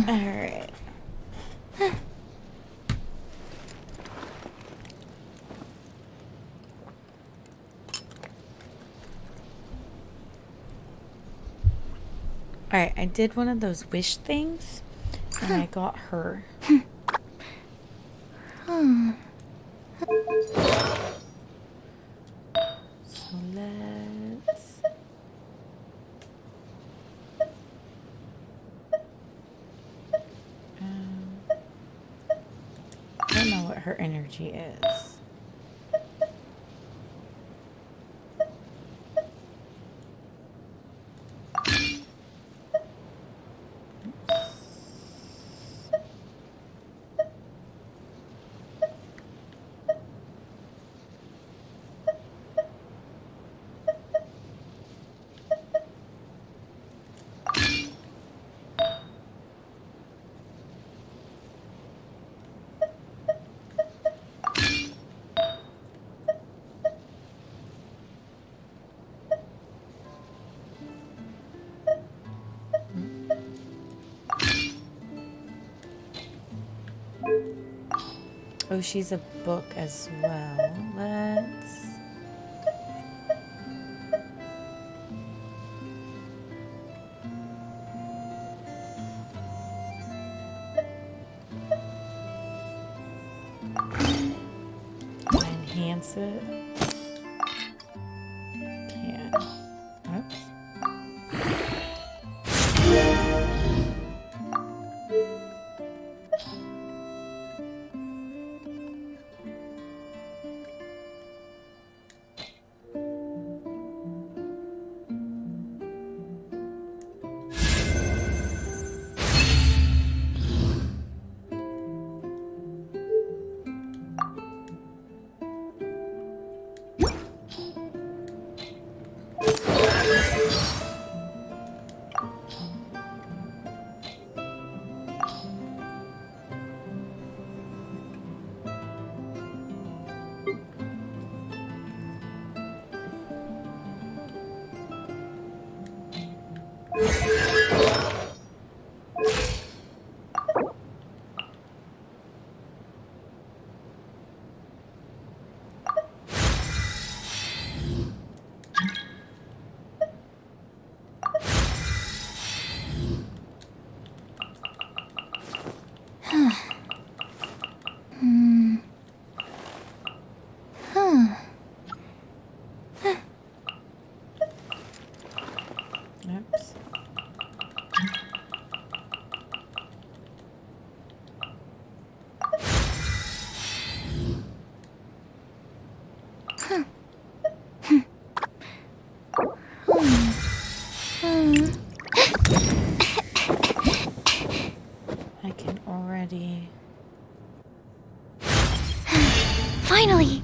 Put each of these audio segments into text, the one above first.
Alright. Alright, I did one of those wish things, and I got her. So let's... I don't know what her energy is. Oh, she's a book as well. Let's... enhance it. Can. Oops. already. Finally!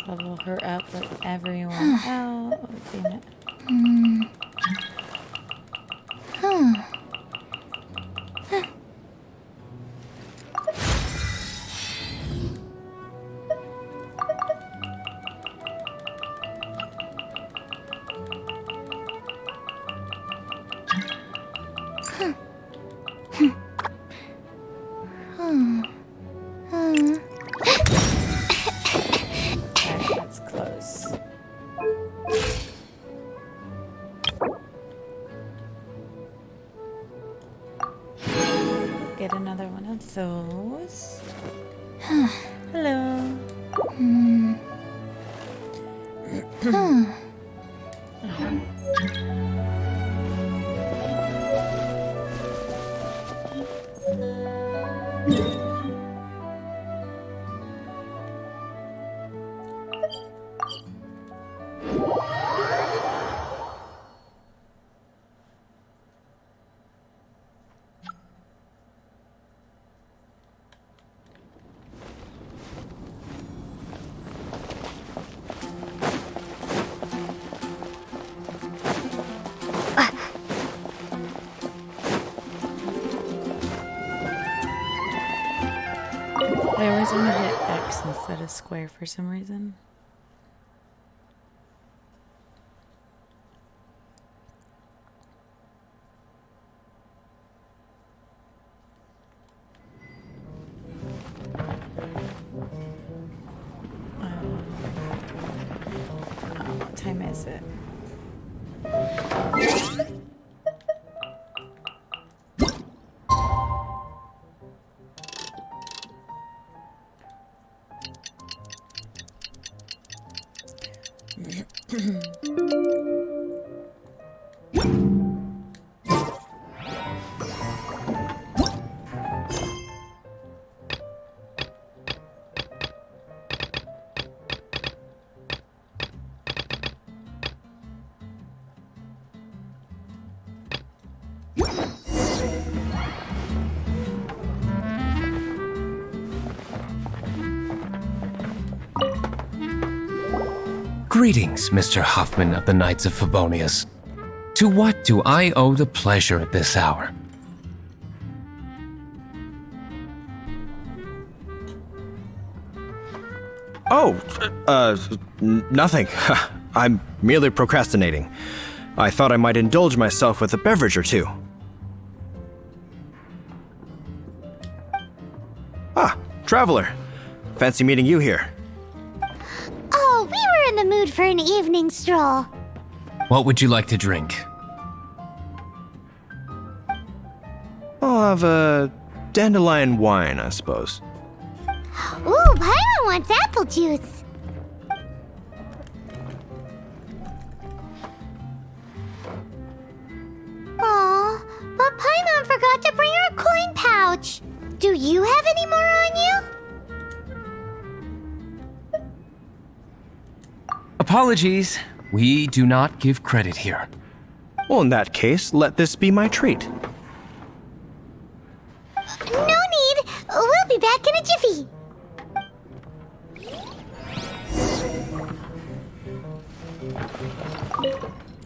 Level her up with everyone else. Oh, damn it. Alright, that's close. Get another one of those. Hello. I always want to hit X instead of square for some reason. What time is it? Greetings, Mr. Hoffman of the Knights of Favonius. To what do I owe the pleasure at this hour? Nothing. I'm merely procrastinating. I thought I might indulge myself with a beverage or two. Ah, traveler. Fancy meeting you here. Oh, we were in the mood for an evening stroll. What would you like to drink? I'll have a dandelion wine, I suppose. Ooh, Paimon wants apple juice. Aw, but Paimon forgot to bring her coin pouch. Do you have any more on you? Apologies. We do not give credit here. Well, in that case, let this be my treat. No need. We'll be back in a jiffy.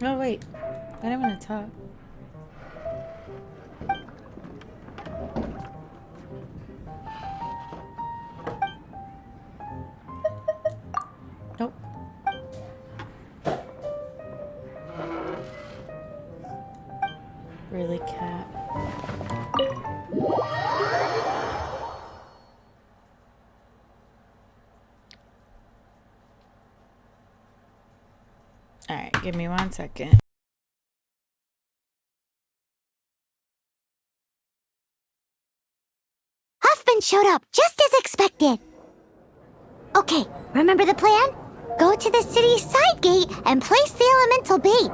Oh, wait. I don't want to talk. Nope. Really, cat? Alright, give me 1 second. Huffman showed up just as expected. Okay, remember the plan? Go to the city's side gate and place the elemental bait.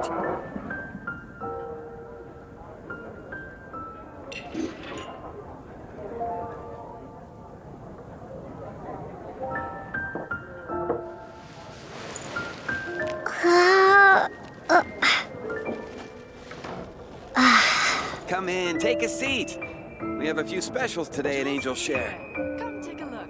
Come in, take a seat. We have a few specials today at Angel Share. Come take a look.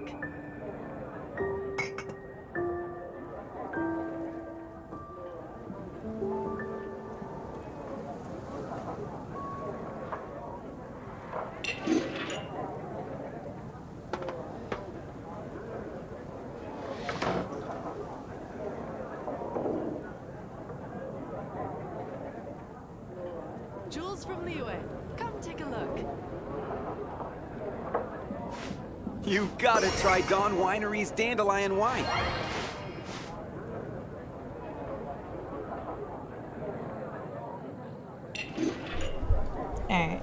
Jules from Liyue. Come take a look. You gotta try Dawn Winery's Dandelion Wine. Alright.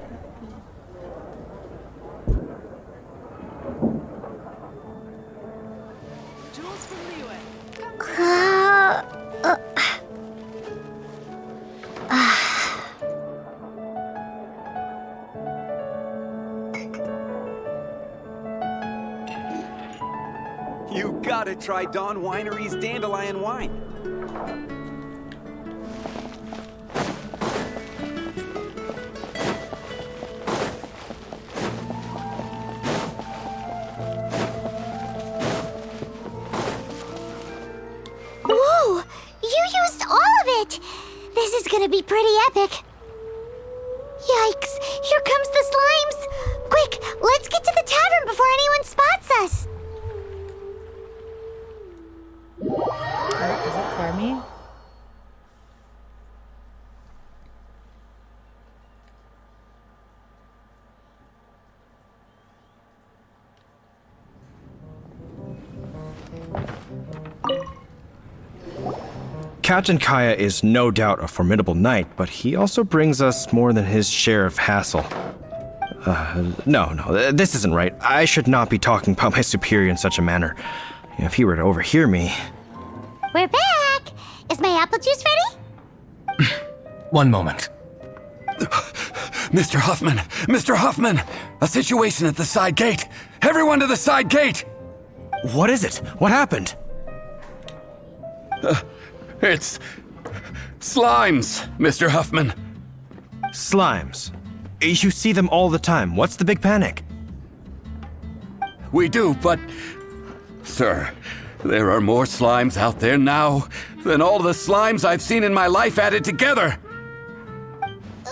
Jules from Liyue. Come take You gotta try Dawn Winery's Dandelion Wine. Whoa! You used all of it! This is gonna be pretty epic. Yikes! Here comes the slimes! Quick, let's get to the tavern before anyone spots us! Is it for me? Captain Kaya is no doubt a formidable knight, but he also brings us more than his share of hassle. No, this isn't right. I should not be talking about my superior in such a manner. If he were to overhear me... We're back! Is my apple juice ready? One moment. Mr. Huffman! Mr. Huffman! A situation at the side gate! Everyone to the side gate! What is it? What happened? It's... slimes, Mr. Huffman. Slimes. You see them all the time. What's the big panic? We do, but... Sir, there are more slimes out there now than all the slimes I've seen in my life added together!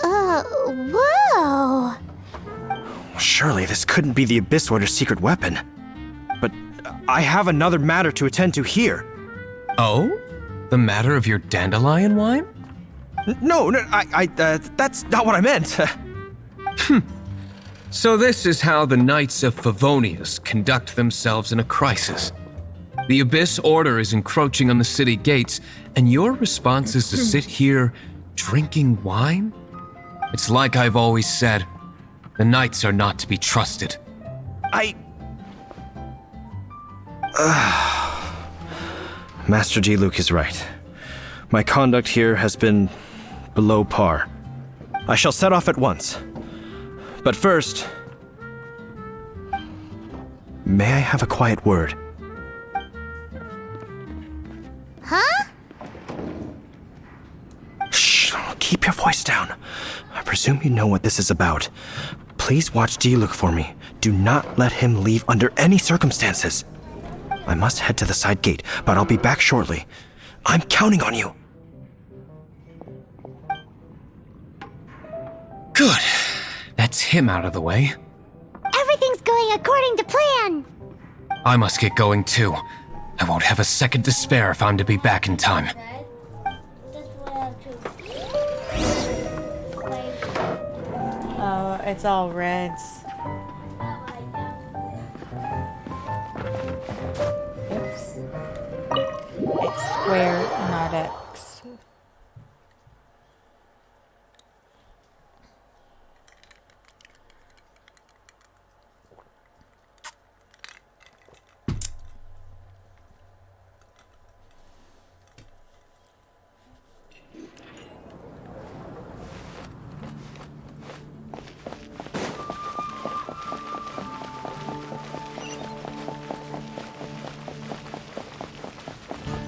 Whoa! Surely this couldn't be the Abyss Warder's secret weapon. But I have another matter to attend to here. Oh? The matter of your dandelion wine? No, that's not what I meant. So this is how the Knights of Favonius conduct themselves in a crisis. The Abyss Order is encroaching on the city gates, and your response is to sit here drinking wine? It's like I've always said, the Knights are not to be trusted. Master G. Luke is right. My conduct here has been below par. I shall set off at once. But first, may I have a quiet word? Huh? Shh, keep your voice down. I presume you know what this is about. Please watch G. Luke for me. Do not let him leave under any circumstances. I must head to the side gate, but I'll be back shortly. I'm counting on you. Good. That's him out of the way. Everything's going according to plan! I must get going too. I won't have a second to spare if I'm to be back in time. Oh, it's all reds. Oops. It's square, not X.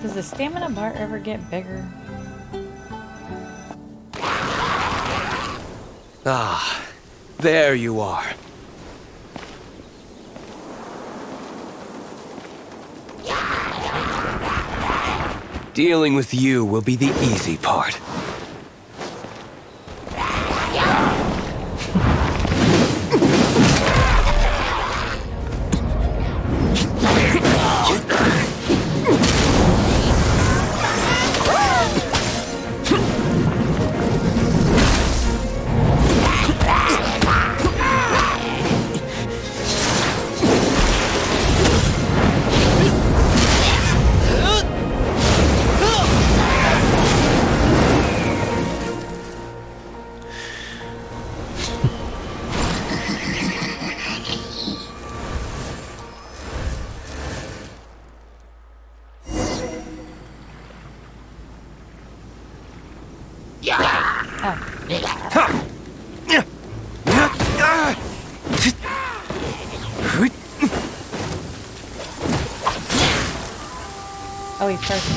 Does the stamina bar ever get bigger? There you are. Dealing with you will be the easy part. Oh, he's first.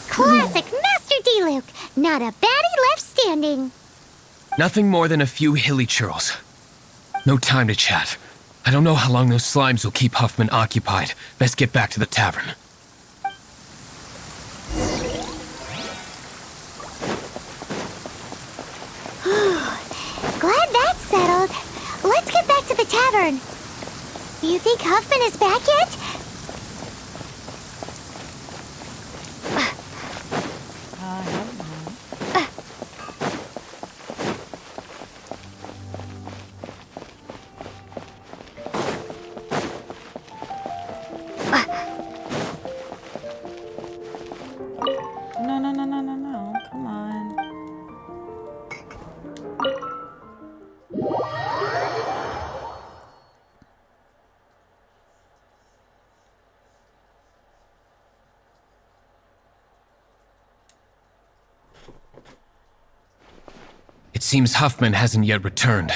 Classic Master D-Luke. Not a baddie left standing. Nothing more than a few hilly churls. No time to chat. I don't know how long those slimes will keep Huffman occupied. Best get back to the tavern. Glad that's settled. Let's get back to the tavern. Do you think Huffman is back yet? I hope not. No. Come on. It seems Huffman hasn't yet returned.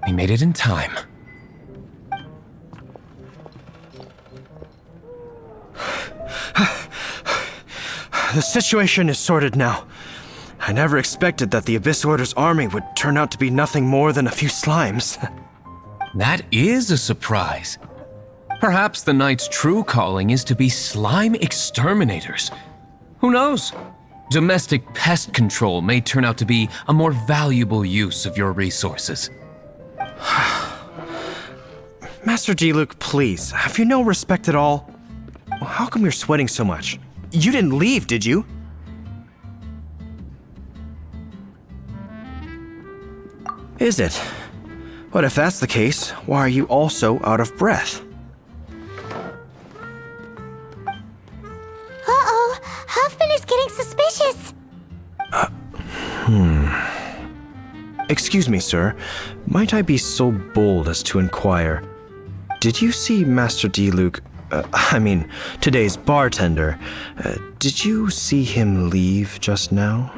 We made it in time. The situation is sorted now. I never expected that the Abyss Order's army would turn out to be nothing more than a few slimes. That is a surprise. Perhaps the Knight's true calling is to be slime exterminators. Who knows? Domestic pest control may turn out to be a more valuable use of your resources. Master D-Luke, please, have you no respect at all? How come you're sweating so much? You didn't leave, did you? Is it? But if that's the case, why are you also out of breath? Uh-oh, Huffman is getting suspicious. Excuse me, sir. Might I be so bold as to inquire, did you see Master D-Luke Today's bartender. Did you see him leave just now?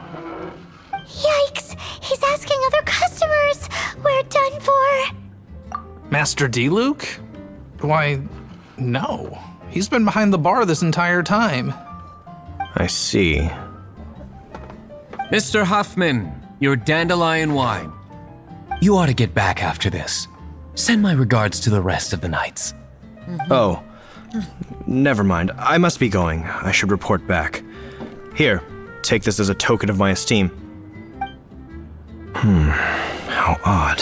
Yikes! He's asking other customers. We're done for. Master D-Luke? Why, no. He's been behind the bar this entire time. I see. Mr. Huffman, your dandelion wine. You ought to get back after this. Send my regards to the rest of the knights. Oh, never mind. I must be going. I should report back. Here, take this as a token of my esteem. How odd.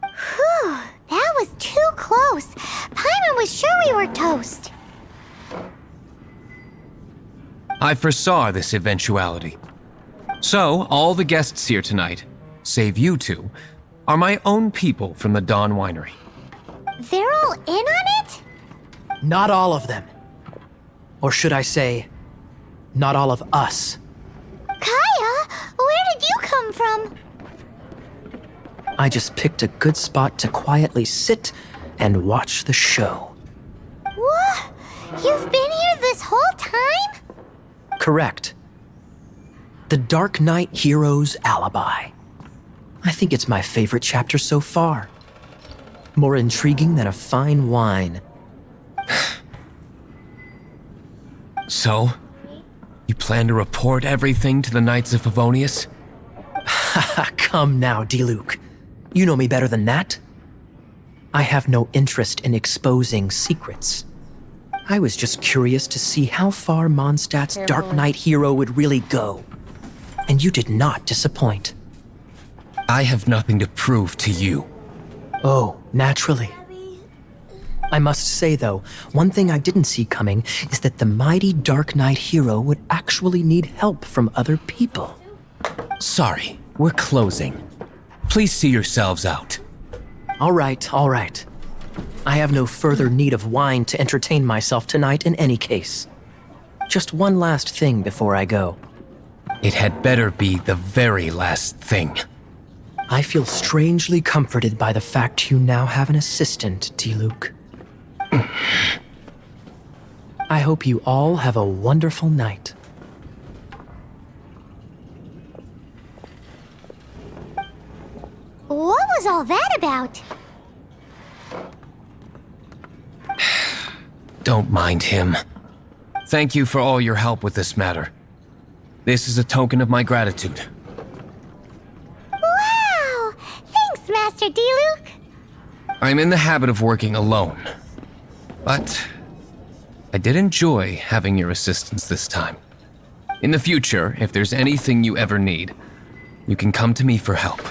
Whew, that was too close. Paimon was sure we were toast. I foresaw this eventuality. So, all the guests here tonight, save you two, are my own people from the Dawn Winery. They're all in on it? Not all of them. Or should I say, not all of us. Kaya, where did you come from? I just picked a good spot to quietly sit and watch the show. What? You've been here this whole time? Correct. The Dark Knight Hero's Alibi. I think it's my favorite chapter so far. More intriguing than a fine wine. So, you plan to report everything to the Knights of Favonius? Come now, D-Luke. You know me better than that. I have no interest in exposing secrets. I was just curious to see how far Mondstadt's Dark Knight hero would really go. And you did not disappoint. I have nothing to prove to you. Oh, naturally. I must say, though, one thing I didn't see coming is that the mighty Dark Knight hero would actually need help from other people. Sorry, we're closing. Please see yourselves out. All right, all right. I have no further need of wine to entertain myself tonight in any case. Just one last thing before I go. It had better be the very last thing. I feel strangely comforted by the fact you now have an assistant, D-Luke. I hope you all have a wonderful night. What was all that about? Don't mind him. Thank you for all your help with this matter. This is a token of my gratitude. Wow! Thanks, Master D-Luke. I'm in the habit of working alone. But I did enjoy having your assistance this time. In the future, if there's anything you ever need, you can come to me for help.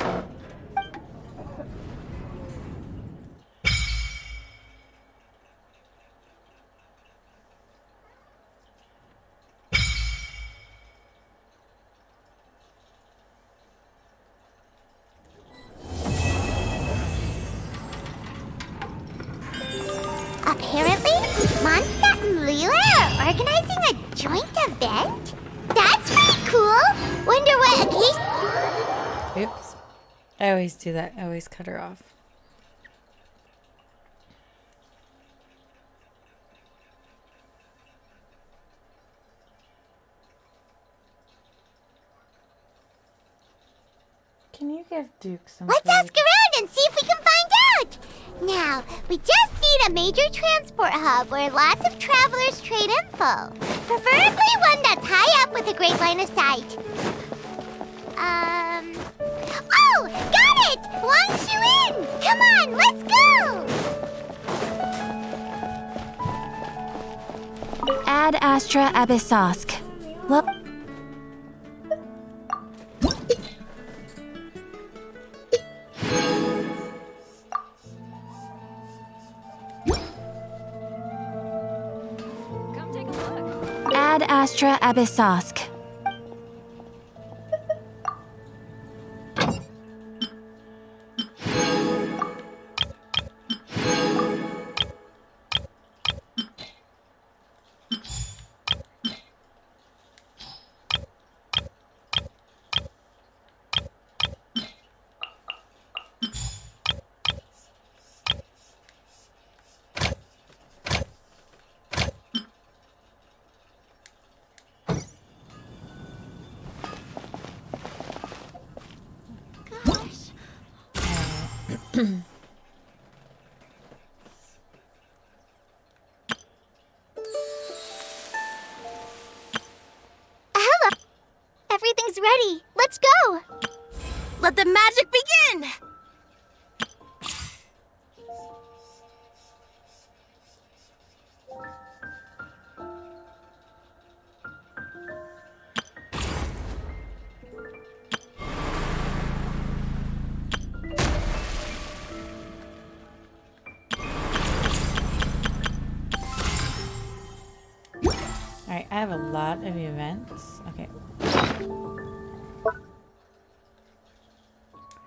Apparently, Mondstadt and Liyue are organizing a joint event? That's pretty cool! Wonder what occasion... Oops. I always do that. I always cut her off. Can you give Duke some Let's food? ask around and see if we can find out! Now, we just need a major transport hub where lots of travelers trade info. Preferably one that's high up with a great line of sight. Oh! Got it! Wangshu Inn! Come on, let's go! Ad Astra Abyssosk. Well... Come take a look. Ad Astra Abyssosk. Hello! Everything's ready. Let's go! Let the magic begin! Alright, I have a lot of events. Okay.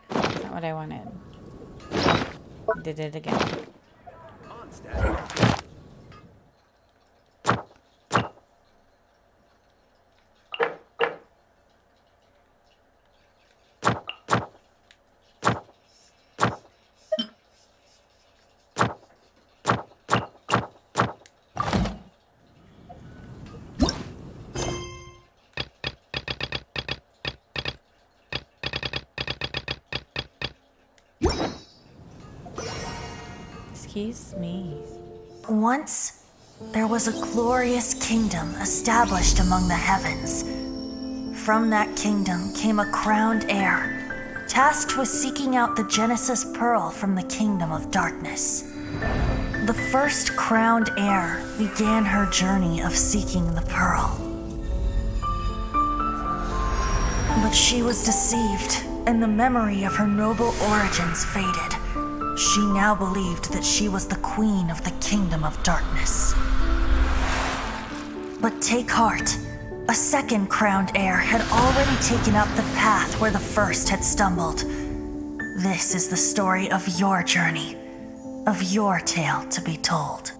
That's not what I wanted. Did it again. Excuse me. Once, there was a glorious kingdom established among the heavens. From that kingdom came a crowned heir, tasked with seeking out the Genesis Pearl from the kingdom of darkness. The first crowned heir began her journey of seeking the pearl. But she was deceived, and the memory of her noble origins faded. She now believed that she was the queen of the kingdom of darkness. But take heart. A second crowned heir had already taken up the path where the first had stumbled. This is the story of your journey, of your tale to be told.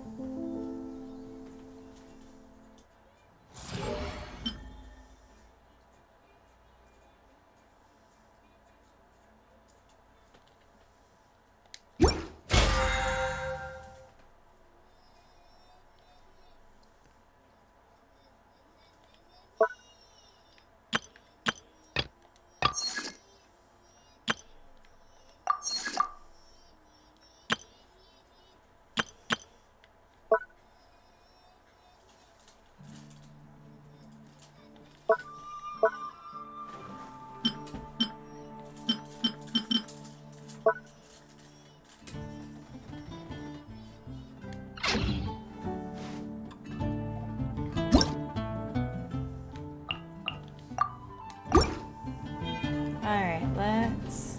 Alright, let's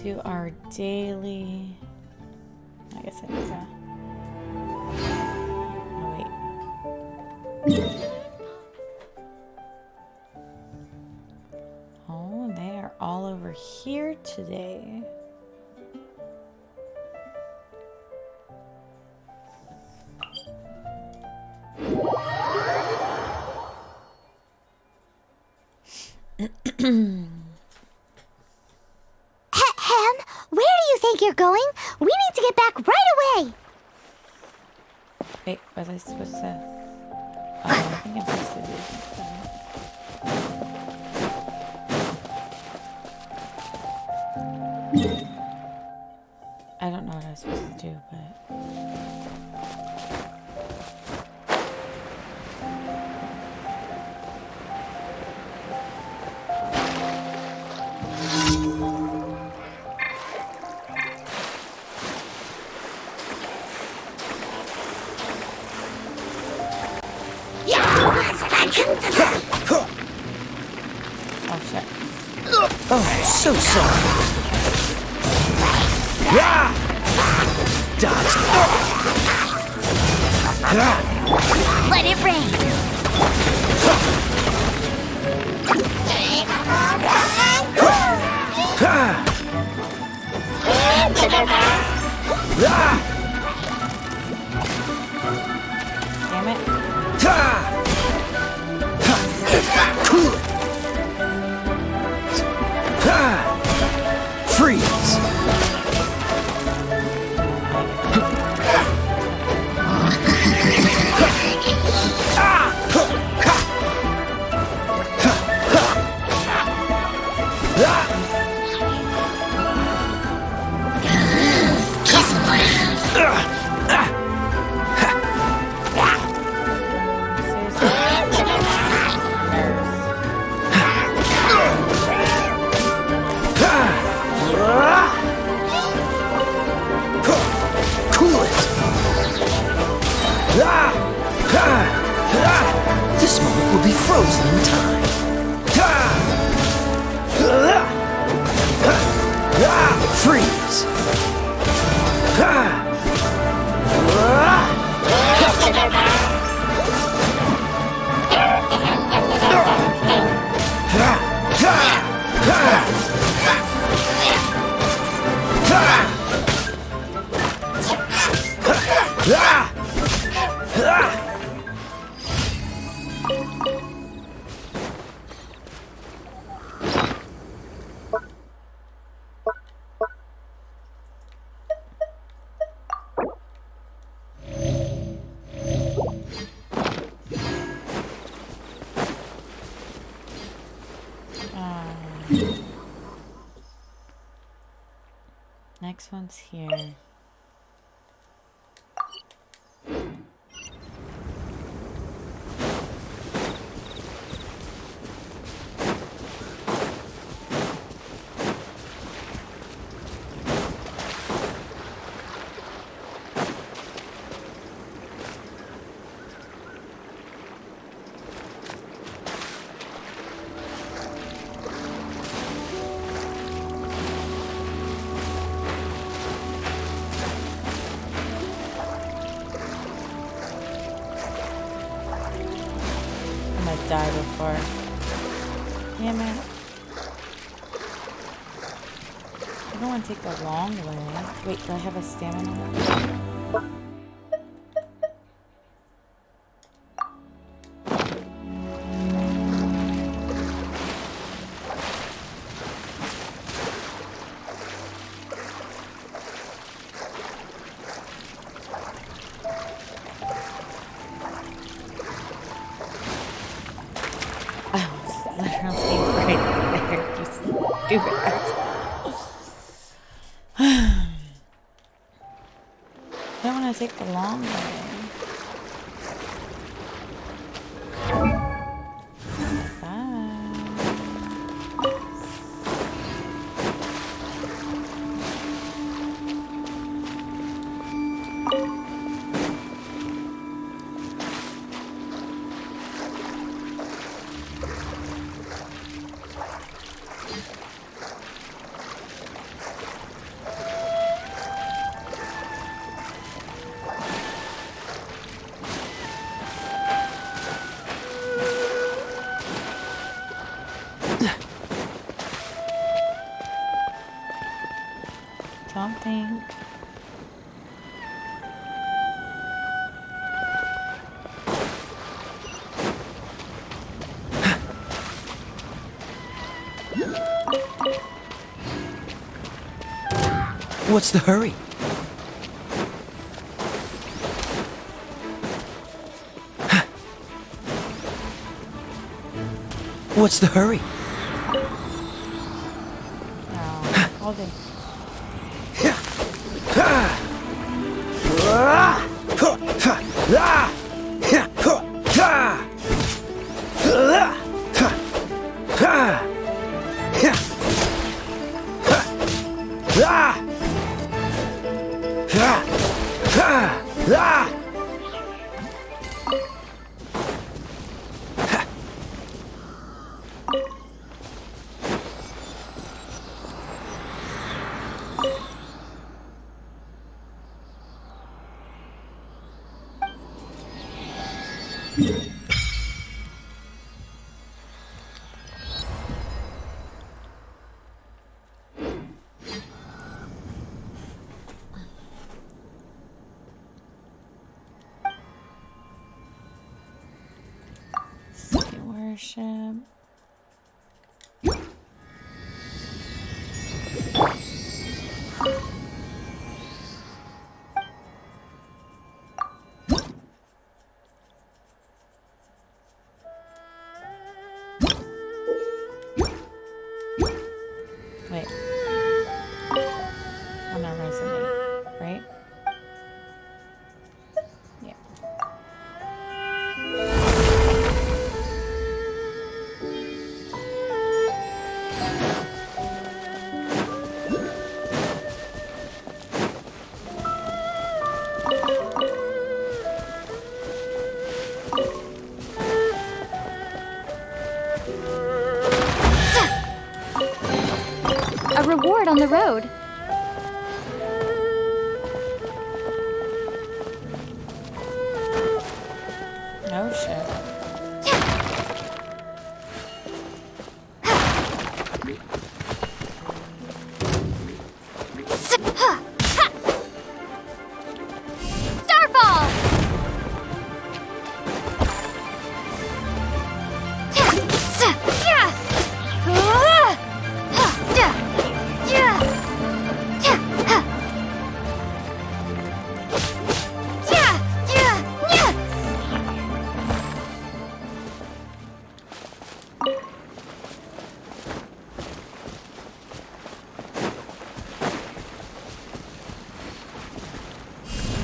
do our daily. I guess I think so. Oh, wait. Oh, they are all over here today. Ham, where do you think you're going? We need to get back right away! Wait, was I supposed to? Oh, I think I'm supposed to do something. I don't know what I was supposed to do, but. Oh shit. Oh, so sorry. Dodge. Let it rain! Damn it. Freeze. frozen in time. Freeze. Next one's here. Die before. Damn it. I don't want to take the long way. Wait, do I have a stamina? I don't want to take the long way. Something. What's the hurry? What's the hurry? Oh, hold it. Worship. Wait. I'm not resonate, right? Yeah. reward on the road. Oh shit. Starfall!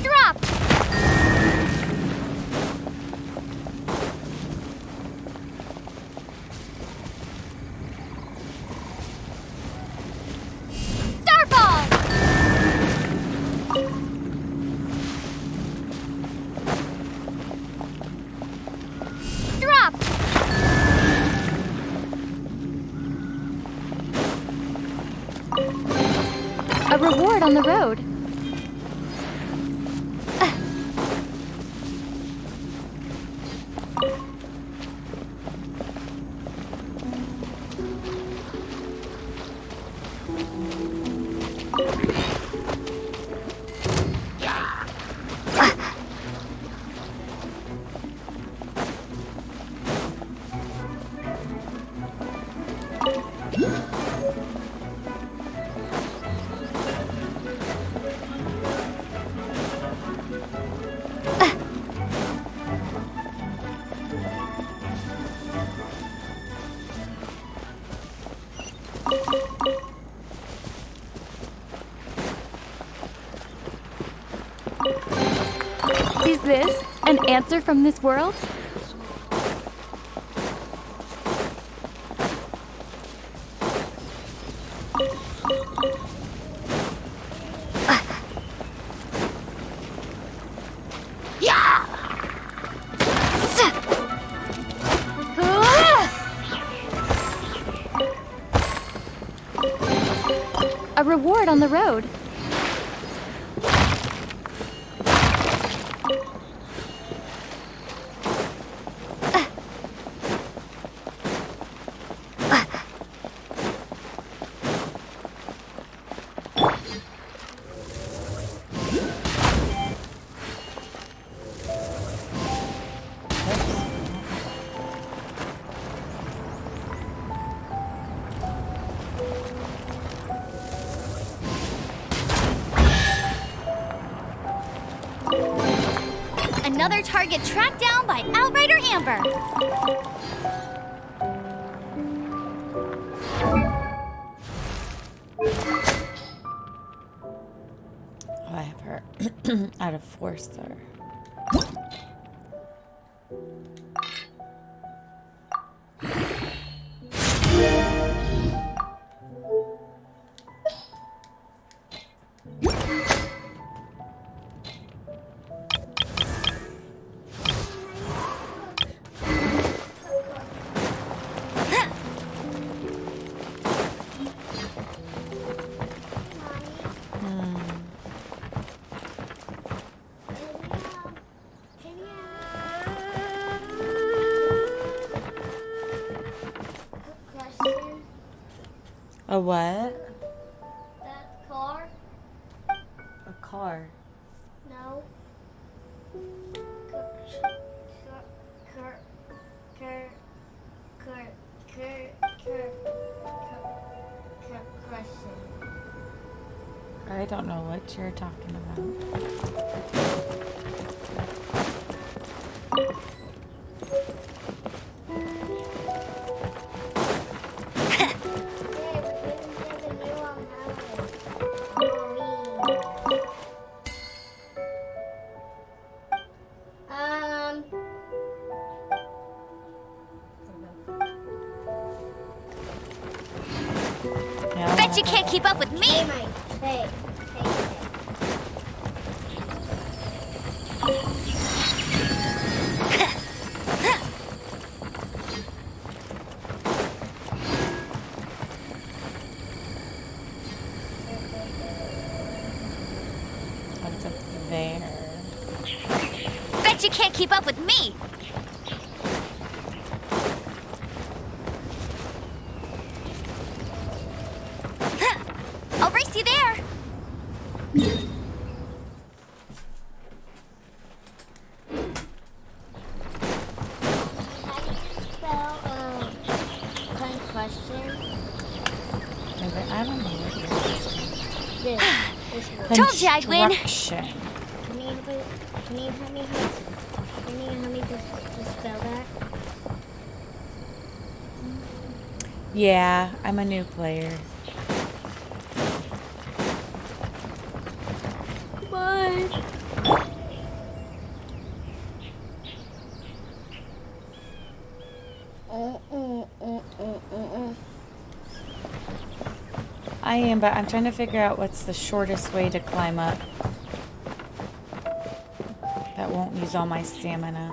Drop! Starfall! Drop! A reward on the road. Is this an answer from this world? A reward on the road. Another target tracked down by Outrider Amber. Oh, I have her out of force there. A what? That car? A car. No. I don't know what you're talking about. Yeah. Bet you can't keep up with me! Hey. can't keep up with me! I'll race you there! I don't know what you're asking. Told you I'd win. Construction. Can you help me to spell that? Yeah, I'm a new player. Bye. I am, but I'm trying to figure out what's the shortest way to climb up that won't use all my stamina.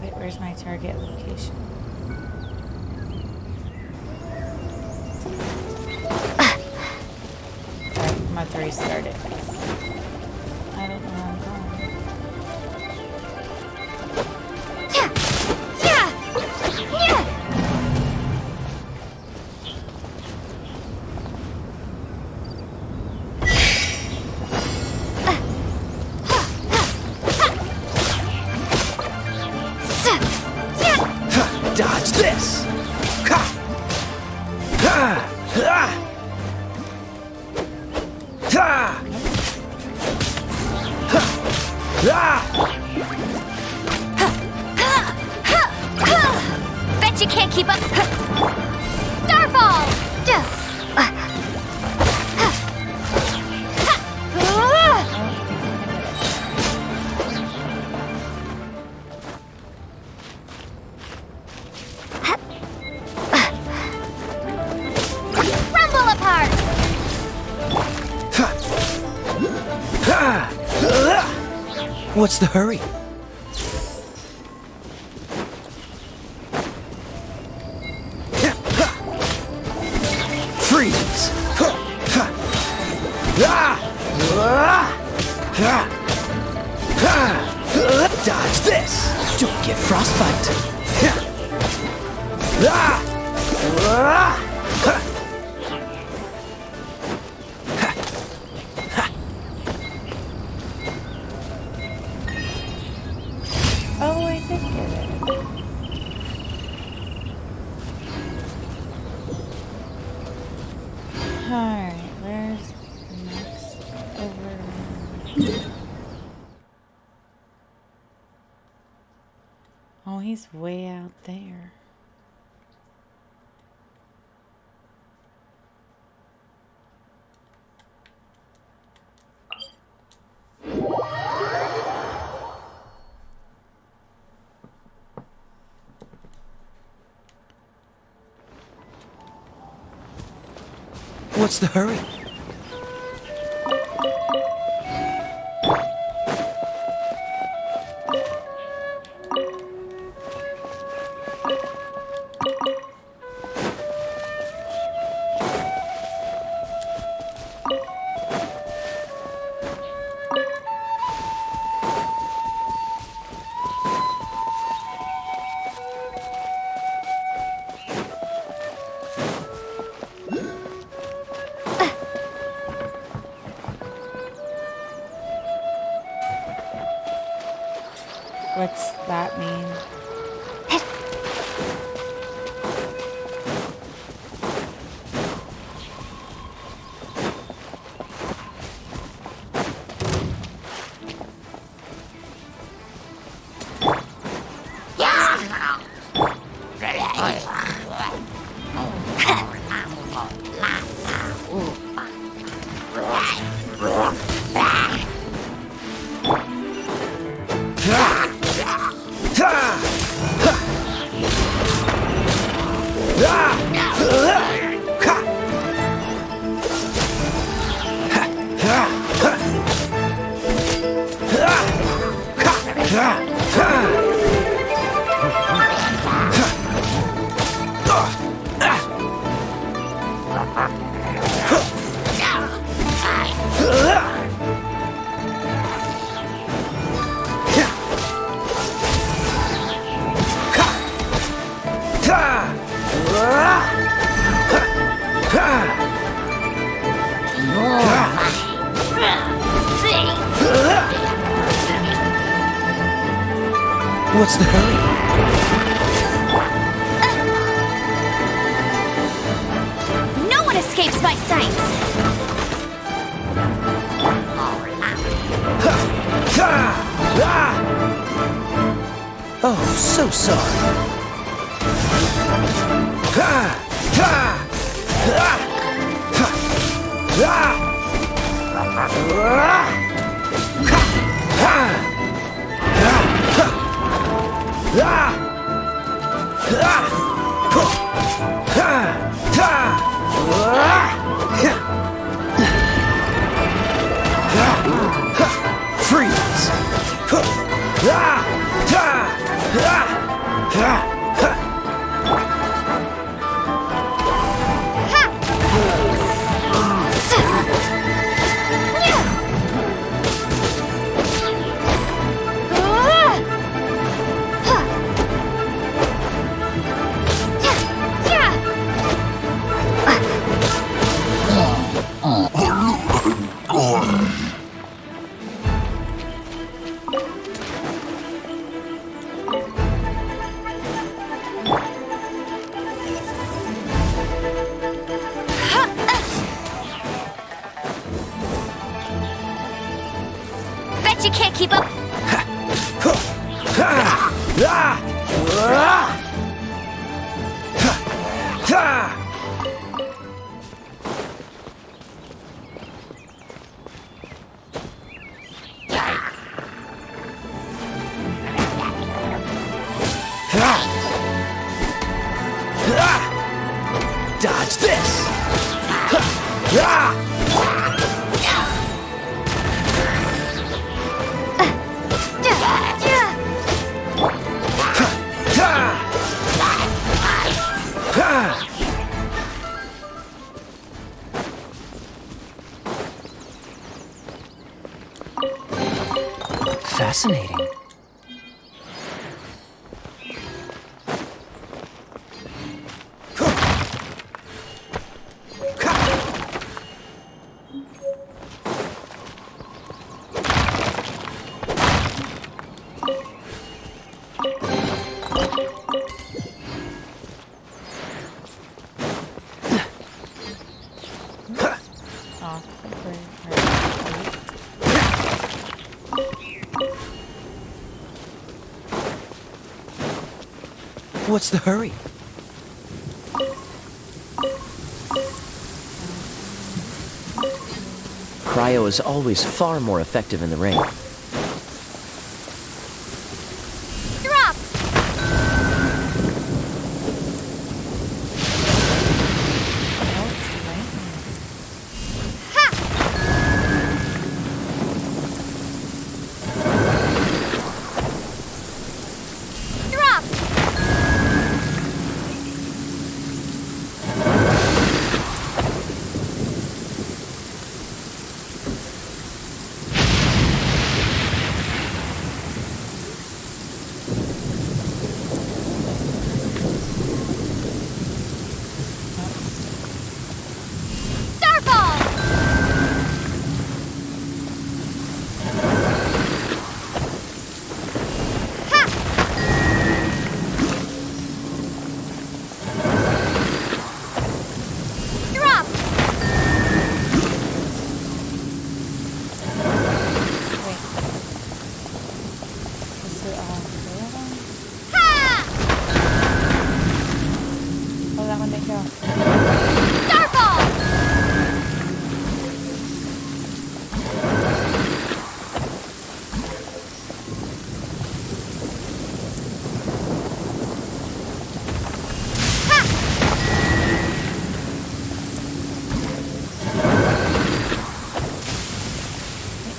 Wait, where's my target location? Alright, I'm about to restart it. I don't know where I'm going. Dodge this! Ha! Ha! Ha! Ha! Ha! Bet you can't keep up. Starfall! Rumble apart! What's the hurry? Freeze! Dodge this! Don't get frostbite! Oh, I did get it. Alright, where's the next over? Oh, he's way out there. What's the hurry? What's that mean? What's the hurry? No one escapes my sights! Oh, so sorry. Freeze! Bet you can't keep up. Dodge this! Fascinating. What's the hurry? Cryo is always far more effective in the rain. Drop! Drop!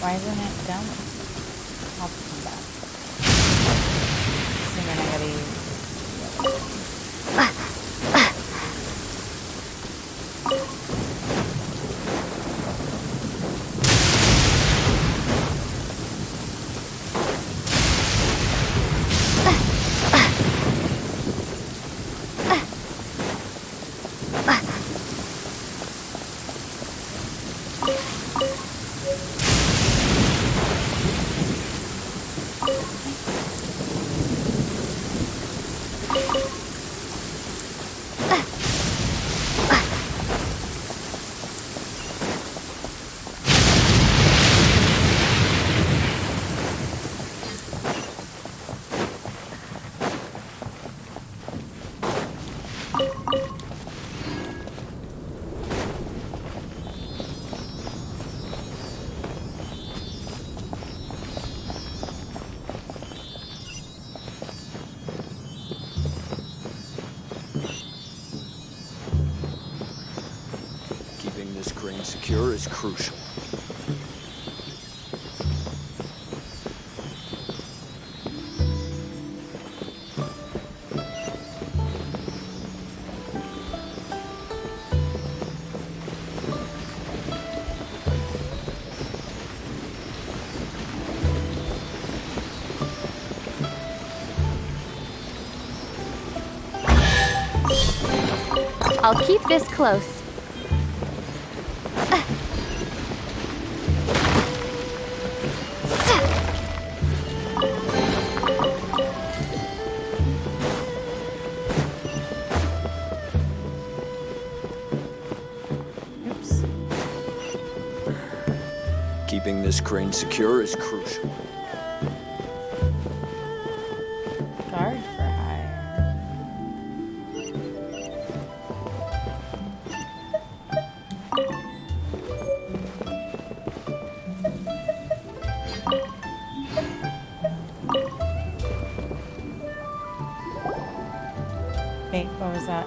Why isn't it done? I'll come back. And then I gotta use... Keeping this crane secure is crucial. I'll keep this close. Oops. Keeping this crane secure is crucial. Guard for hire. Wait, what was that?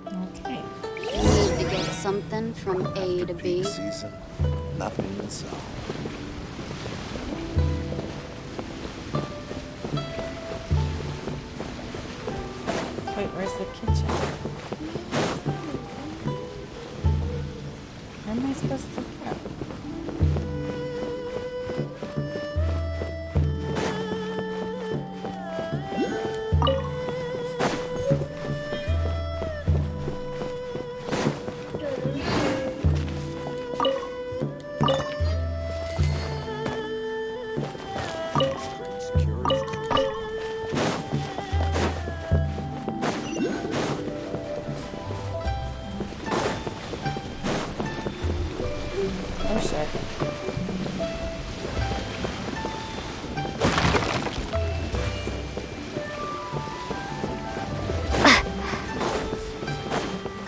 Okay. Need to get something from A to B. Season, nothing to sell. Wait, where's the kitchen? Where am I supposed to go? Oh shit.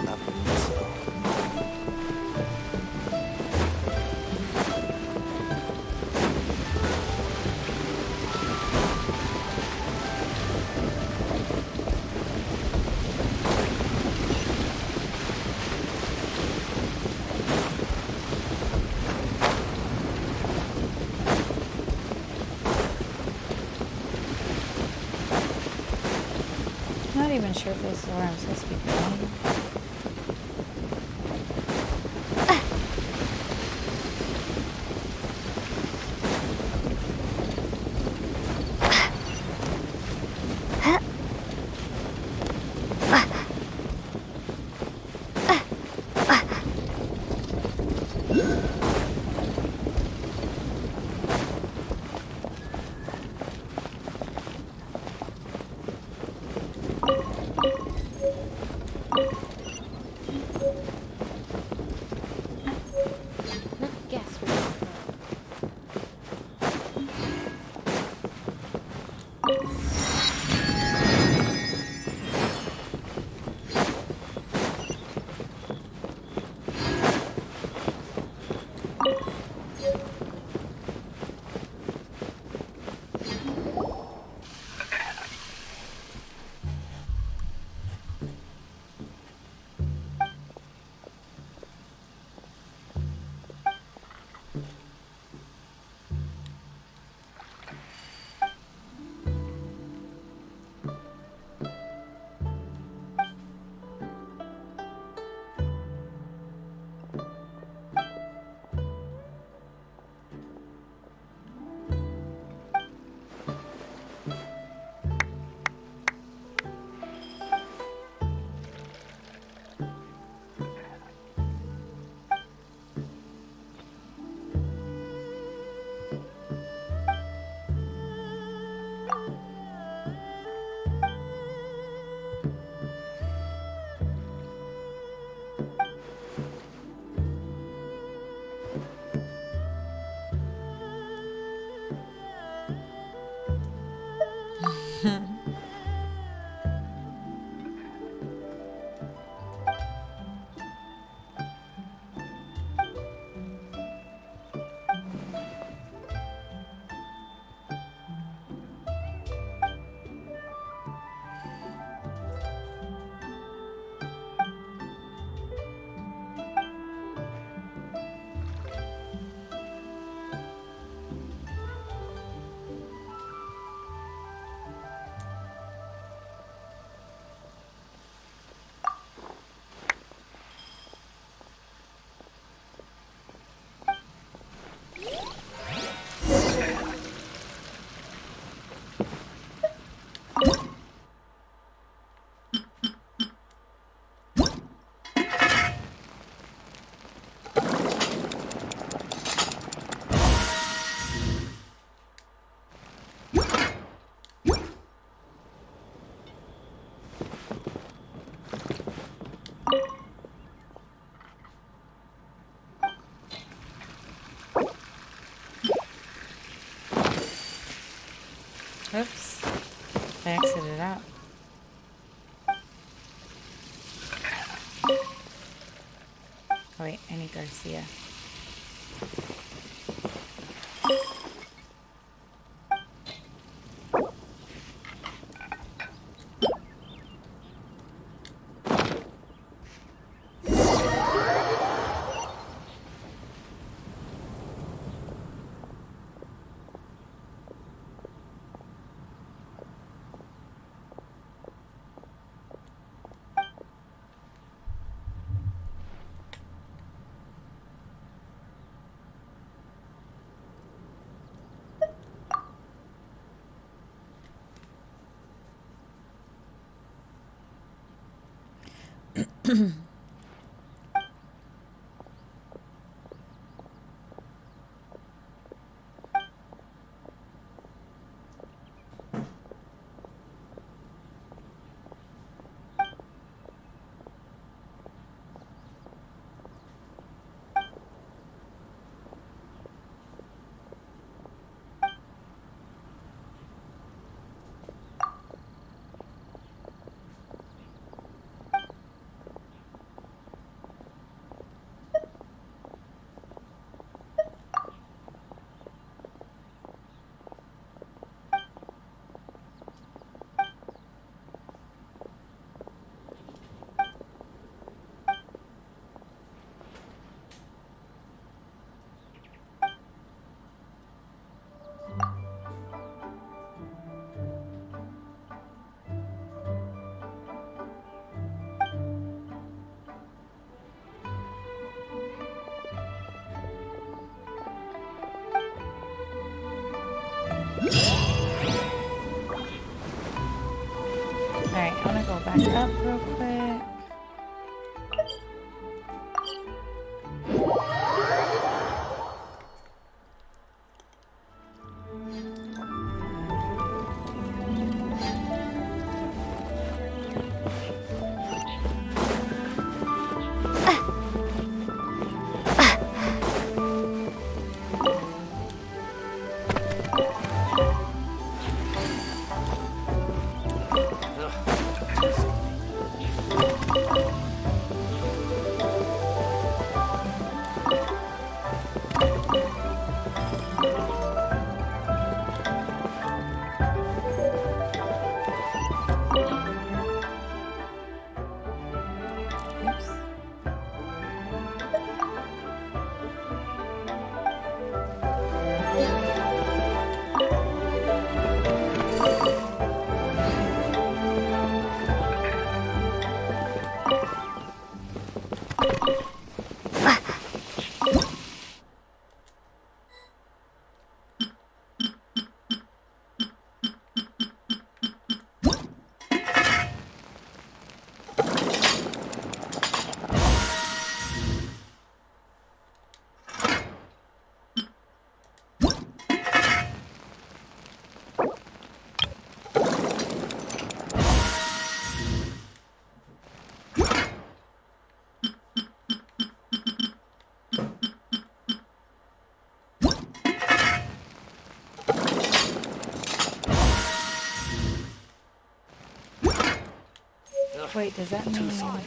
Nothing to sell. I'm not even sure if this is where I'm supposed to be going. Let me guess where you're from. Oops. I exited out. Oh wait, I need Garcia. Alright, I wanna go back up real quick. Wait, does that mean... No.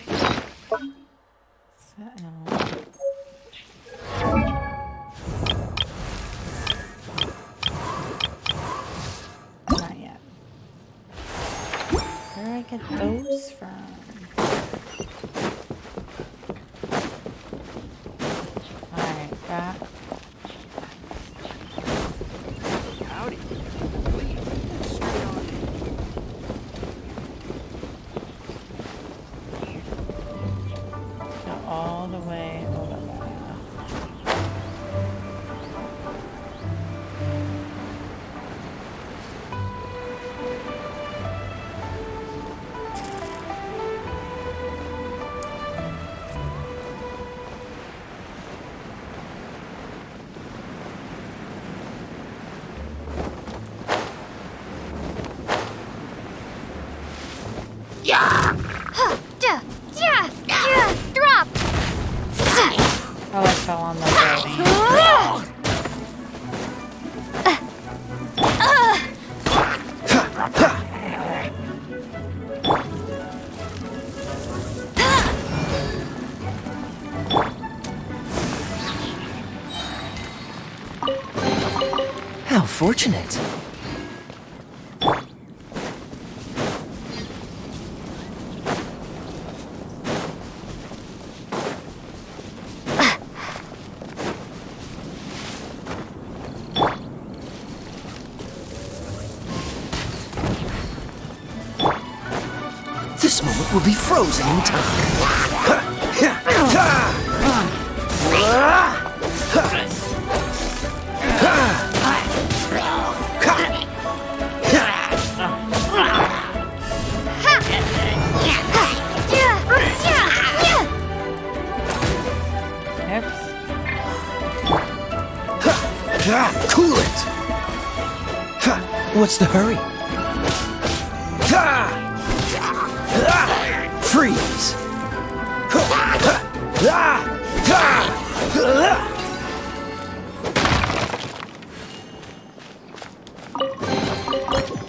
Not yet. Where do I get those from? Alright, back. Howdy. Please, straight on in. Go all the way over there. fortunate. This moment will be frozen in time. Cool it! What's the hurry? Freeze!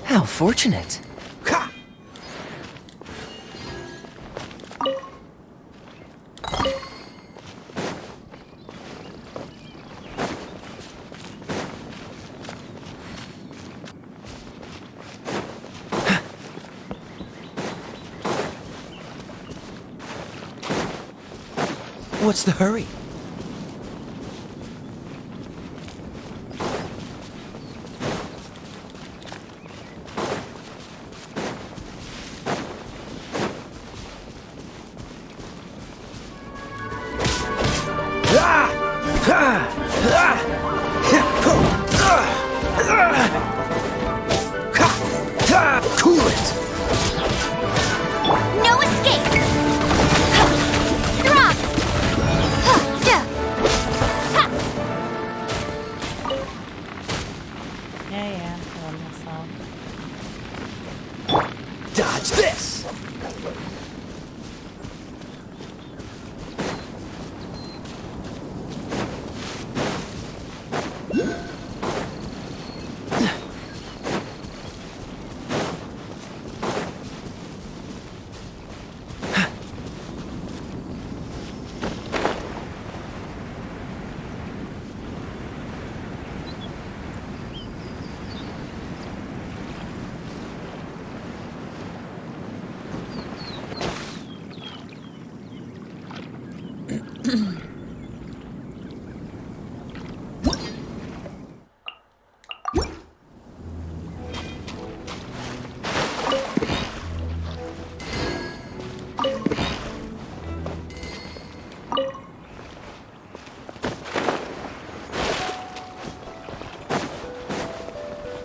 How fortunate. What's the hurry? Cool it! No escape! Drop! Yeah, I love myself. Dodge this!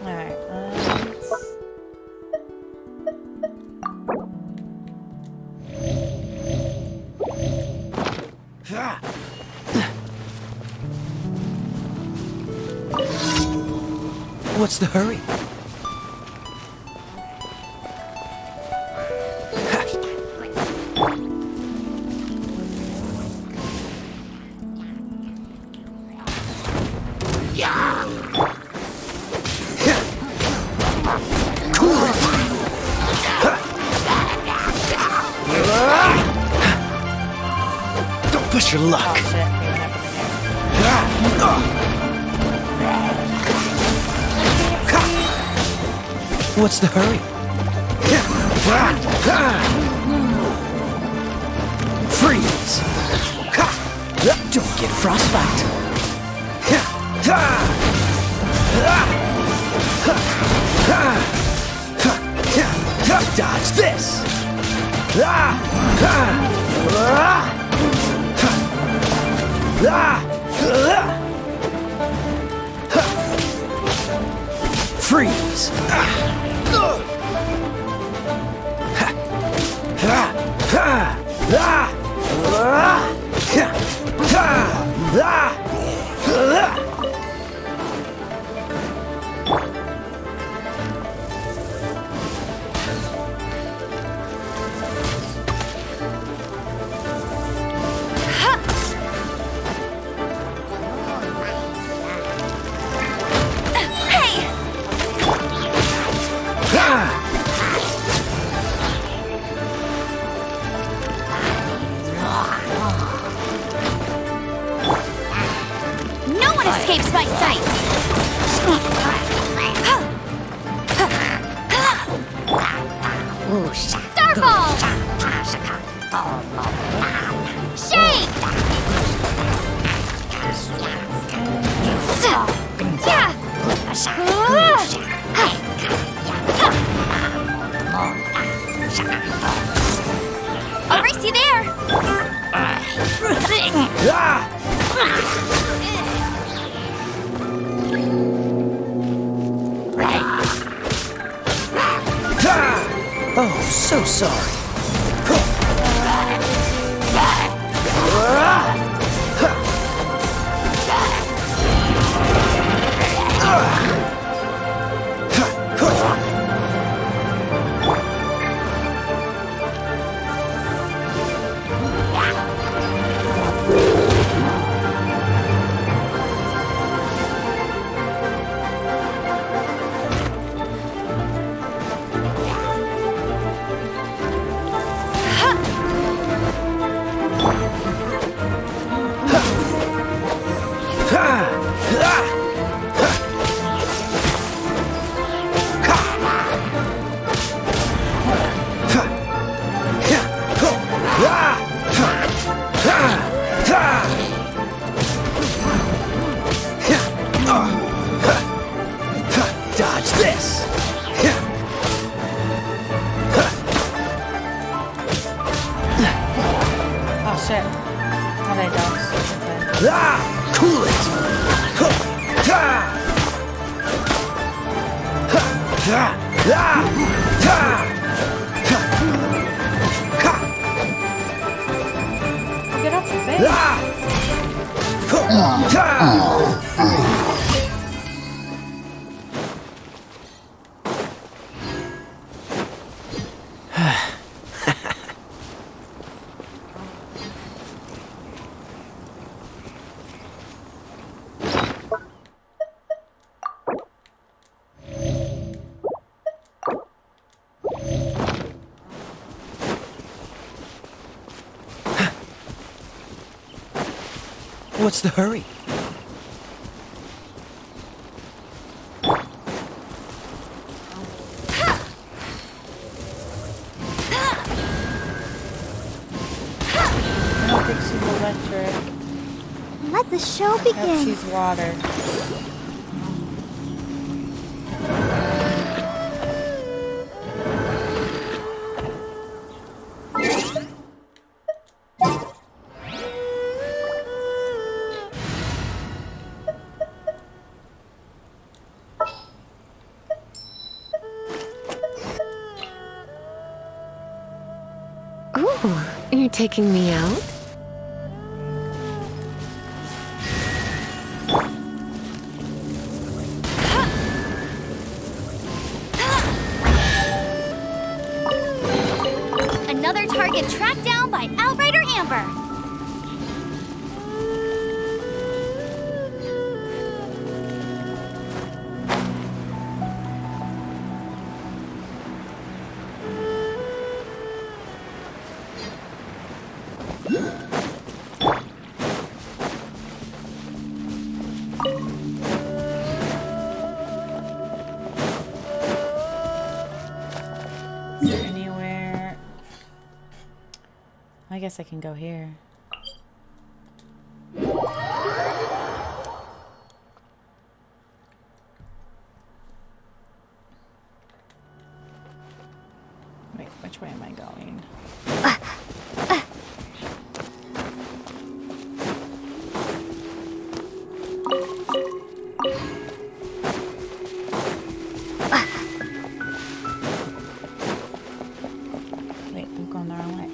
Alright, What's the hurry? Don't push your luck. What's the hurry? Freeze! Don't get frostbite. Dodge this! Freeze! Shake! I'll race you there! Oh, so sorry. Dodge this! Oh shit. Thought I dodged. Okay. Cool it! Get off the face! What's the hurry? I don't think she's electric. Let the show Nope, begin. she's water. Ooh, you're taking me out? Another target tracked down by Outrider Amber. Is there anywhere? I guess I can go here. Wait, which way am I going? Wait, I'm going the wrong way.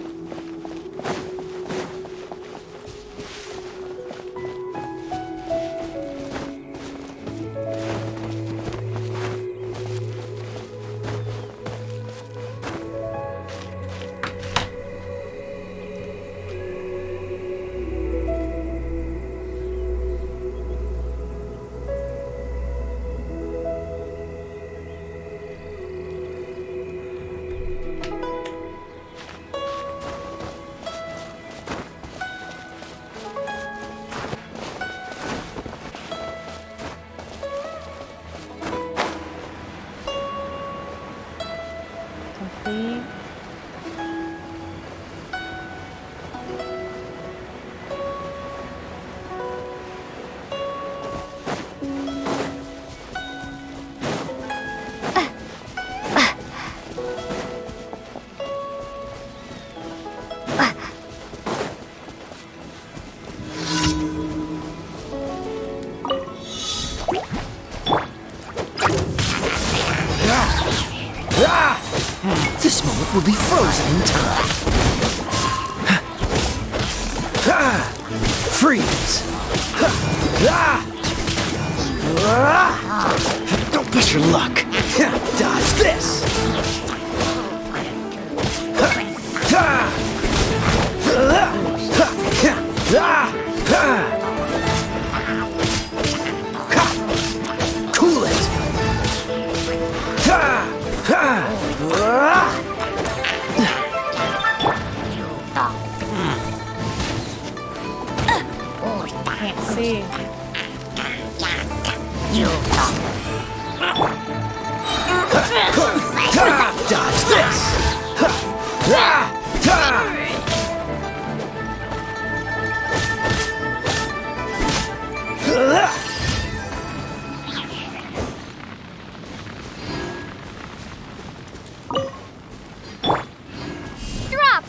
Complete. This moment will be frozen in time. Freeze! Don't push your luck. Dodge this! Cool it! Can't see. Dodge this! Drop!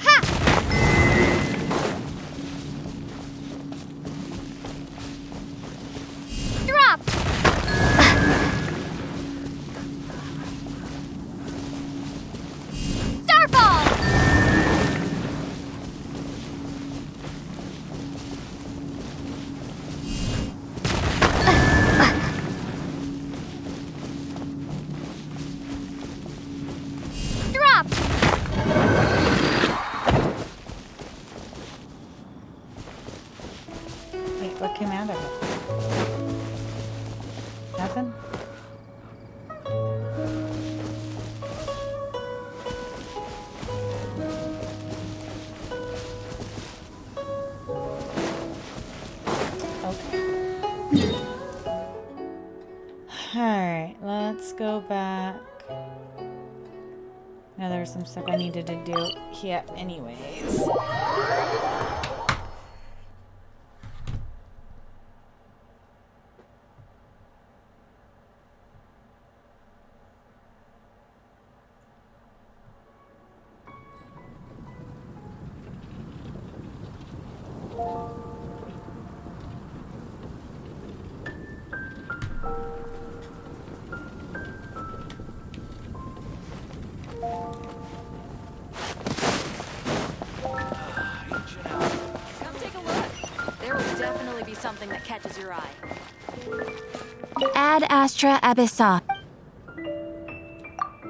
Ha! Drop! Starfall! Drop! Wait, what came out of it? Nothing? Okay. Alright, let's go back. Now there's some stuff I needed to do here anyways. Come take a look. There will definitely be something that catches your eye. Ad Astra Abyssa.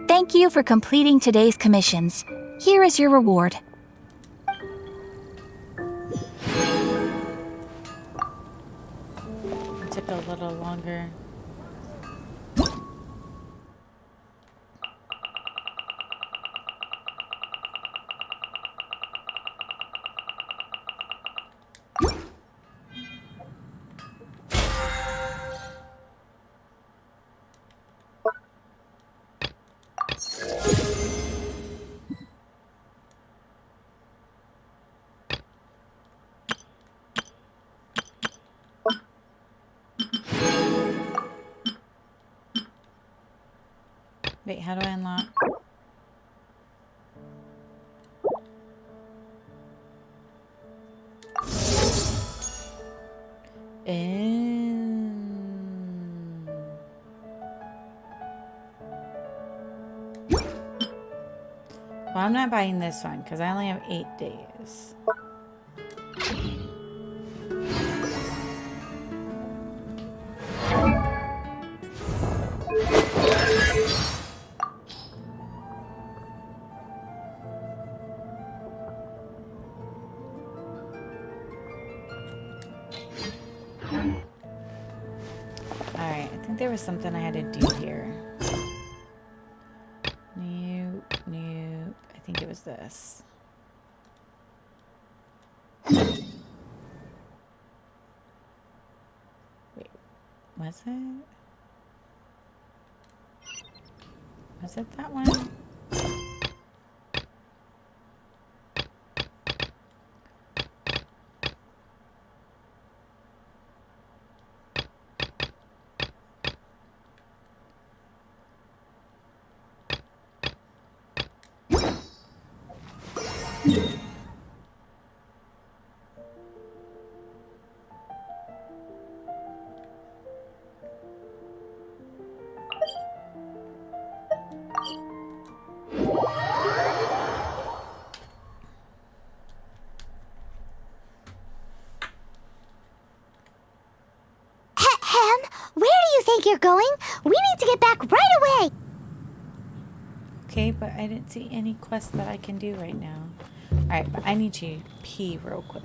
Thank you for completing today's commissions. Here is your reward. It took a little longer. Wait, how do I unlock? Well, I'm not buying this one because I only have 8 days. Alright, I think there was something I had to do here. Nope, nope. I think it was this. Wait, was it? Was it that one? think you're going? We need to get back right away. Okay, but I didn't see any quests that I can do right now. Alright, but I need to pee real quick.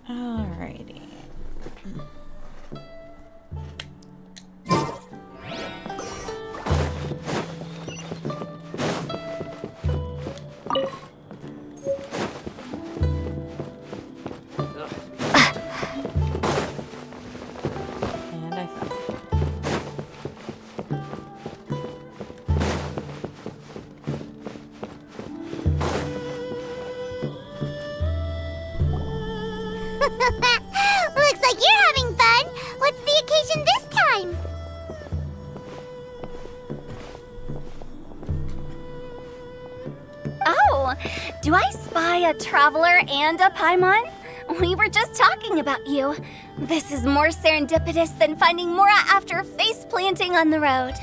Alrighty. And I fell. Looks like you're having fun. What's the occasion this time? Oh, do I spy a traveler and a Paimon? We were just talking about you. This is more serendipitous than finding Mora after face planting on the road.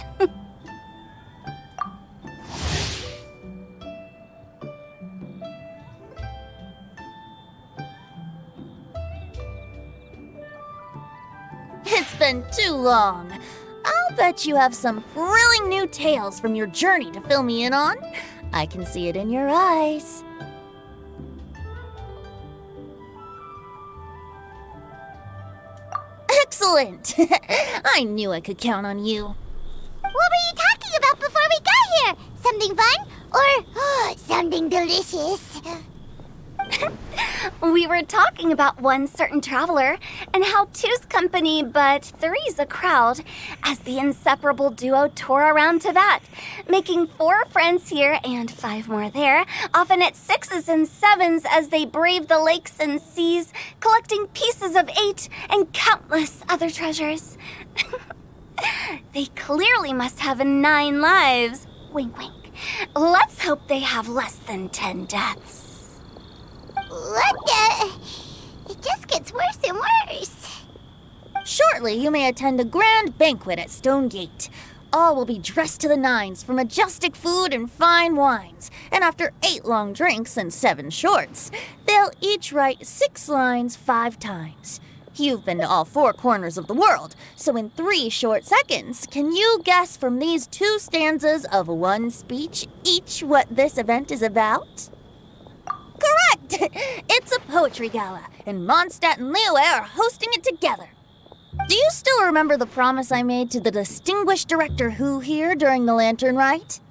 It's been too long. I'll bet you have some thrilling new tales from your journey to fill me in on. I can see it in your eyes. Excellent! I knew I could count on you. What were you talking about before we got here? Something fun? Or something delicious? We were talking about one certain traveler and how two's company but three's a crowd as the inseparable duo tore around Teyvat, making 4 friends here and 5 more there, often at 6s and 7s as they braved the lakes and seas, collecting pieces of 8 and countless other treasures. They clearly must have 9 lives. Wink, wink. Let's hope they have less than 10 deaths. What the? It just gets worse and worse. Shortly, you may attend a grand banquet at Stonegate. All will be dressed to the nines for majestic food and fine wines. And after 8 long drinks and 7 shorts, they'll each write 6 lines 5 times. You've been to all 4 corners of the world, so in 3 short seconds, can you guess from these 2 stanzas of 1 speech each what this event is about? Correct! It's a poetry gala, and Mondstadt and Liyue are hosting it together. Do you still remember the promise I made to the distinguished Director Who here during the Lantern Rite?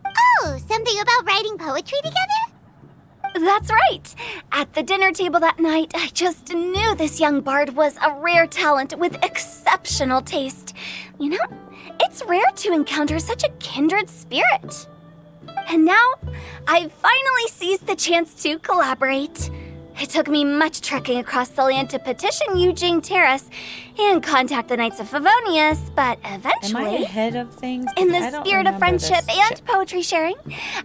Oh, something about writing poetry together? That's right. At the dinner table that night, I just knew this young bard was a rare talent with exceptional taste. You know, it's rare to encounter such a kindred spirit. And now, I've finally seized the chance to collaborate. It took me much trekking across the land to petition Eugene Terrace and contact the Knights of Favonius, but eventually, Am I ahead of things? in I the don't spirit of remember friendship this and shit. poetry sharing,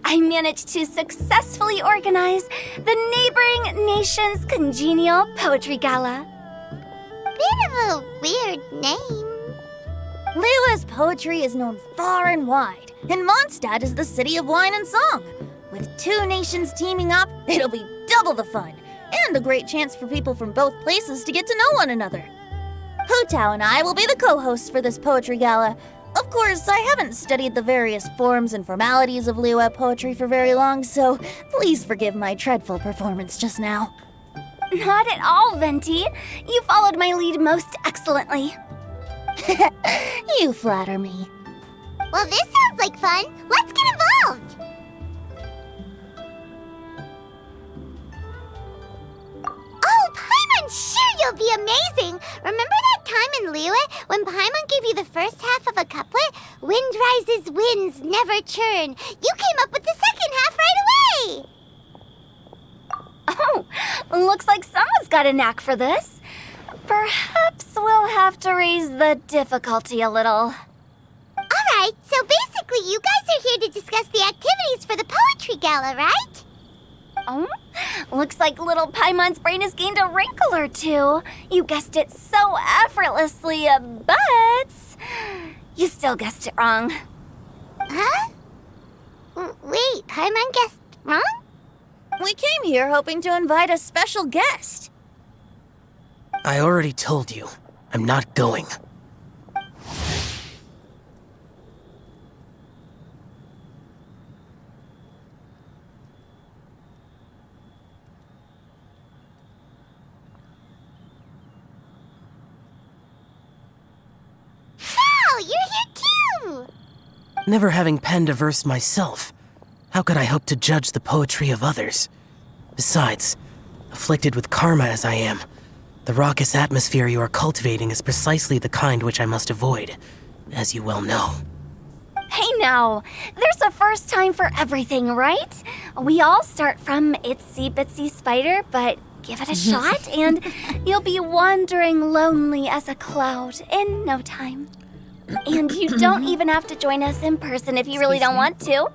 I managed to successfully organize the neighboring nation's congenial poetry gala. Bit of a weird name. Liyue's poetry is known far and wide, and Mondstadt is the city of wine and song. With 2 nations teaming up, it'll be double the fun, and a great chance for people from both places to get to know one another. Hu Tao and I will be the co-hosts for this poetry gala. Of course, I haven't studied the various forms and formalities of Liyue poetry for very long, so please forgive my dreadful performance just now. Not at all, Venti. You followed my lead most excellently. You flatter me. Well, this sounds like fun. Let's get involved. Oh, Paimon, sure you'll be amazing. Remember that time in Liyue when Paimon gave you the first half of a couplet? Wind rises, winds never churn. You came up with the second half right away. Oh, looks like someone's got a knack for this. Perhaps we'll have to raise the difficulty a little. All right, so basically you guys are here to discuss the activities for the poetry gala, right? Oh, looks like little Paimon's brain has gained a wrinkle or two. You guessed it so effortlessly, but you still guessed it wrong. Huh? Wait, Paimon guessed wrong? We came here hoping to invite a special guest. I already told you, I'm not going. Wow, you're here too! Never having penned a verse myself, how could I hope to judge the poetry of others? Besides, afflicted with karma as I am, the raucous atmosphere you are cultivating is precisely the kind which I must avoid, as you well know. Hey now, there's a first time for everything, right? We all start from itsy bitsy spider, but give it a shot and you'll be wandering lonely as a cloud in no time. And you don't even have to join us in person if you really don't want to.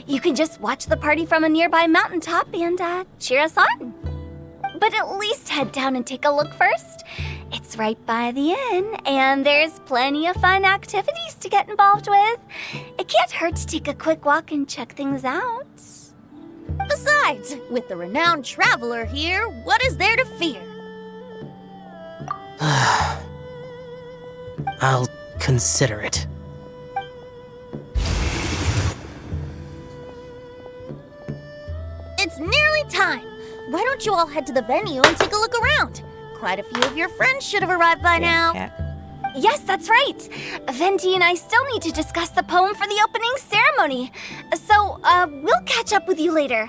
You can just watch the party from a nearby mountaintop and cheer us on. But at least head down and take a look first. It's right by the inn, and there's plenty of fun activities to get involved with. It can't hurt to take a quick walk and check things out. Besides, with the renowned traveler here, what is there to fear? I'll consider it. It's nearly time. Why don't you all head to the venue and take a look around? Quite a few of your friends should have arrived by now. Yes, that's right. Venti and I still need to discuss the poem for the opening ceremony. So, we'll catch up with you later.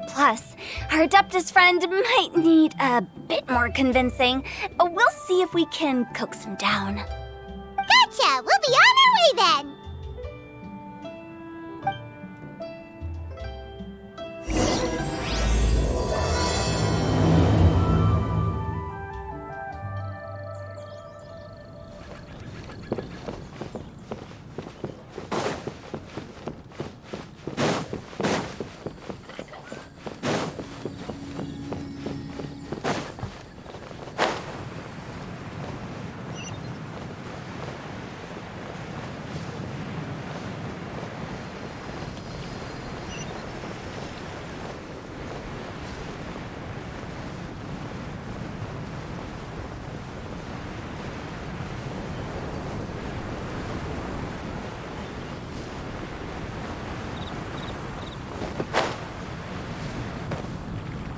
Plus, our Adeptus friend might need a bit more convincing. We'll see if we can coax him down. Gotcha! We'll be on our way then!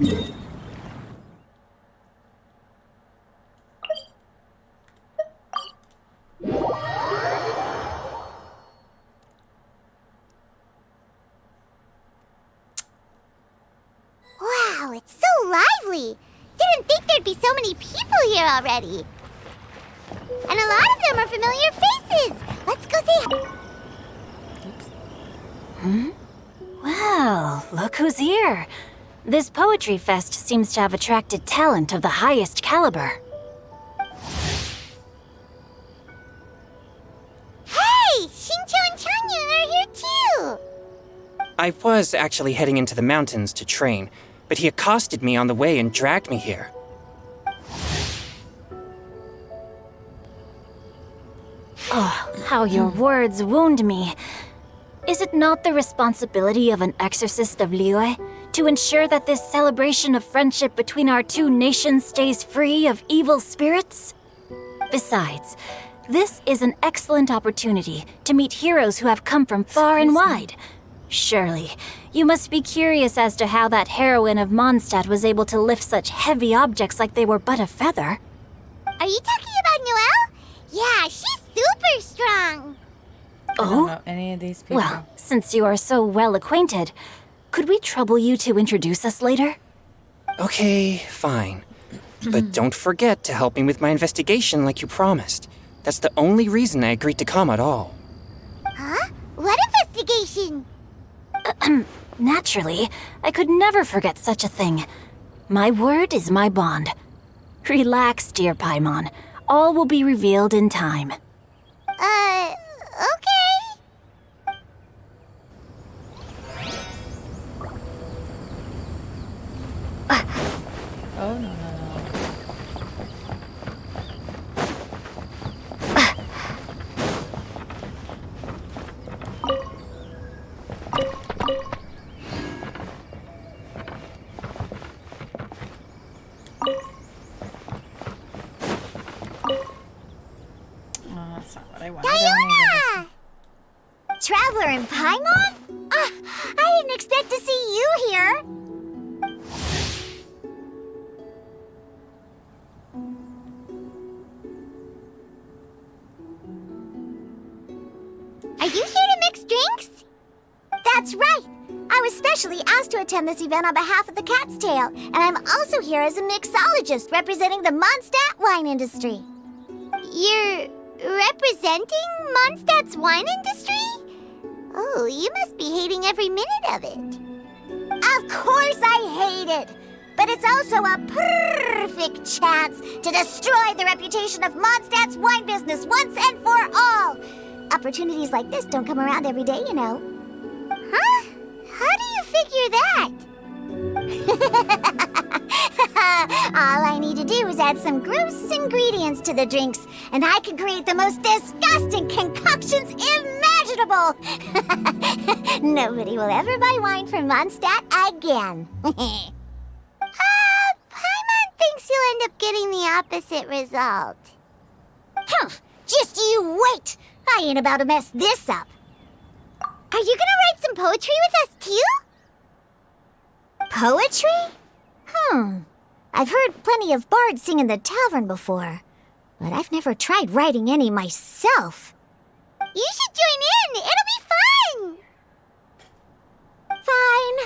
Wow, it's so lively. Didn't think there'd be so many people here already. And a lot of them are familiar faces. Let's go say hi. Well, look who's here. This poetry fest seems to have attracted talent of the highest caliber. Hey, Shincho and Changyun are here too. I was actually heading into the mountains to train, but he accosted me on the way and dragged me here. Oh, how your words wound me. Is it not the responsibility of an exorcist of Liyue to ensure that this celebration of friendship between our two nations stays free of evil spirits? Besides, this is an excellent opportunity to meet heroes who have come from far and wide. Surely, you must be curious as to how that heroine of Mondstadt was able to lift such heavy objects like they were but a feather. Are you talking about Noelle? Yeah, she's super strong. I don't know any of these people. Well, since you are so well acquainted, could we trouble you to introduce us later? Okay, fine. But don't forget to help me with my investigation like you promised. That's the only reason I agreed to come at all. Huh? What investigation? Naturally, I could never forget such a thing. My word is my bond. Relax, dear Paimon. All will be revealed in time. Okay. Oh, no. Oh, that's not what I wanted. Diana! Traveler in Paimon? I didn't expect to see you here. Are you here to mix drinks? That's right. I was specially asked to attend this event on behalf of the Cat's Tail, and I'm also here as a mixologist representing the Mondstadt wine industry. You're representing Mondstadt's wine industry? Oh, you must be hating every minute of it. Of course I hate it! But it's also a perfect chance to destroy the reputation of Mondstadt's wine business once and for all! Opportunities like this don't come around every day, you know. Huh? How do you figure that? All I need to do is add some gross ingredients to the drinks, and I can create the most disgusting concoctions imaginable! Nobody will ever buy wine from Mondstadt again. Paimon thinks you'll end up getting the opposite result. Just you wait! I ain't about to mess this up. Are you gonna write some poetry with us, too? Poetry? I've heard plenty of bards sing in the tavern before, but I've never tried writing any myself. You should join in! It'll be fun! Fine,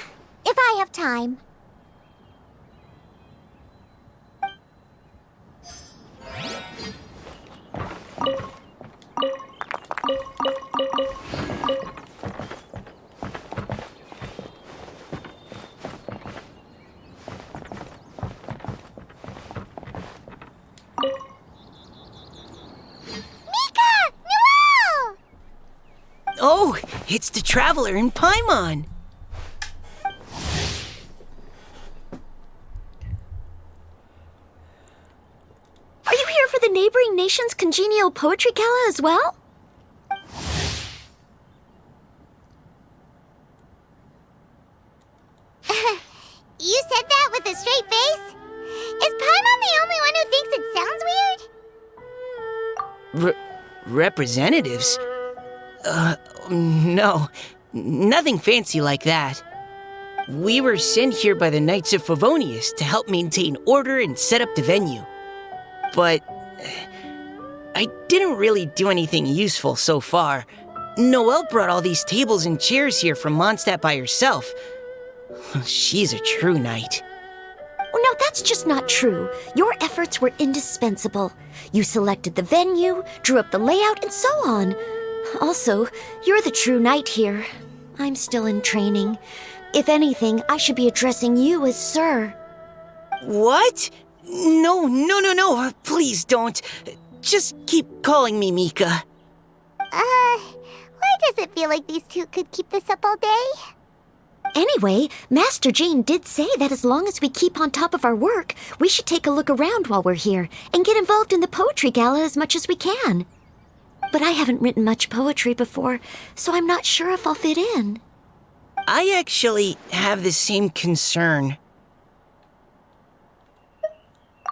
if I have time. Oh, it's the Traveler in Paimon. Are you here for the neighboring nation's congenial poetry gala as well? You said that with a straight face? Is Paimon the only one who thinks it sounds weird? Representatives? No. Nothing fancy like that. We were sent here by the Knights of Favonius to help maintain order and set up the venue. But I didn't really do anything useful so far. Noelle brought all these tables and chairs here from Mondstadt by herself. She's a true knight. No, that's just not true. Your efforts were indispensable. You selected the venue, drew up the layout, and so on. Also, you're the true knight here. I'm still in training. If anything, I should be addressing you as Sir. What? No. Please don't. Just keep calling me Mika. Why does it feel like these two could keep this up all day? Anyway, Master Jane did say that as long as we keep on top of our work, we should take a look around while we're here and get involved in the poetry gala as much as we can. But I haven't written much poetry before, so I'm not sure if I'll fit in. I actually have the same concern.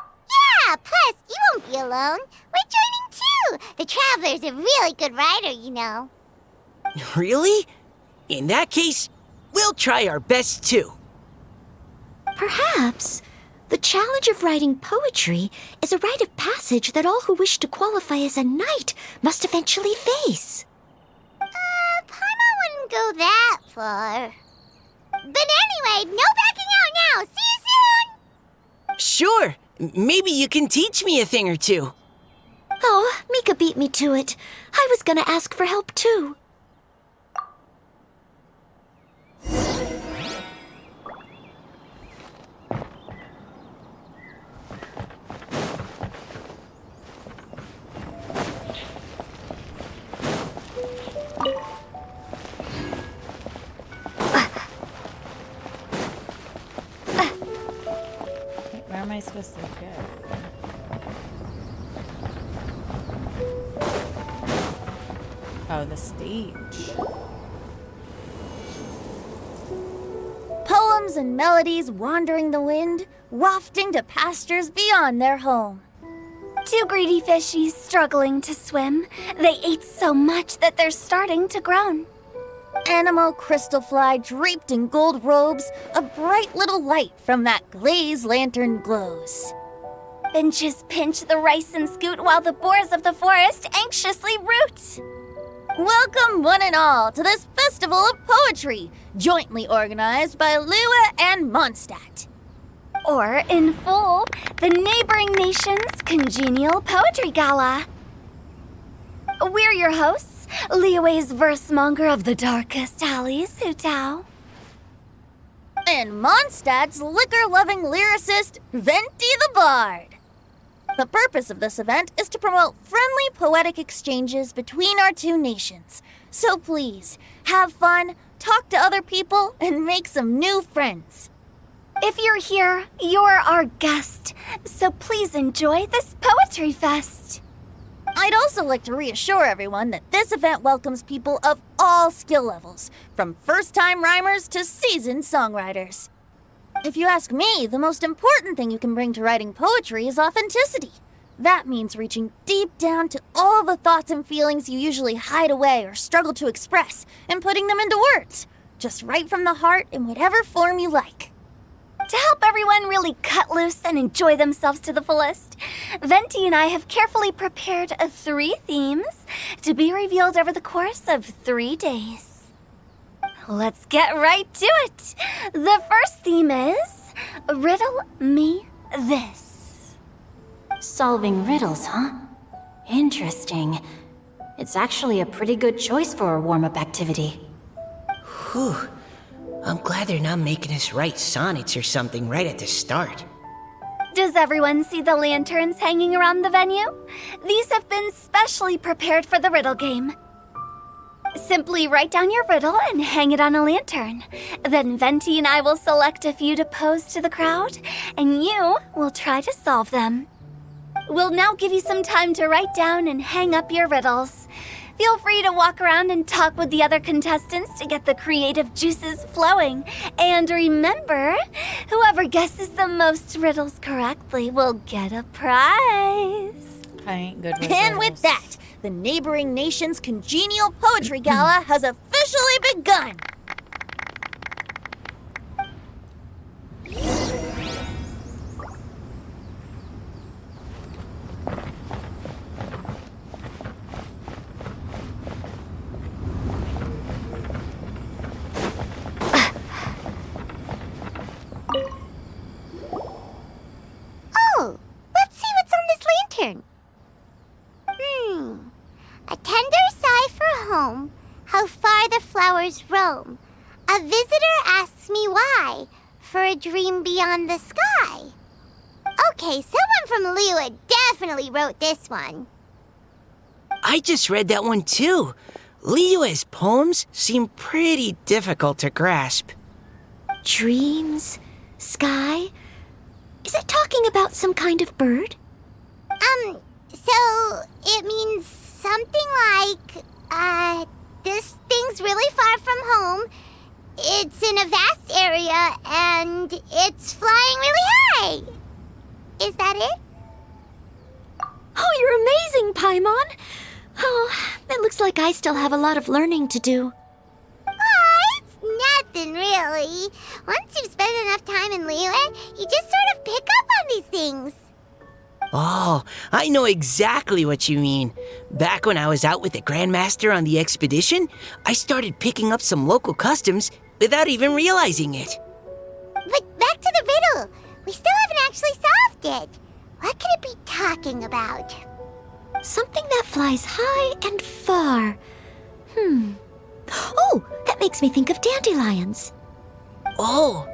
Yeah, plus, you won't be alone. We're joining too. The Traveler's a really good writer, you know. Really? In that case, we'll try our best too. Perhaps the challenge of writing poetry is a rite of passage that all who wish to qualify as a knight must eventually face. Paimon wouldn't go that far. But anyway, no backing out now. See you soon! Sure. Maybe you can teach me a thing or two. Oh, Mika beat me to it. I was gonna ask for help too. Where am I supposed to go? Oh, the stage. Poems and melodies wandering the wind, wafting to pastures beyond their home. Two greedy fishies struggling to swim. They ate so much that they're starting to groan. Animal crystal fly draped in gold robes, a bright little light from that glazed lantern glows. Benches pinch the rice and scoot while the boars of the forest anxiously root. Welcome one and all to this festival of poetry, jointly organized by Lua and Mondstadt. Or, in full, the neighboring nation's congenial poetry gala. We're your hosts, Liyue's verse-monger of the darkest alleys, Hutao. And Mondstadt's liquor-loving lyricist, Venti the Bard. The purpose of this event is to promote friendly poetic exchanges between our two nations. So please, have fun, talk to other people, and make some new friends. If you're here, you're our guest, so please enjoy this poetry fest. I'd also like to reassure everyone that this event welcomes people of all skill levels, from first-time rhymers to seasoned songwriters. If you ask me, the most important thing you can bring to writing poetry is authenticity. That means reaching deep down to all the thoughts and feelings you usually hide away or struggle to express, and putting them into words, just right from the heart in whatever form you like. To help everyone really cut loose and enjoy themselves to the fullest, Venti and I have carefully prepared 3 themes to be revealed over the course of 3 days. Let's get right to it. The first theme is Riddle Me This. Solving riddles, huh? Interesting. It's actually a pretty good choice for a warm-up activity. Whew. I'm glad they're not making us write sonnets or something right at the start. Does everyone see the lanterns hanging around the venue? These have been specially prepared for the riddle game. Simply write down your riddle and hang it on a lantern. Then Venti and I will select a few to pose to the crowd, and you will try to solve them. We'll now give you some time to write down and hang up your riddles. Feel free to walk around and talk with the other contestants to get the creative juices flowing. And remember, whoever guesses the most riddles correctly will get a prize. I ain't good with And riddles. with that, the neighboring nation's congenial poetry gala has officially begun. Mother's Rome. A visitor asks me why. For a dream beyond the sky. Okay, someone from Liyue definitely wrote this one. I just read that one too. Liyue's poems seem pretty difficult to grasp. Dreams? Sky? Is it talking about some kind of bird? So it means something like, this thing's really far from home. It's in a vast area, and it's flying really high. Is that it? Oh, you're amazing, Paimon! Oh, it looks like I still have a lot of learning to do. Oh, it's nothing really. Once you've spent enough time in Liyue, you just sort of pick up on these things. Oh, I know exactly what you mean. Back when I was out with the Grandmaster on the expedition, I started picking up some local customs without even realizing it. But back to the riddle. We still haven't actually solved it. What could it be talking about? Something that flies high and far. Oh, that makes me think of dandelions. Oh,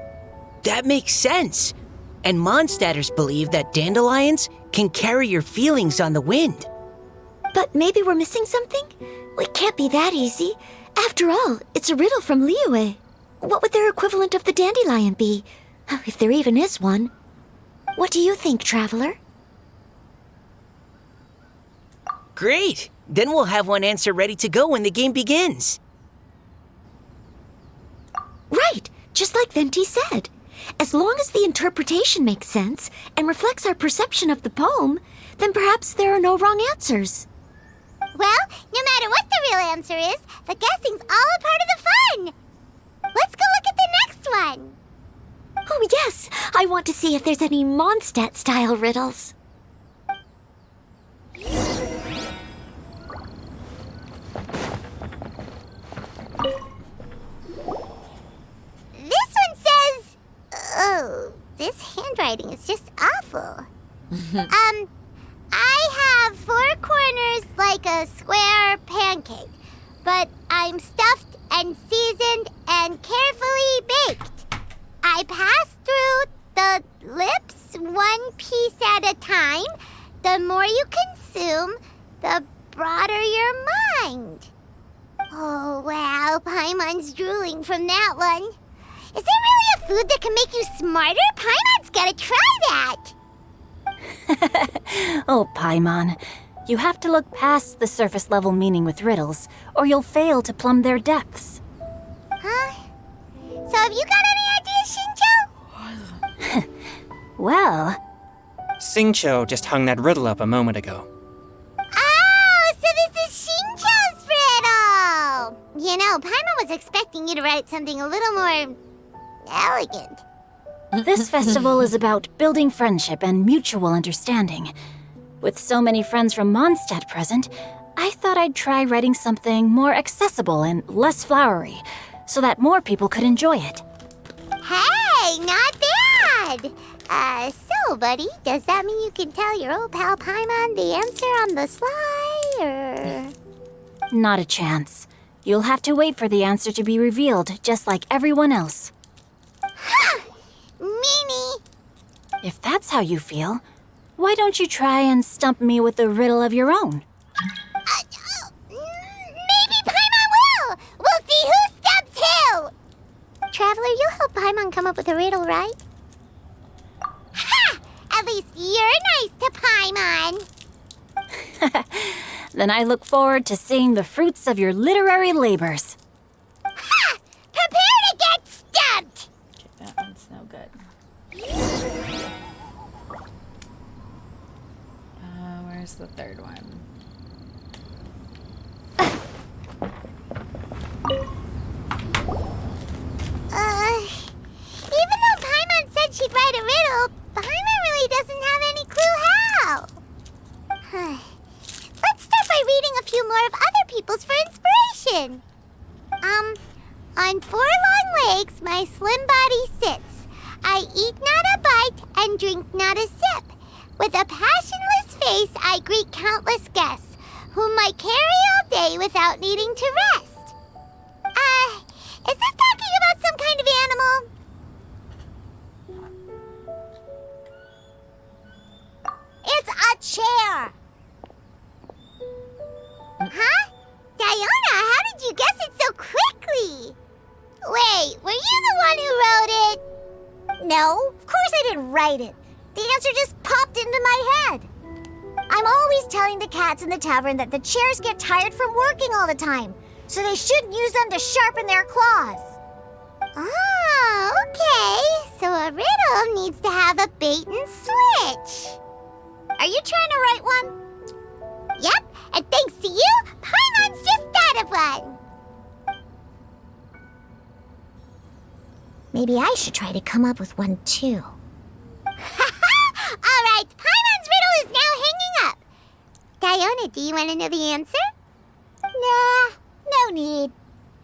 that makes sense. And Mondstadters believe that dandelions can carry your feelings on the wind. But maybe we're missing something? It can't be that easy. After all, it's a riddle from Liyue. What would their equivalent of the dandelion be? If there even is one. What do you think, Traveler? Great! Then we'll have one answer ready to go when the game begins. Right, just like Venti said. As long as the interpretation makes sense and reflects our perception of the poem, then perhaps there are no wrong answers. Well, no matter what the real answer is, the guessing's all a part of the fun. Let's go look at the next one. Oh yes, I want to see if there's any Mondstadt-style riddles. This one says... Oh, this handwriting is just awful. I have 4 corners like a square pancake, but I'm stuffed and seasoned and carefully baked. I pass through the lips 1 piece at a time. The more you consume, the broader your mind. Oh, wow, Paimon's drooling from that one. Is there really a food that can make you smarter? Paimon's gotta try that. Oh, Paimon. You have to look past the surface level meaning with riddles, or you'll fail to plumb their depths. Huh? So have you got any ideas, Shincho? Well... Xingqiu just hung that riddle up a moment ago. Oh, so this is Shincho's riddle! You know, Paimon was expecting you to write something a little more... elegant. This festival is about building friendship and mutual understanding. With so many friends from Mondstadt present, I thought I'd try writing something more accessible and less flowery, so that more people could enjoy it. Hey, not bad! So, buddy, does that mean you can tell your old pal Paimon the answer on the sly, or...? Not a chance. You'll have to wait for the answer to be revealed, just like everyone else. Ha! Meanie! If that's how you feel, why don't you try and stump me with a riddle of your own? Maybe Paimon will! We'll see who stumps who! Traveler, you'll help Paimon come up with a riddle, right? Ha! At least you're nice to Paimon! Then I look forward to seeing the fruits of your literary labors. Ha! Prepare to get stumped! Okay, that one's no good. Where's the third one? Even though Paimon said she'd write a riddle, Paimon really doesn't have any clue how. Let's start by reading a few more of other people's for inspiration. On 4 long legs, my slim body sits. I eat not a bite and drink not a sip. With a passionless face, I greet countless guests, whom I carry all day without needing to rest. Is this talking about some kind of animal? It's a chair! Huh? Diona, how did you guess it so quickly? Wait, were you the one who wrote it? No, of course I didn't write it. The answer just popped into my head. I'm always telling the cats in the tavern that the chairs get tired from working all the time, so they shouldn't use them to sharpen their claws. Ah, okay. So a riddle needs to have a bait and switch. Are you trying to write one? Yep, and thanks to you, Paimon's just thought of one. Maybe I should try to come up with one too. All right, Paimon's riddle is now hanging up. Diona, do you want to know the answer? Nah, no need.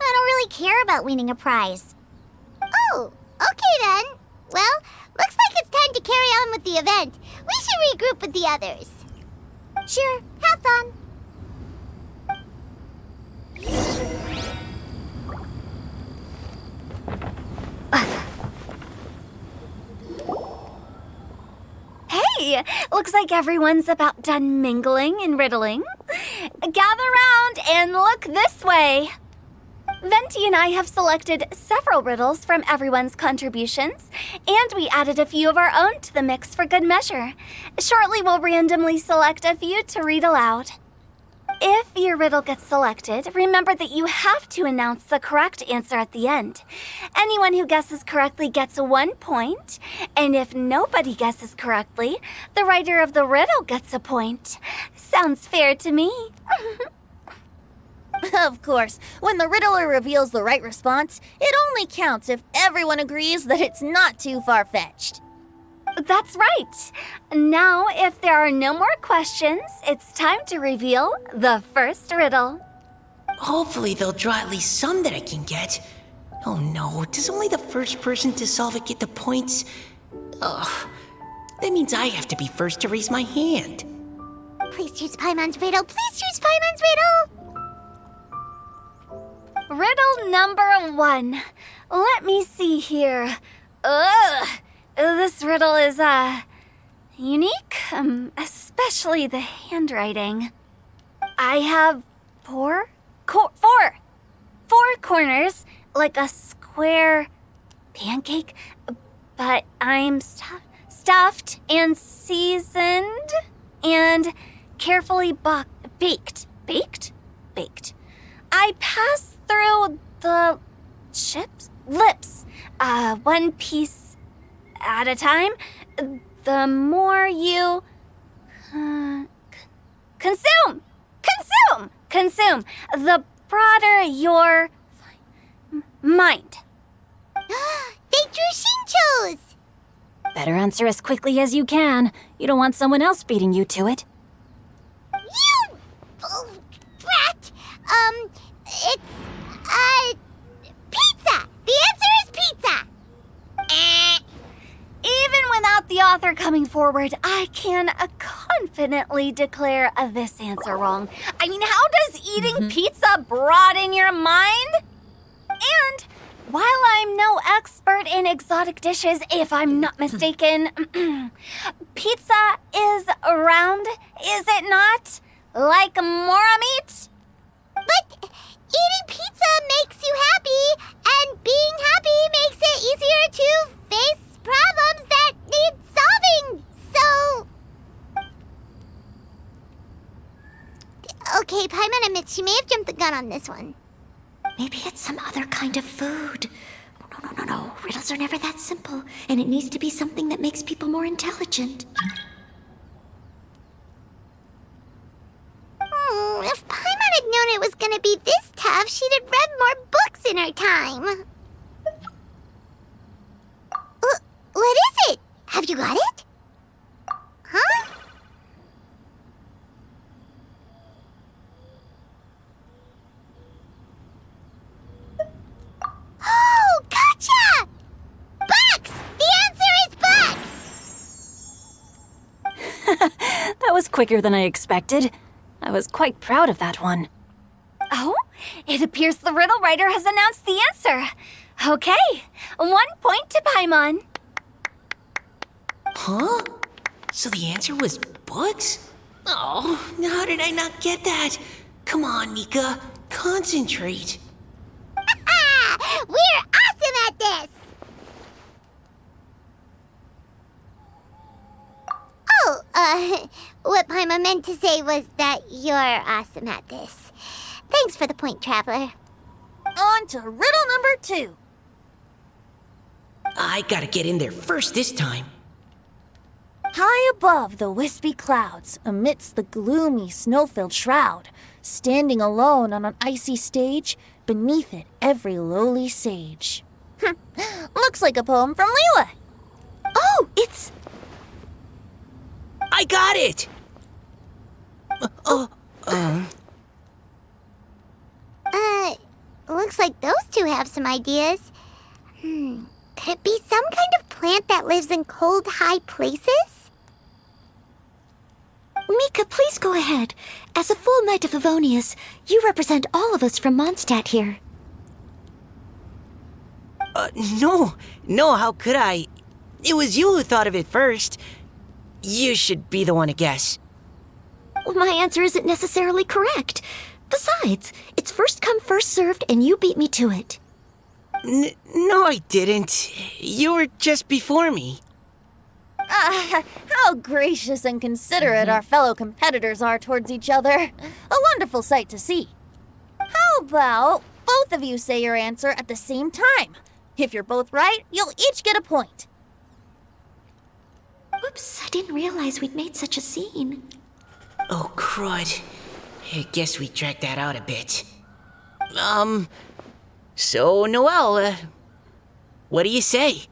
I don't really care about winning a prize. Oh, okay then. Well, looks like it's time to carry on with the event. We should regroup with the others. Sure, have fun. Hey, looks like everyone's about done mingling and riddling. Gather round and look this way. Venti and I have selected several riddles from everyone's contributions, and we added a few of our own to the mix for good measure. Shortly, we'll randomly select a few to read aloud. If your riddle gets selected, remember that you have to announce the correct answer at the end. Anyone who guesses correctly gets 1 point, and if nobody guesses correctly, the writer of the riddle gets a point. Sounds fair to me. Of course, when the riddler reveals the right response, it only counts if everyone agrees that it's not too far-fetched. That's right. Now, if there are no more questions, it's time to reveal the first riddle. Hopefully they'll draw at least some that I can get. Oh no, does only the first person to solve it get the points? Ugh, that means I have to be first to raise my hand. Please choose Paimon's riddle. Please choose Paimon's riddle. Riddle number 1. Let me see here. Ugh. This riddle is, unique, especially the handwriting. I have four corners, like a square pancake, but I'm stuffed and seasoned and carefully baked. Baked. I pass through the lips, one piece at a time. The more you consume, the broader your mind. They drew Shinchos! Better answer as quickly as you can. You don't want someone else beating you to it. You brat! It's, pizza! The answer is pizza! Even without the author coming forward, I can confidently declare this answer wrong. I mean, how does eating pizza broaden your mind? And while I'm no expert in exotic dishes, if I'm not mistaken, pizza is round, is it not? Like mora meat? But eating pizza makes you happy, and being happy makes it easier to face problems that need solving, so... Okay, Paimon admits she may have jumped the gun on this one. Maybe it's some other kind of food. No. Riddles are never that simple, and it needs to be something that makes people more intelligent. If Paimon had known it was gonna be this tough, she'd have read more books in her time. What is it? Have you got it? Huh? Oh, gotcha! Bucks! The answer is bucks! That was quicker than I expected. I was quite proud of that one. Oh, It appears the riddle writer has announced the answer. Okay, 1 point to Paimon. Huh? So the answer was books? Oh, how did I not get that? Come on, Mika, concentrate. We're awesome at this! Oh, what Paimon meant to say was that you're awesome at this. Thanks for the point, Traveler. On to riddle number 2. I gotta get in there first this time. High above the wispy clouds, amidst the gloomy snow-filled shroud, standing alone on an icy stage, beneath it every lowly sage. Looks like a poem from Leela. Oh, it's... I got it! Looks like those two have some ideas. Could it be some kind of plant that lives in cold, high places? Mika, please go ahead. As a full Knight of Favonius, you represent all of us from Mondstadt here. No, how could I? It was you who thought of it first. You should be the one to guess. My answer isn't necessarily correct. Besides, it's first come, first served, and you beat me to it. No, I didn't. You were just before me. How gracious and considerate our fellow competitors are towards each other. A wonderful sight to see. How about both of you say your answer at the same time? If you're both right, you'll each get a point. Whoops, I didn't realize we'd made such a scene. Oh, crud. I guess we dragged that out a bit. So, Noelle, what do you say?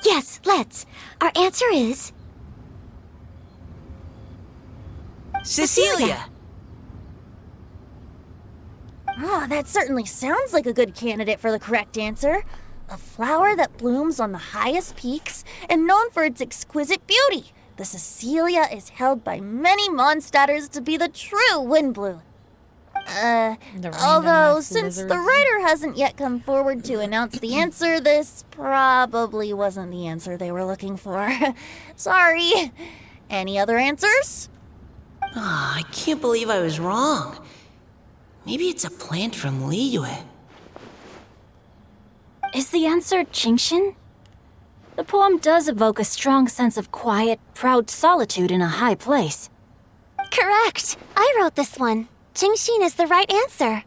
Yes, let's. Our answer is... Cecilia! Oh, that certainly sounds like a good candidate for the correct answer. A flower that blooms on the highest peaks and known for its exquisite beauty. The Cecilia is held by many Mondstadters to be the true Windbloom. Although, since the writer hasn't yet come forward to announce the answer, this probably wasn't the answer they were looking for. Sorry. Any other answers? I can't believe I was wrong. Maybe it's a plant from Liyue. Is the answer Jingshin? The poem does evoke a strong sense of quiet, proud solitude in a high place. Correct. I wrote this one. Jingshin is the right answer.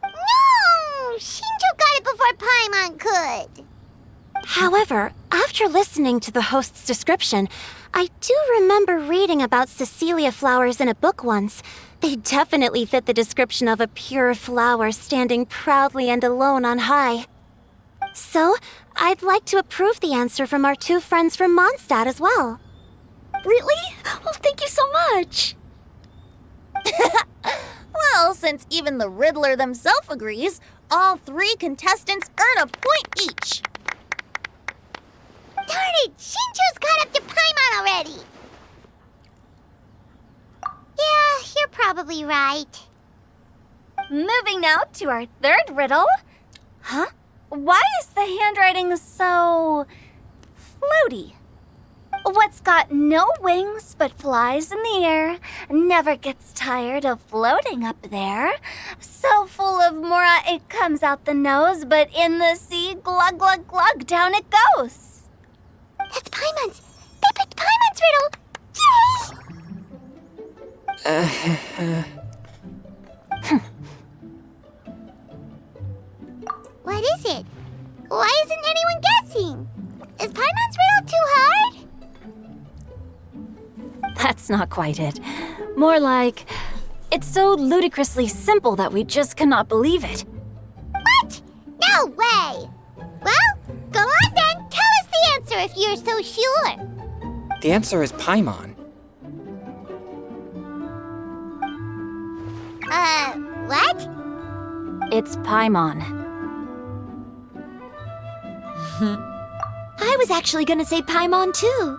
No! Shinjo got it before Paimon could. However, after listening to the host's description, I do remember reading about Cecilia flowers in a book once. They definitely fit the description of a pure flower standing proudly and alone on high. So, I'd like to approve the answer from our two friends from Mondstadt as well. Really? Oh, thank you so much. Well, since even the Riddler themselves agrees, all 3 contestants earn a point each. Darn it! Shinjo's caught up to Paimon already! Yeah, you're probably right. Moving now to our 3rd riddle. Huh? Why is the handwriting so... floaty? What's got no wings but flies in the air, never gets tired of floating up there. So full of mora it comes out the nose, but in the sea, glug glug glug, down it goes. That's Paimon's! They picked Paimon's riddle! Yay! What is it? Why isn't anyone guessing? Is Paimon's riddle too hard? That's not quite it. More like, it's so ludicrously simple that we just cannot believe it. What? No way! Well, go on then. Tell us the answer if you're so sure. The answer is Paimon. What? It's Paimon. I was actually gonna say Paimon too.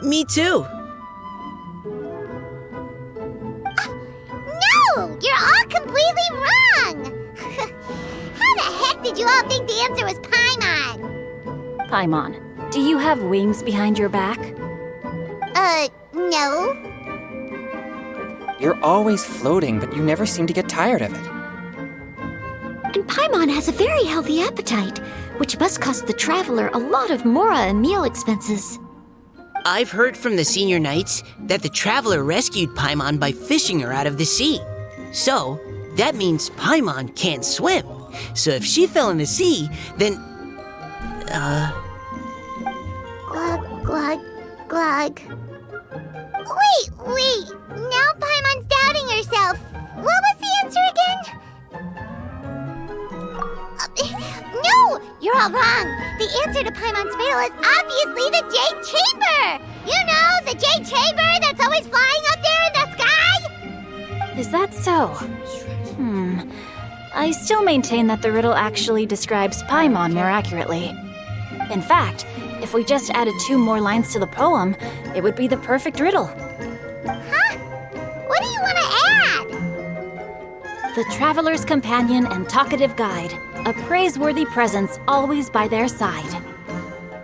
Me too. No! think the answer was Paimon. Paimon, do you have wings behind your back? No. You're always floating, but you never seem to get tired of it. And Paimon has a very healthy appetite, which must cost the traveler a lot of mora and meal expenses. I've heard from the senior knights that the traveler rescued Paimon by fishing her out of the sea. So, that means Paimon can't swim. So if she fell in the sea, then... Glug, glug, glug. Wait. Now Paimon's doubting herself. What was the answer again? No! You're all wrong. The answer to Paimon's riddle is obviously the Jade Chamber! You know, the Jade Chamber that's always flying up there in the sky? Is that so? I still maintain that the riddle actually describes Paimon more accurately. In fact, if we just added 2 more lines to the poem, it would be the perfect riddle. Huh? What do you want to add? The traveler's companion and talkative guide, a praiseworthy presence always by their side.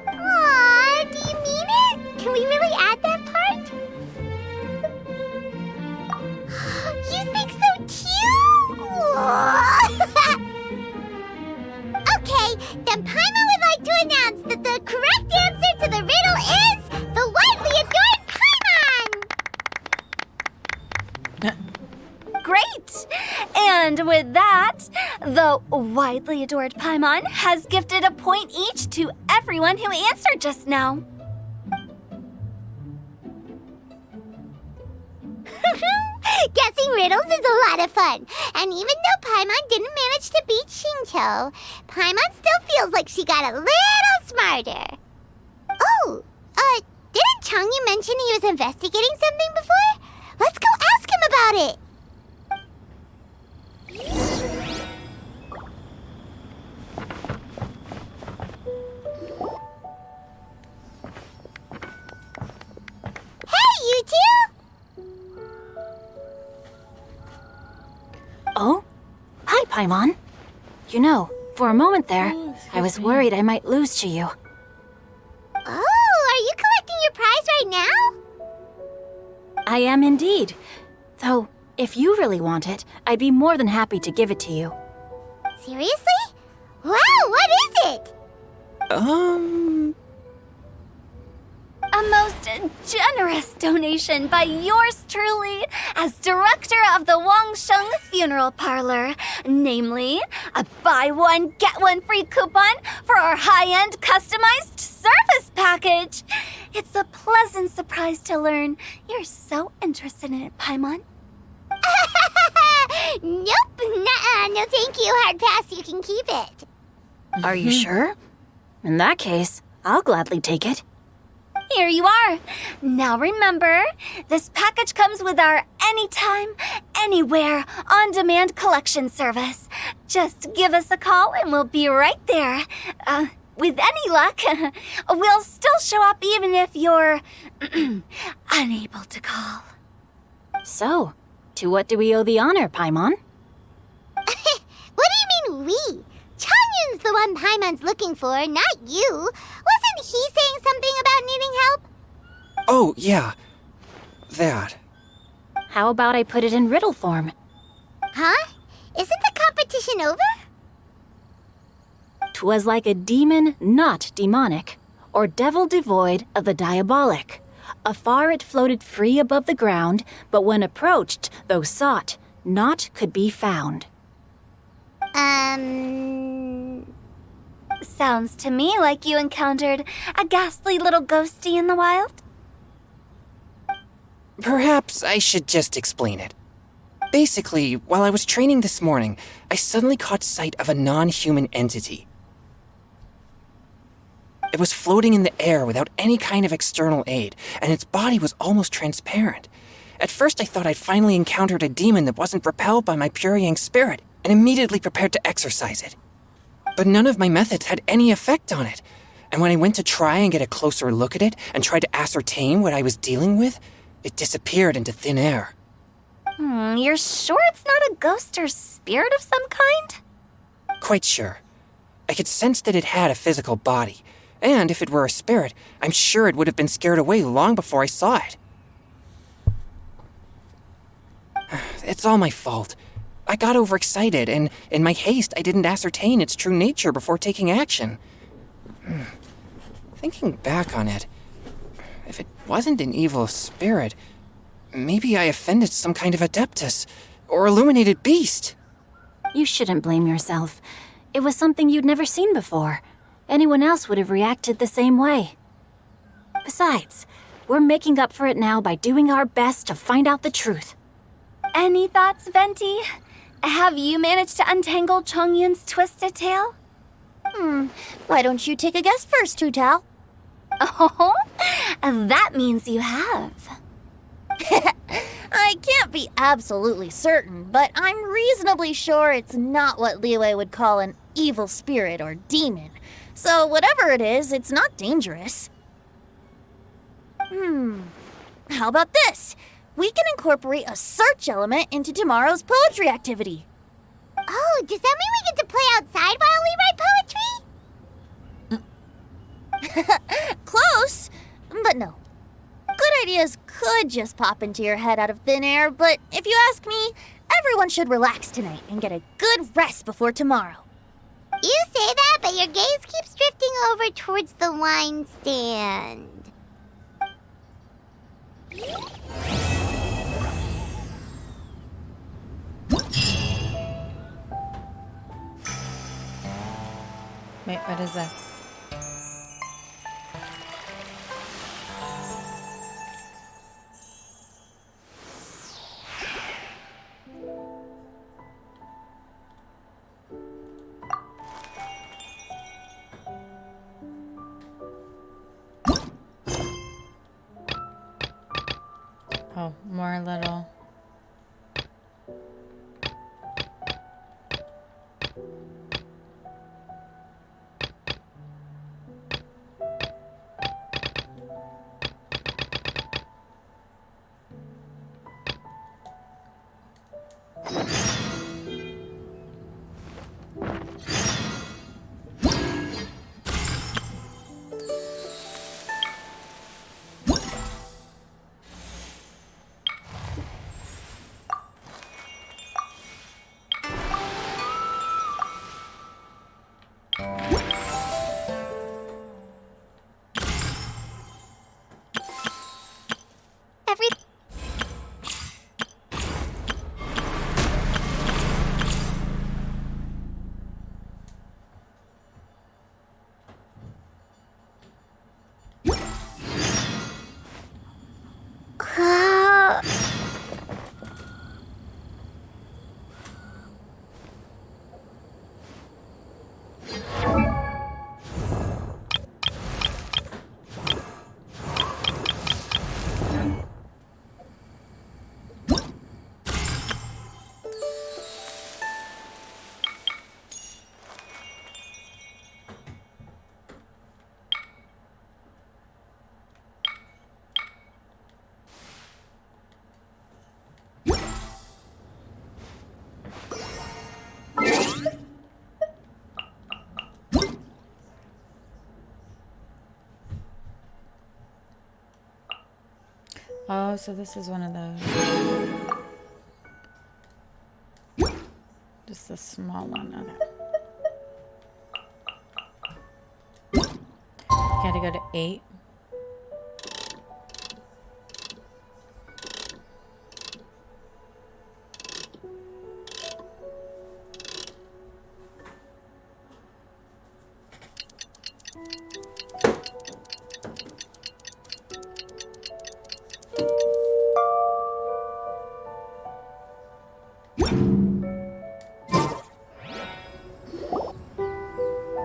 Aw, do you mean it? Can we really add that part? You think so too? Okay, then Paimon would like to announce that the correct answer to the riddle is the widely adored Paimon! Great! And with that, the widely adored Paimon has gifted a point each to everyone who answered just now. Guessing riddles is a lot of fun. And even though Paimon didn't manage to beat Xingqiu, Paimon still feels like she got a little smarter. Oh, didn't Changyu mention he was investigating something before? Let's go ask him about it. Hey, you two! Oh? Hi, Paimon. You know, for a moment there, I was worried I might lose to you. Oh, are you collecting your prize right now? I am indeed. Though, if you really want it, I'd be more than happy to give it to you. Seriously? Wow, what is it? A most generous donation by yours truly as director of the Wangsheng Funeral Parlor. Namely, a buy one, get one free coupon for our high-end customized service package. It's a pleasant surprise to learn you're so interested in it, Paimon. Nope, nuh-uh, no thank you, hard pass, you can keep it. Are you sure? In that case, I'll gladly take it. Here you are. Now remember, this package comes with our anytime, anywhere, on-demand collection service. Just give us a call and we'll be right there. With any luck, we'll still show up even if you're unable to call. So, to what do we owe the honor, Paimon? What do you mean we? Changyun's the one Paimon's looking for, not you. Wasn't he saying something about needing help? Oh, yeah. That. How about I put it in riddle form? Huh? Isn't the competition over? 'Twas like a demon not demonic, or devil devoid of the diabolic. Afar it floated free above the ground, but when approached, though sought, naught could be found. Sounds to me like you encountered a ghastly little ghosty in the wild. Perhaps I should just explain it. Basically, while I was training this morning, I suddenly caught sight of a non-human entity. It was floating in the air without any kind of external aid, and its body was almost transparent. At first I thought I'd finally encountered a demon that wasn't repelled by my pure yang spirit, and immediately prepared to exorcise it. But none of my methods had any effect on it, and when I went to try and get a closer look at it and tried to ascertain what I was dealing with, it disappeared into thin air. You're sure it's not a ghost or spirit of some kind? Quite sure. I could sense that it had a physical body. And if it were a spirit, I'm sure it would have been scared away long before I saw it. It's all my fault. I got overexcited, and in my haste, I didn't ascertain its true nature before taking action. Thinking back on it, if it wasn't an evil spirit, maybe I offended some kind of adeptus or illuminated beast. You shouldn't blame yourself. It was something you'd never seen before. Anyone else would have reacted the same way. Besides, we're making up for it now by doing our best to find out the truth. Any thoughts, Venti? Have you managed to untangle Chongyun's twisted tail? Why don't you take a guess first, Tutal? Oh, that means you have. I can't be absolutely certain, but I'm reasonably sure it's not what Liyue would call an evil spirit or demon. So whatever it is, it's not dangerous. How about this? We can incorporate a search element into tomorrow's poetry activity. Oh, does that mean we get to play outside while we write poetry? Close, but no. Good ideas could just pop into your head out of thin air, but if you ask me, everyone should relax tonight and get a good rest before tomorrow. You say that, but your gaze keeps drifting over towards the wine stand. Wait, what is this? Oh, more little. Oh, so this is one of those. Just a small one. Okay. Gotta go to 8.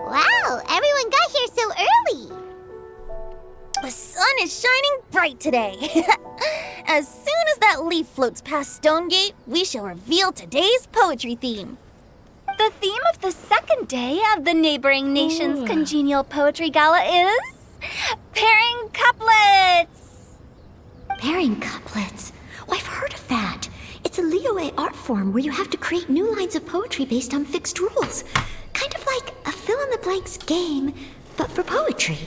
Wow, everyone got here so early. The sun is shining bright today. As soon as that leaf floats past Stonegate, we shall reveal today's poetry theme. The theme of the second day of the neighboring nation's congenial poetry gala is pairing couplets. Pairing couplets? Oh, I've heard of that. It's a Liyue art form where you have to create new lines of poetry based on fixed rules. Kind of like a fill-in-the-blanks game, but for poetry.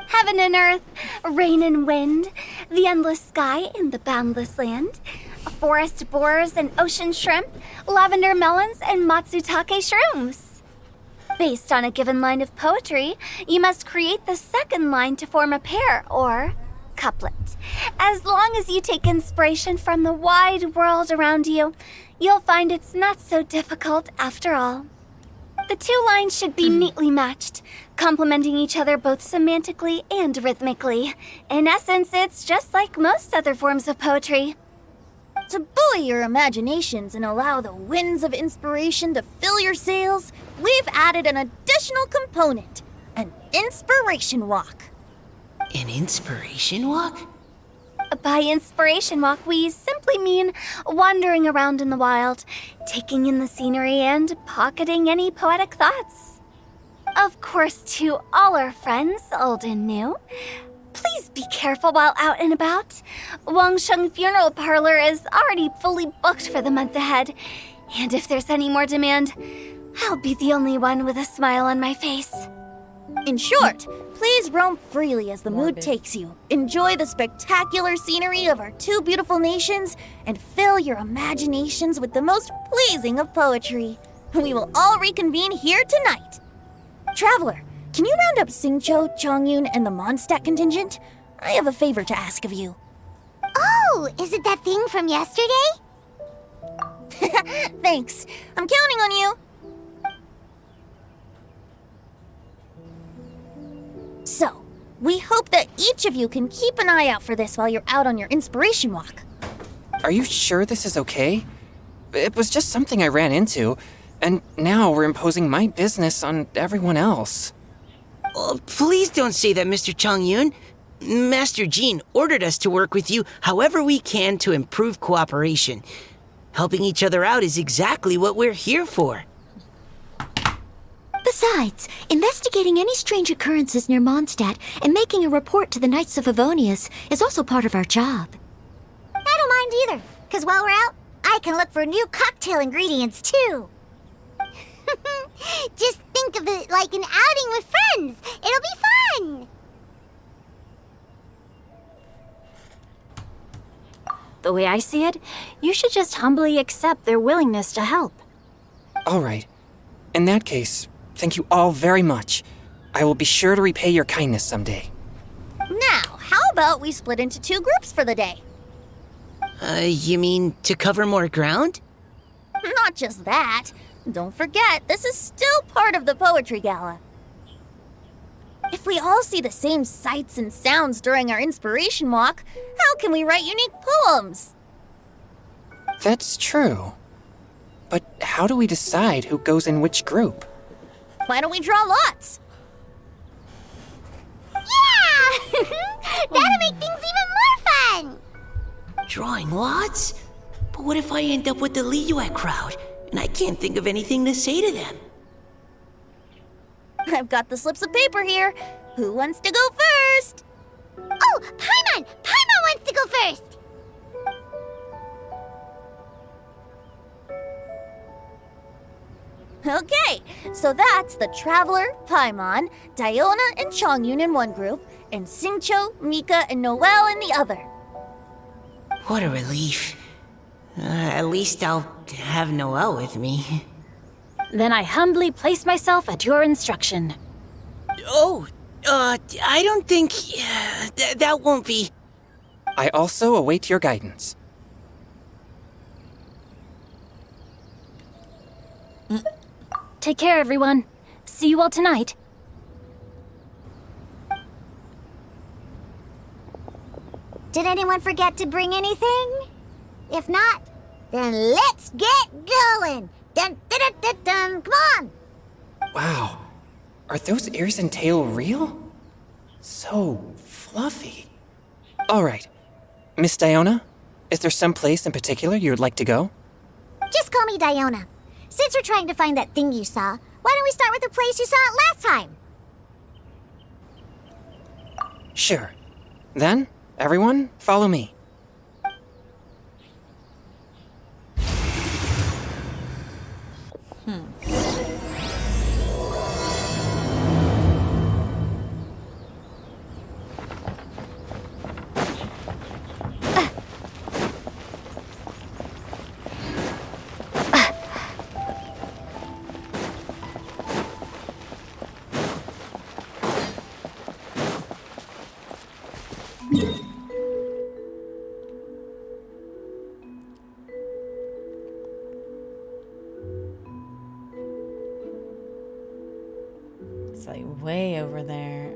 Heaven and earth, rain and wind, the endless sky and the boundless land, forest boars and ocean shrimp, lavender melons and matsutake shrooms. Based on a given line of poetry, you must create the second line to form a pair, or couplet. As long as you take inspiration from the wide world around you, you'll find it's not so difficult after all. The two lines should be neatly matched, complementing each other both semantically and rhythmically. In essence, it's just like most other forms of poetry. To buoy your imaginations and allow the winds of inspiration to fill your sails, we've added an additional component, an inspiration walk. An inspiration walk? By inspiration walk, we simply mean wandering around in the wild, taking in the scenery and pocketing any poetic thoughts. Of course, to all our friends, old and new, please be careful while out and about. Wangsheng Funeral Parlor is already fully booked for the month ahead, and if there's any more demand, I'll be the only one with a smile on my face. In short, please roam freely as the mood takes you. Enjoy the spectacular scenery of our two beautiful nations and fill your imaginations with the most pleasing of poetry. We will all reconvene here tonight. Traveler, can you round up Xingqiu, Chongyun, and the Mondstadt contingent? I have a favor to ask of you. Oh, is it that thing from yesterday? Thanks. I'm counting on you. So, we hope that each of you can keep an eye out for this while you're out on your inspiration walk. Are you sure this is okay? It was just something I ran into, and now we're imposing my business on everyone else. Oh, please don't say that, Mr. Chongyun. Master Jean ordered us to work with you however we can to improve cooperation. Helping each other out is exactly what we're here for. Besides, investigating any strange occurrences near Mondstadt and making a report to the Knights of Favonius is also part of our job. I don't mind either, because while we're out, I can look for new cocktail ingredients too. Just think of it like an outing with friends. It'll be fun. The way I see it, you should just humbly accept their willingness to help. All right. In that case, thank you all very much. I will be sure to repay your kindness someday. Now, how about we split into two groups for the day? You mean to cover more ground? Not just that. Don't forget, this is still part of the Poetry Gala. If we all see the same sights and sounds during our inspiration walk, how can we write unique poems? That's true. But how do we decide who goes in which group? Why don't we draw lots? Yeah! That'll make things even more fun! Drawing lots? But what if I end up with the Liyue crowd, and I can't think of anything to say to them? I've got the slips of paper here. Who wants to go first? Oh, Paimon! Paimon wants to go first! Okay, so that's the Traveler, Paimon, Diona, and Chongyun in one group, and Xingqiu, Mika, and Noelle in the other. What a relief. At least I'll have Noelle with me. Then I humbly place myself at your instruction. Oh, I don't think... that won't be... I also await your guidance. Take care, everyone. See you all tonight. Did anyone forget to bring anything? If not, then let's get going! Dun, dun, dun, dun, dun. Come on! Wow. Are those ears and tail real? So fluffy. All right. Miss Diona, is there some place in particular you would like to go? Just call me Diona. Since we're trying to find that thing you saw, why don't we start with the place you saw it last time? Sure. Then, everyone, follow me. It's like way over there.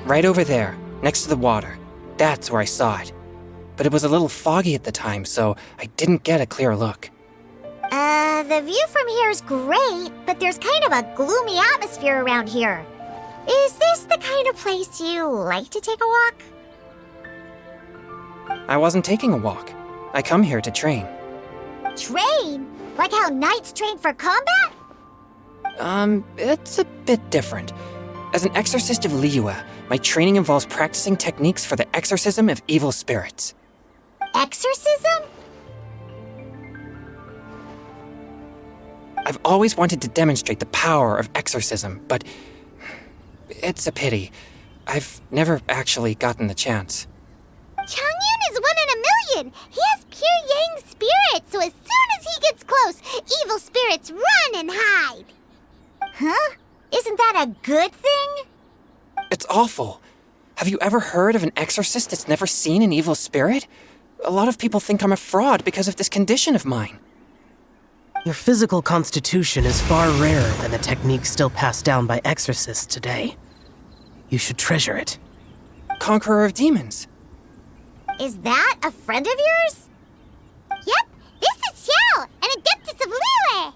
Right over there, next to the water. That's where I saw it. But it was a little foggy at the time, so I didn't get a clear look. The view from here is great, but there's kind of a gloomy atmosphere around here. Is this the kind of place you like to take a walk? I wasn't taking a walk. I come here to train. Train? Like how knights train for combat? It's a bit different. As an exorcist of Liyue, my training involves practicing techniques for the exorcism of evil spirits. Exorcism? I've always wanted to demonstrate the power of exorcism, but it's a pity. I've never actually gotten the chance. Changyun is 1 in a million! He has pure yang spirit, so as soon as he gets close, evil spirits run and hide! Huh? Isn't that a good thing? It's awful. Have you ever heard of an exorcist that's never seen an evil spirit? A lot of people think I'm a fraud because of this condition of mine. Your physical constitution is far rarer than the techniques still passed down by exorcists today. You should treasure it. Conqueror of demons. Is that a friend of yours? Yep, this is Xiao, an Adeptus of Liyue!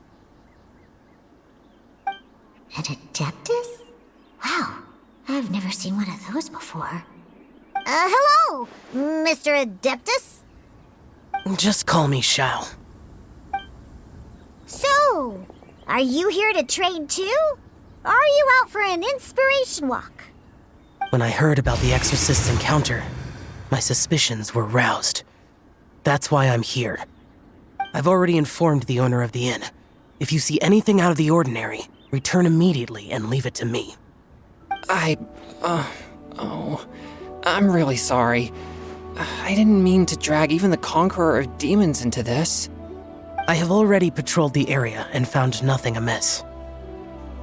An Adeptus? Wow, I've never seen one of those before. Hello, Mr. Adeptus? Just call me Xiao. So, are you here to train too? Or are you out for an inspiration walk? When I heard about the exorcist's encounter, my suspicions were roused. That's why I'm here. I've already informed the owner of the inn. If you see anything out of the ordinary, return immediately and leave it to me. I'm really sorry. I didn't mean to drag even the Conqueror of Demons into this. I have already patrolled the area and found nothing amiss.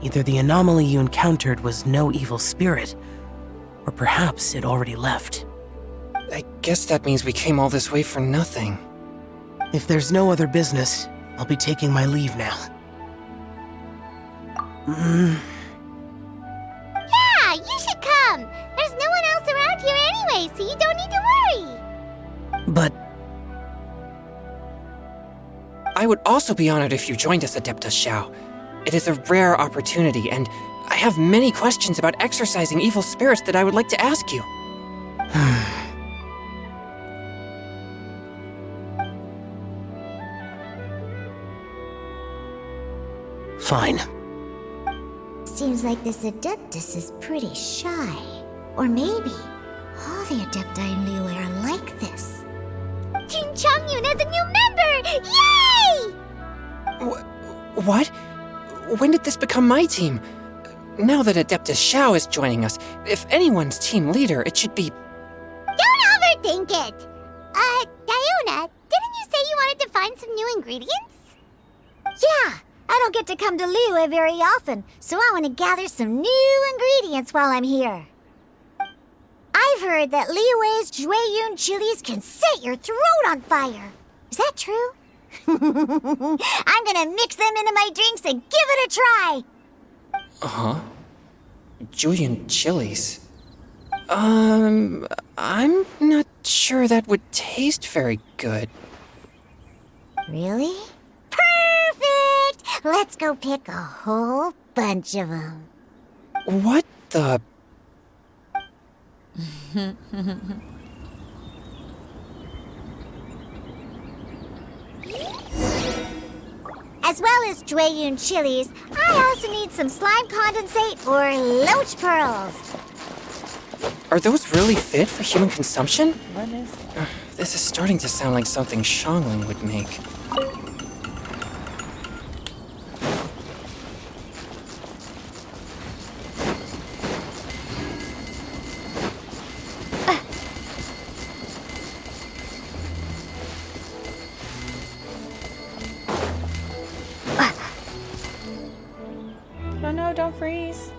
Either the anomaly you encountered was no evil spirit, or perhaps it already left. I guess that means we came all this way for nothing. If there's no other business, I'll be taking my leave now. Yeah, you should come! There's no one else around here anyway, so you don't need to worry! But I would also be honored if you joined us, Adeptus Xiao. It is a rare opportunity, and I have many questions about exorcising evil spirits that I would like to ask you. Fine. Seems like this Adeptus is pretty shy. Or maybe all the Adepti in Liyue are like this. Team Changyun has a new member! Yay! What? When did this become my team? Now that Adeptus Xiao is joining us, if anyone's team leader, it should be... Don't overthink it. Diona, didn't you say you wanted to find some new ingredients? Yeah, I don't get to come to Liyue very often, so I want to gather some new ingredients while I'm here. I've heard that Liyue's Jueyun chilies can set your throat on fire. Is that true? I'm gonna mix them into my drinks and give it a try. Uh-huh. Julian chilies. I'm not sure that would taste very good. Really? Perfect! Let's go pick a whole bunch of them. What the... As well as Jueyun chilies, I also need some slime condensate or loach pearls. Are those really fit for human consumption? What is it? This is starting to sound like something Xiangling would make. Oh no, don't freeze.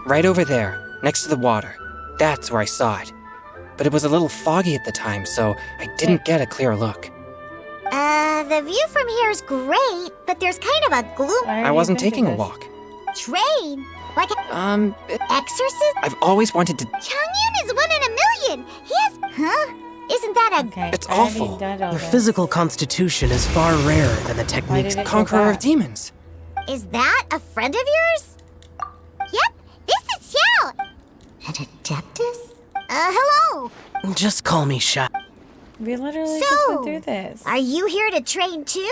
Right over there, next to the water. That's where I saw it. But it was a little foggy at the time, so I didn't get a clear look. The view from here is great, but there's kind of a gloom. I wasn't taking a walk. Train? Like a exorcist? I've always wanted to... Changyun is 1 in a million. He has... Huh? Isn't that a... Okay, It's I already awful. done all Your this. physical constitution is far rarer than the techniques. did it go Conqueror of back? demons. Is that a friend of yours? Yep, this is Xiao. An adeptus? Hello. Just call me Sha. We literally just So, went through this. are you here to train too?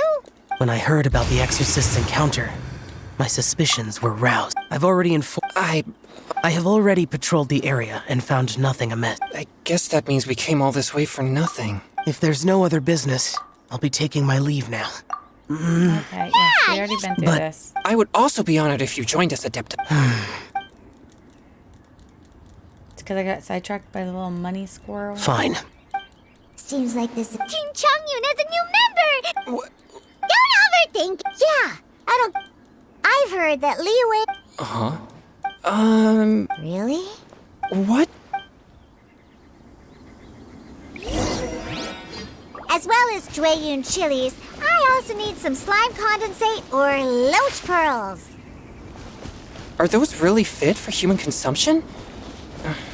When I heard about the exorcist's encounter, my suspicions were roused. I've already I have already patrolled the area and found nothing amiss. I guess that means we came all this way for nothing. If there's no other business, I'll be taking my leave now. Okay, yes, we already been through But- this. I would also be honored if you joined us, Adept. It's because I got sidetracked by the little money squirrel. Fine. Seems like this Team Changyun has a new member. Don't overthink. Yeah, I've heard that Liyue... Uh-huh. Really? What? As well as Jueyun chilies, I also need some slime condensate or loach pearls. Are those really fit for human consumption?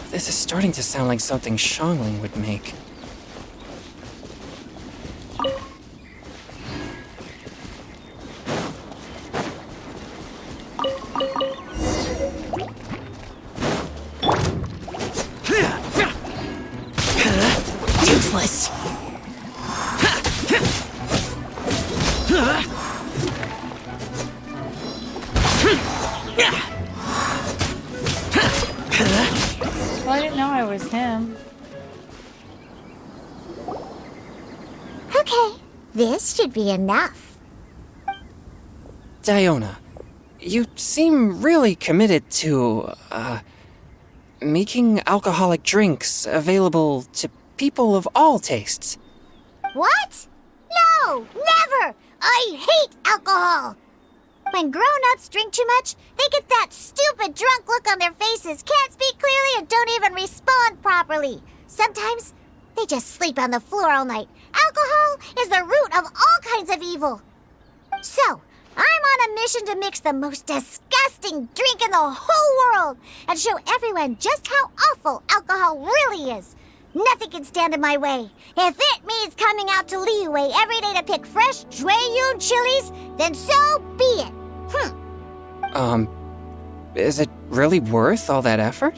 This is starting to sound like something Xiangling would make. Useless. Well, I didn't know I was him. Okay, this should be enough. Diona, you seem really committed to, making alcoholic drinks available to people of all tastes. What? No, never! I hate alcohol! When grown-ups drink too much, they get that stupid drunk look on their faces, can't speak clearly, and don't even respond properly. Sometimes, they just sleep on the floor all night. Alcohol is the root of all kinds of evil. So, I'm on a mission to mix the most disgusting drink in the whole world and show everyone just how awful alcohol really is. Nothing can stand in my way. If it means coming out to Liyue every day to pick fresh Jueyun chilies, then so be it. Is it really worth all that effort?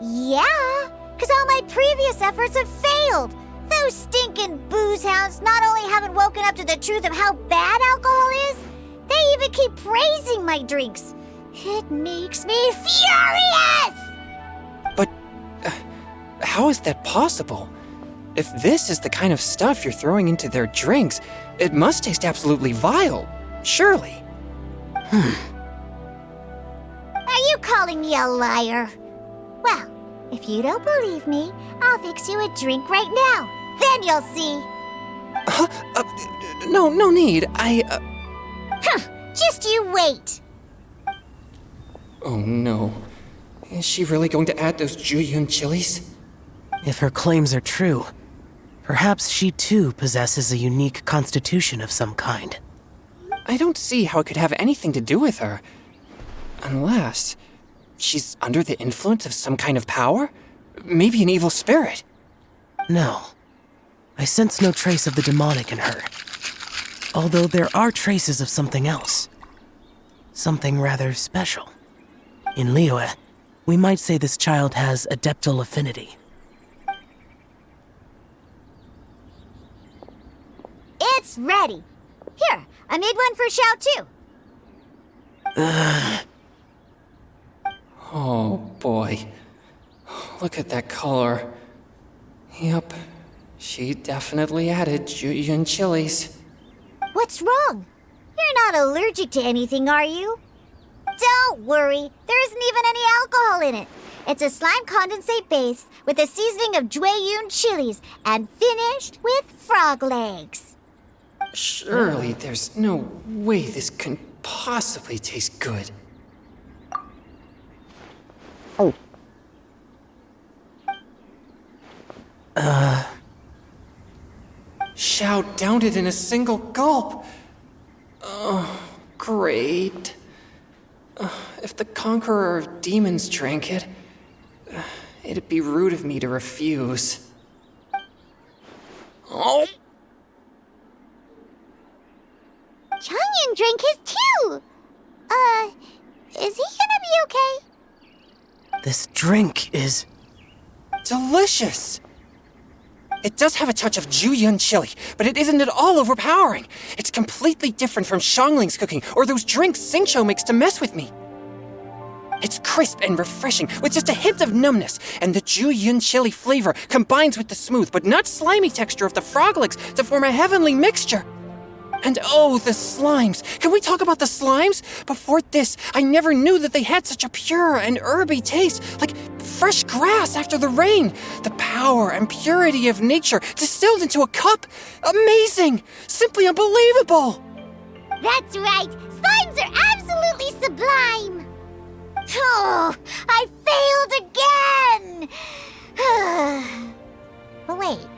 Yeah, because all my previous efforts have failed. The You stinking booze hounds not only haven't woken up to the truth of how bad alcohol is, they even keep praising my drinks. It makes me furious! But how is that possible? If this is the kind of stuff you're throwing into their drinks, it must taste absolutely vile, surely. Are you calling me a liar? Well, if you don't believe me, I'll fix you a drink right now. Then you'll see. No need. Just you wait. Oh no. Is she really going to add those Jueyun chilies? If her claims are true, perhaps she too possesses a unique constitution of some kind. I don't see how it could have anything to do with her. Unless she's under the influence of some kind of power? Maybe an evil spirit. No. I sense no trace of the demonic in her. Although there are traces of something else. Something rather special. In Liyue, we might say this child has adeptal affinity. It's ready. Here, I made one for Xiao too. Oh boy. Look at that color. Yep. She definitely added Jueyun chilies. What's wrong? You're not allergic to anything, are you? Don't worry, there isn't even any alcohol in it. It's a slime condensate base with a seasoning of Jueyun chilies and finished with frog legs. Surely there's no way this can possibly taste good. Xiao downed it in a single gulp. Oh, great. If the Conqueror of Demons drank it, it'd be rude of me to refuse. Oh! Changyun drank his too! Is he gonna be okay? This drink is... delicious! It does have a touch of Jueyun chili, but it isn't at all overpowering. It's completely different from Xiangling's cooking or those drinks Xingqiu makes to mess with me. It's crisp and refreshing, with just a hint of numbness, and the Jueyun chili flavor combines with the smooth but not slimy texture of the frog legs to form a heavenly mixture. And oh, the slimes! Can we talk about the slimes? Before this, I never knew that they had such a pure and herby taste, like fresh grass after the rain. The power and purity of nature distilled into a cup. Amazing! Simply unbelievable! That's right! Slimes are absolutely sublime! Oh, I failed again! But wait,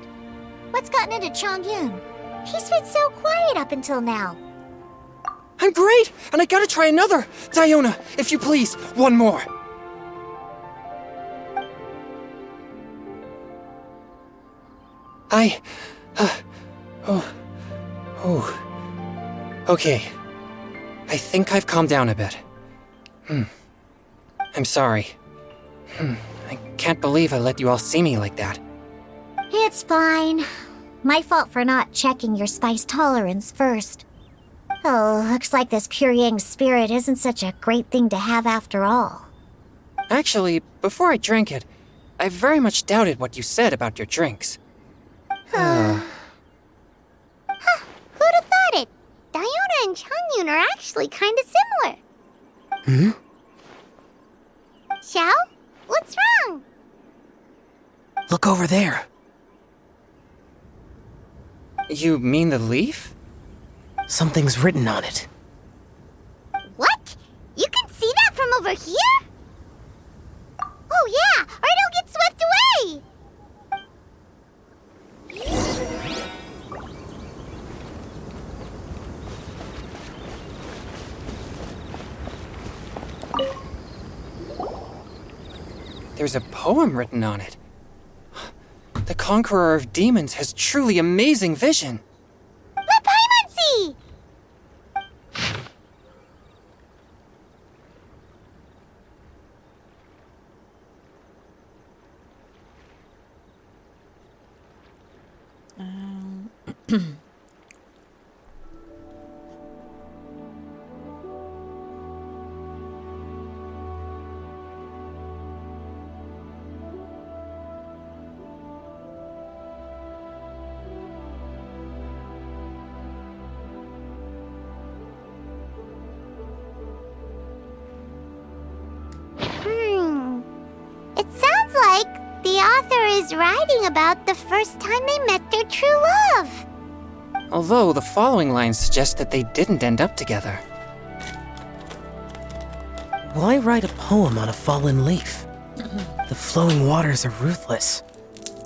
what's gotten into Changyun? He's been so quiet up until now. I'm great, and I gotta try another. Diona, if you please, one more. Okay. I think I've calmed down a bit. I'm sorry. I can't believe I let you all see me like that. It's fine. My fault for not checking your spice tolerance first. Oh, looks like this pure yang spirit isn't such a great thing to have after all. Actually, before I drank it, I very much doubted what you said about your drinks. Who'd have thought it? Diona and Changyun are actually kinda similar. Xiao? What's wrong? Look over there. You mean the leaf? Something's written on it. What? You can see that from over here? Oh yeah, or it'll get swept away! There's a poem written on it. The Conqueror of Demons has truly amazing vision. Let Paimon see! It sounds like the author is writing about the first time they met their true love. Although the following lines suggest that they didn't end up together. Why write a poem on a fallen leaf? The flowing waters are ruthless.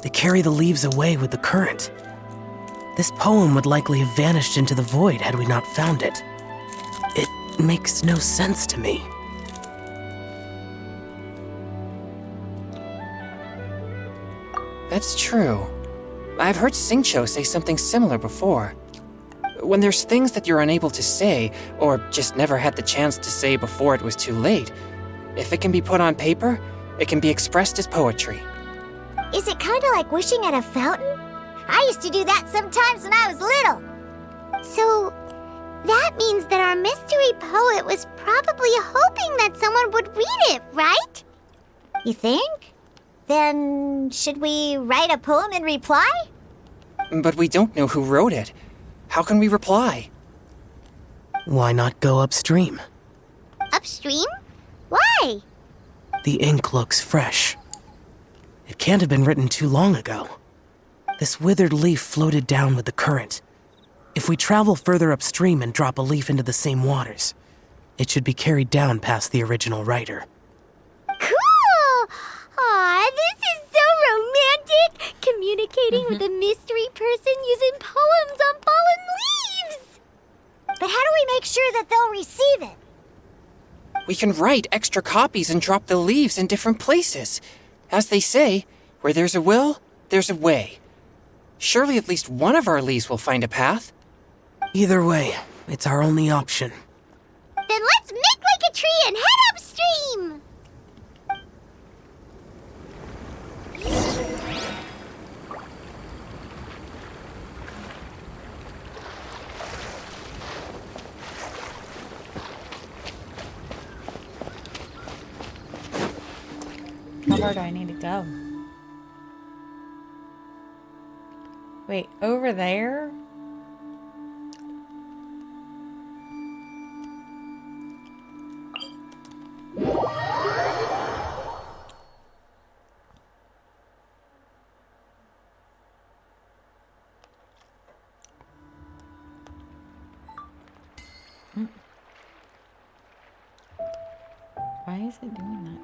They carry the leaves away with the current. This poem would likely have vanished into the void had we not found it. It makes no sense to me. That's true. I've heard Singcho say something similar before. When there's things that you're unable to say, or just never had the chance to say before it was too late, if it can be put on paper, it can be expressed as poetry. Is it kind of like wishing at a fountain? I used to do that sometimes when I was little. So, that means that our mystery poet was probably hoping that someone would read it, right? You think? Then, should we write a poem in reply? But we don't know who wrote it. How can we reply? Why not go upstream? Upstream? Why? The ink looks fresh. It can't have been written too long ago. This withered leaf floated down with the current. If we travel further upstream and drop a leaf into the same waters, it should be carried down past the original writer. Cool! Aw, this is so romantic! Communicating with a mystery person using poems on fallen leaves! But how do we make sure that they'll receive it? We can write extra copies and drop the leaves in different places. As they say, where there's a will, there's a way. Surely at least one of our leaves will find a path. Either way, it's our only option. Then let's make like a tree and head upstream! How far do I need to go? Wait, over there? Why is it doing that?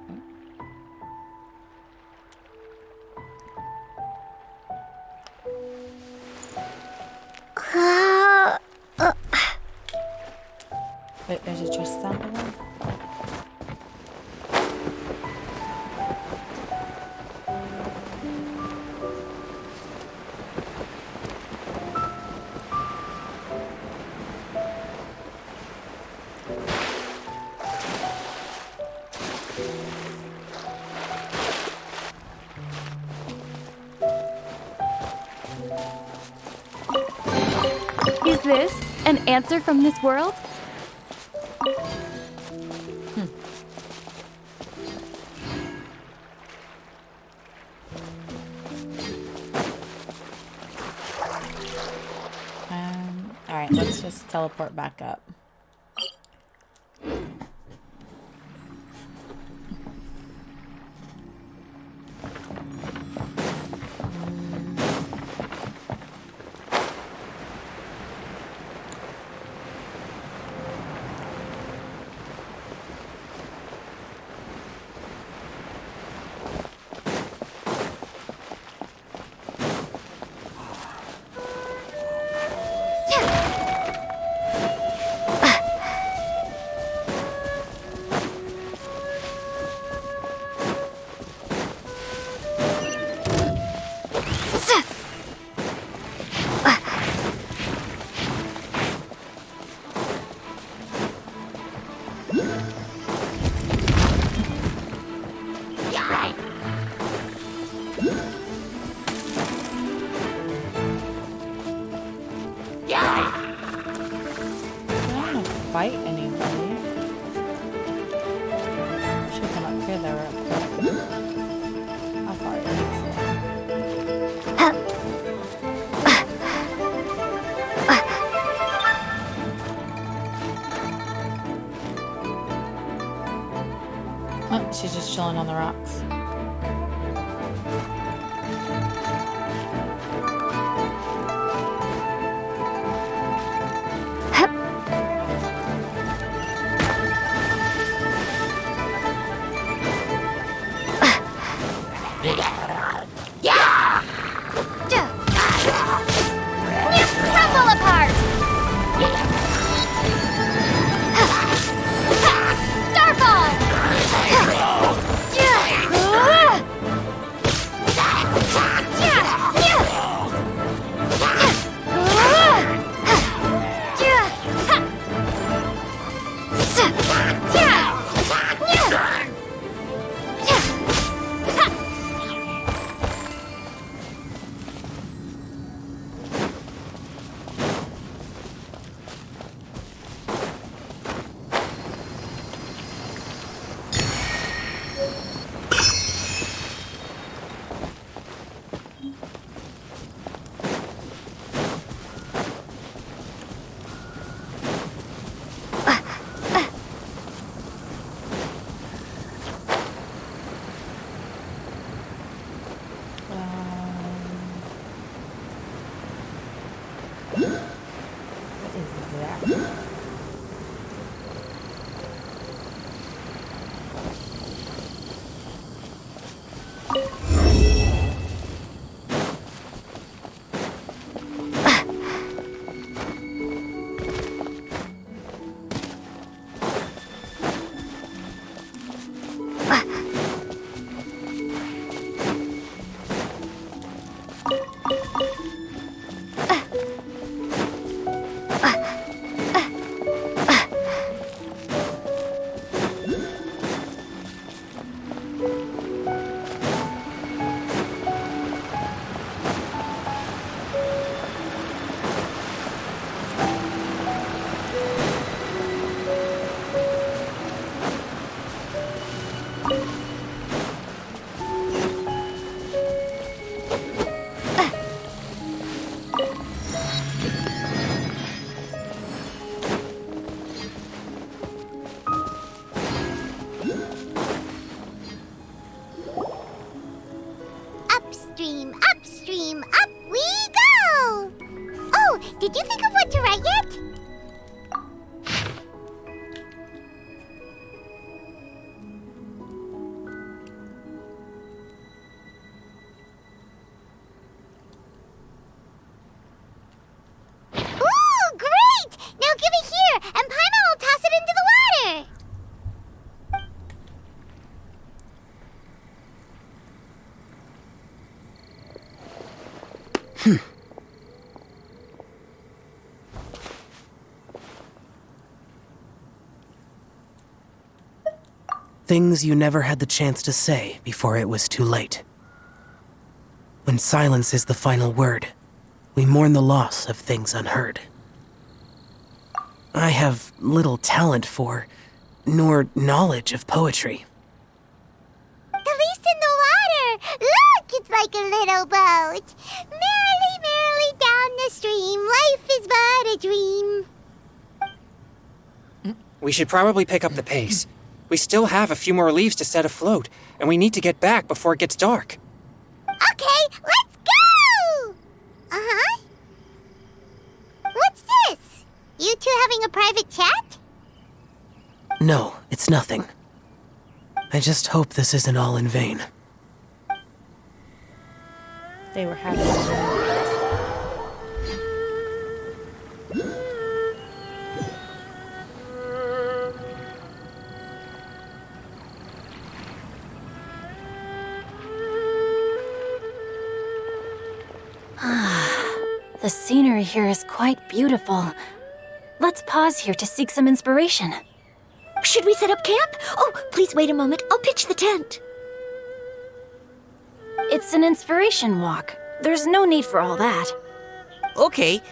Wait, there's a chest down below? Is this an answer from this world? Alright, let's just teleport back up. fight anybody. Should come up here though real quick. How far is this thing? Oh, she's just chilling on the rocks. Crumble apart! Starball! Upstream, upstream, up we go! Oh, did you think of what to write yet? Ooh, great! Now give it here, and Paimon will toss it into the water! Things you never had the chance to say before it was too late. When silence is the final word, we mourn the loss of things unheard. I have little talent for, nor knowledge of poetry. The leaf's in the water! Look, it's like a little boat! Merrily, merrily down the stream, life is but a dream. We should probably pick up the pace. We still have a few more leaves to set afloat, and we need to get back before it gets dark. Okay, let's go! Uh-huh. What's this? You two having a private chat? No, it's nothing. I just hope this isn't all in vain. They were having The scenery here is quite beautiful. Let's pause here to seek some inspiration. Should we set up camp? Oh, please wait a moment. I'll pitch the tent. It's an inspiration walk. There's no need for all that. Okay,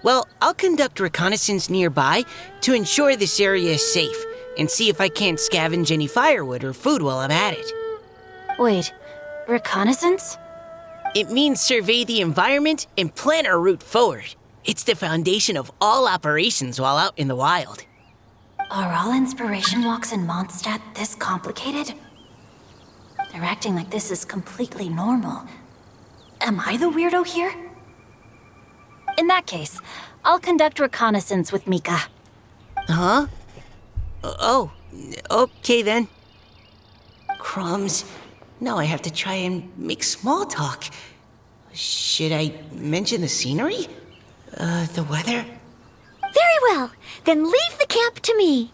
Well, I'll conduct reconnaissance nearby to ensure this area is safe and see if I can't scavenge any firewood or food while I'm at it. Wait, reconnaissance? It means survey the environment and plan our route forward. It's the foundation of all operations while out in the wild. Are all inspiration walks in Mondstadt this complicated? They're acting like this is completely normal. Am I the weirdo here? In that case, I'll conduct reconnaissance with Mika. Huh? Oh, okay then. Crumbs. Now I have to try and make small talk. Should I mention the scenery? The weather? Very well. Then leave the camp to me.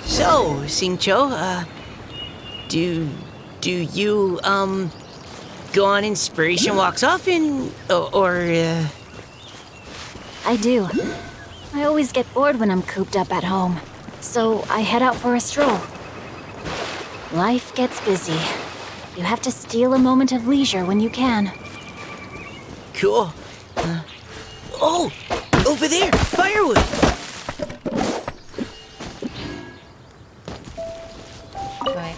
So, Xingqiu, do you, go on inspiration walks often, or I do. I always get bored when I'm cooped up at home, so I head out for a stroll. Life gets busy. You have to steal a moment of leisure when you can. Cool. Oh! Over there! Firewood! Right.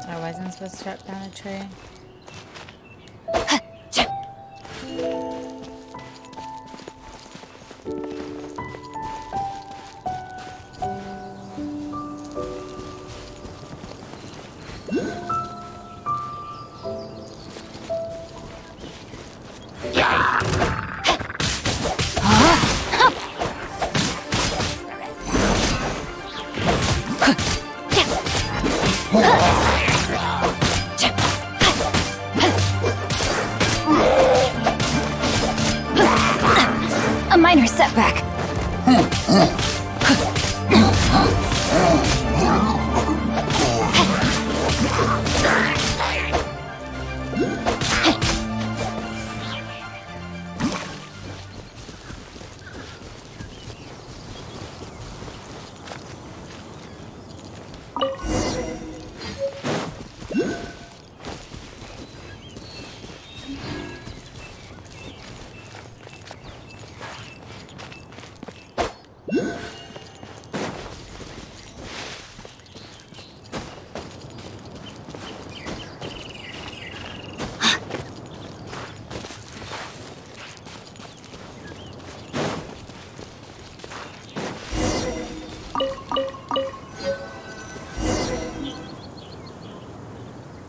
So I wasn't supposed to chop down a tree? A minor setback.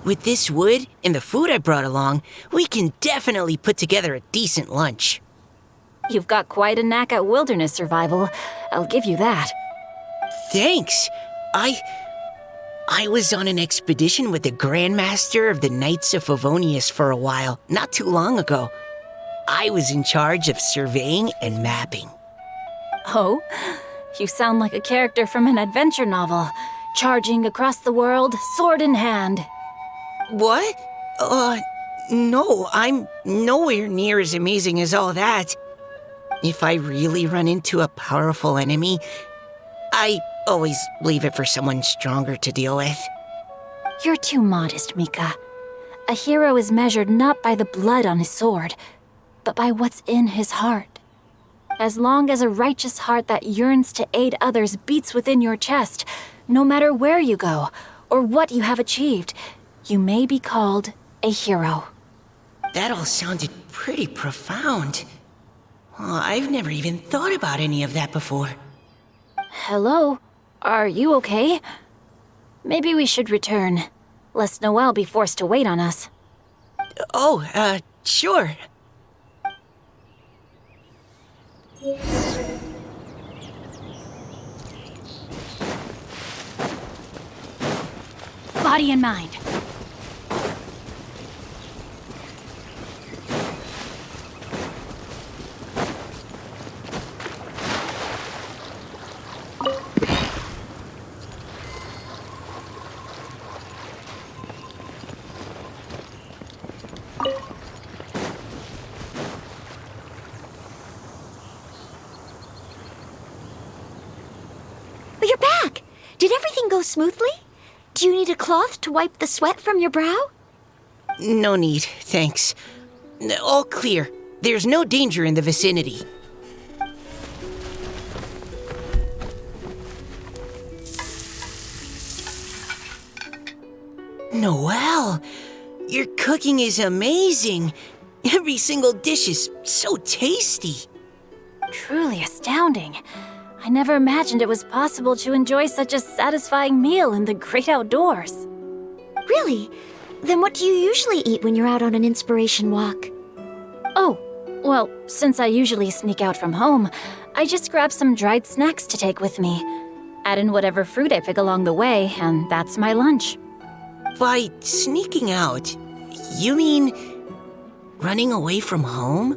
With this wood and the food I brought along, we can definitely put together a decent lunch. You've got quite a knack at wilderness survival. I'll give you that. Thanks. I was on an expedition with the Grandmaster of the Knights of Favonius for a while, not too long ago. I was in charge of surveying and mapping. Oh? You sound like a character from an adventure novel, charging across the world, sword in hand. What? No, I'm nowhere near as amazing as all that. If I really run into a powerful enemy, I always leave it for someone stronger to deal with. You're too modest, Mika. A hero is measured not by the blood on his sword, but by what's in his heart. As long as a righteous heart that yearns to aid others beats within your chest, no matter where you go or what you have achieved, you may be called a hero. That all sounded pretty profound. I've never even thought about any of that before. Hello? Are you okay? Maybe we should return, lest Noelle be forced to wait on us. Oh, sure. Body and mind. Did everything go smoothly? Do you need a cloth to wipe the sweat from your brow? No need, thanks. All clear. There's no danger in the vicinity. Noelle, your cooking is amazing. Every single dish is so tasty. Truly astounding. I never imagined it was possible to enjoy such a satisfying meal in the great outdoors. Really? Then what do you usually eat when you're out on an inspiration walk? Oh, well, since I usually sneak out from home, I just grab some dried snacks to take with me. Add in whatever fruit I pick along the way, and that's my lunch. By sneaking out, you mean running away from home?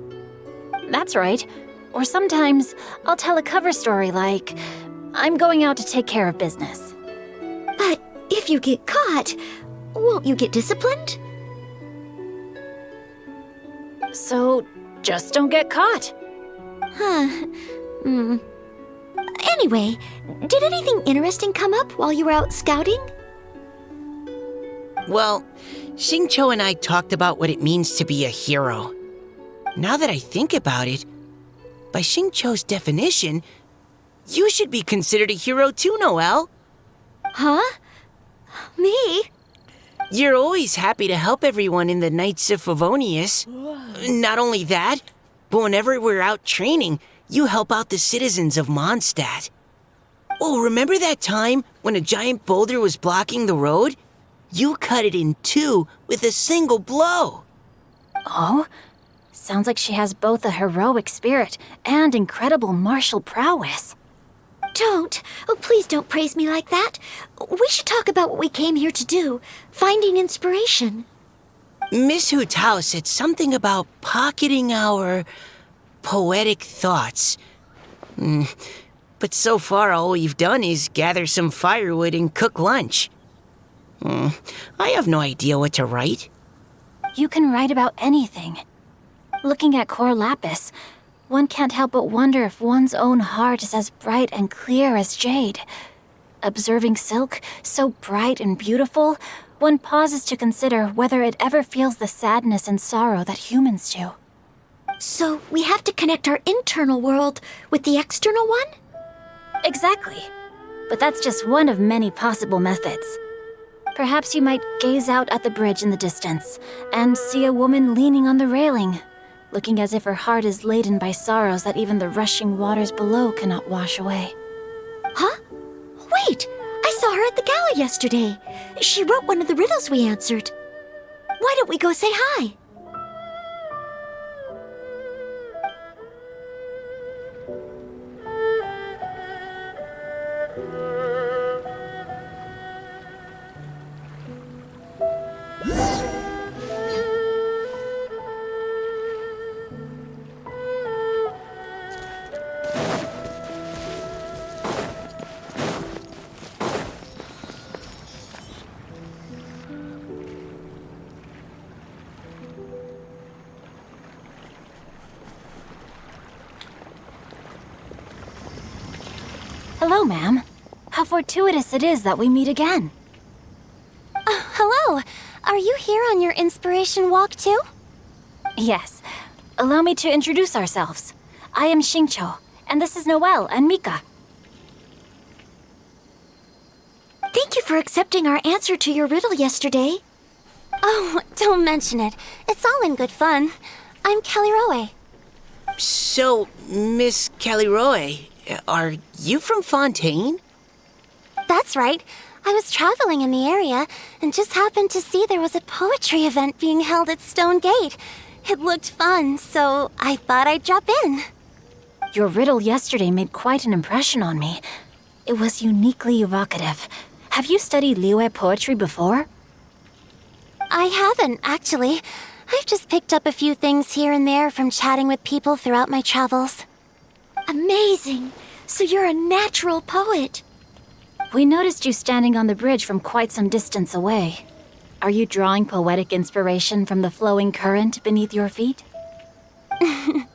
That's right. Or sometimes I'll tell a cover story like, I'm going out to take care of business. But if you get caught, won't you get disciplined? So just don't get caught. Anyway, did anything interesting come up while you were out scouting? Well, Xingqiu and I talked about what it means to be a hero. Now that I think about it, by Xingqiu's definition, you should be considered a hero too, Noelle. Huh? Me? You're always happy to help everyone in the Knights of Favonius. Not only that, but whenever we're out training, you help out the citizens of Mondstadt. Oh, remember that time when a giant boulder was blocking the road? You cut it in two with a single blow. Oh? Sounds like she has both a heroic spirit and incredible martial prowess. Don't. Oh, please don't praise me like that. We should talk about what we came here to do, finding inspiration. Miss Hu Tao said something about pocketing our poetic thoughts. But so far all we've done is gather some firewood and cook lunch. I have no idea what to write. You can write about anything. Looking at Cor Lapis, one can't help but wonder if one's own heart is as bright and clear as jade. Observing silk, so bright and beautiful, one pauses to consider whether it ever feels the sadness and sorrow that humans do. So we have to connect our internal world with the external one? Exactly. But that's just one of many possible methods. Perhaps you might gaze out at the bridge in the distance and see a woman leaning on the railing, looking as if her heart is laden by sorrows that even the rushing waters below cannot wash away. Huh? Wait! I saw her at the gala yesterday. She wrote one of the riddles we answered. Why don't we go say hi? Hello, ma'am. How fortuitous it is that we meet again. Hello. Are you here on your inspiration walk too? Yes. Allow me to introduce ourselves. I am Xingqiu, and this is Noelle and Mika. Thank you for accepting our answer to your riddle yesterday. Oh, don't mention it. It's all in good fun. I'm Kelly Roe. So, Miss Kelly Roe, are you from Fontaine? That's right. I was traveling in the area and just happened to see there was a poetry event being held at Stone Gate. It looked fun, so I thought I'd drop in. Your riddle yesterday made quite an impression on me. It was uniquely evocative. Have you studied Liyue poetry before? I haven't, actually. I've just picked up a few things here and there from chatting with people throughout my travels. Amazing! So you're a natural poet. We noticed you standing on the bridge from quite some distance away. Are you drawing poetic inspiration from the flowing current beneath your feet? I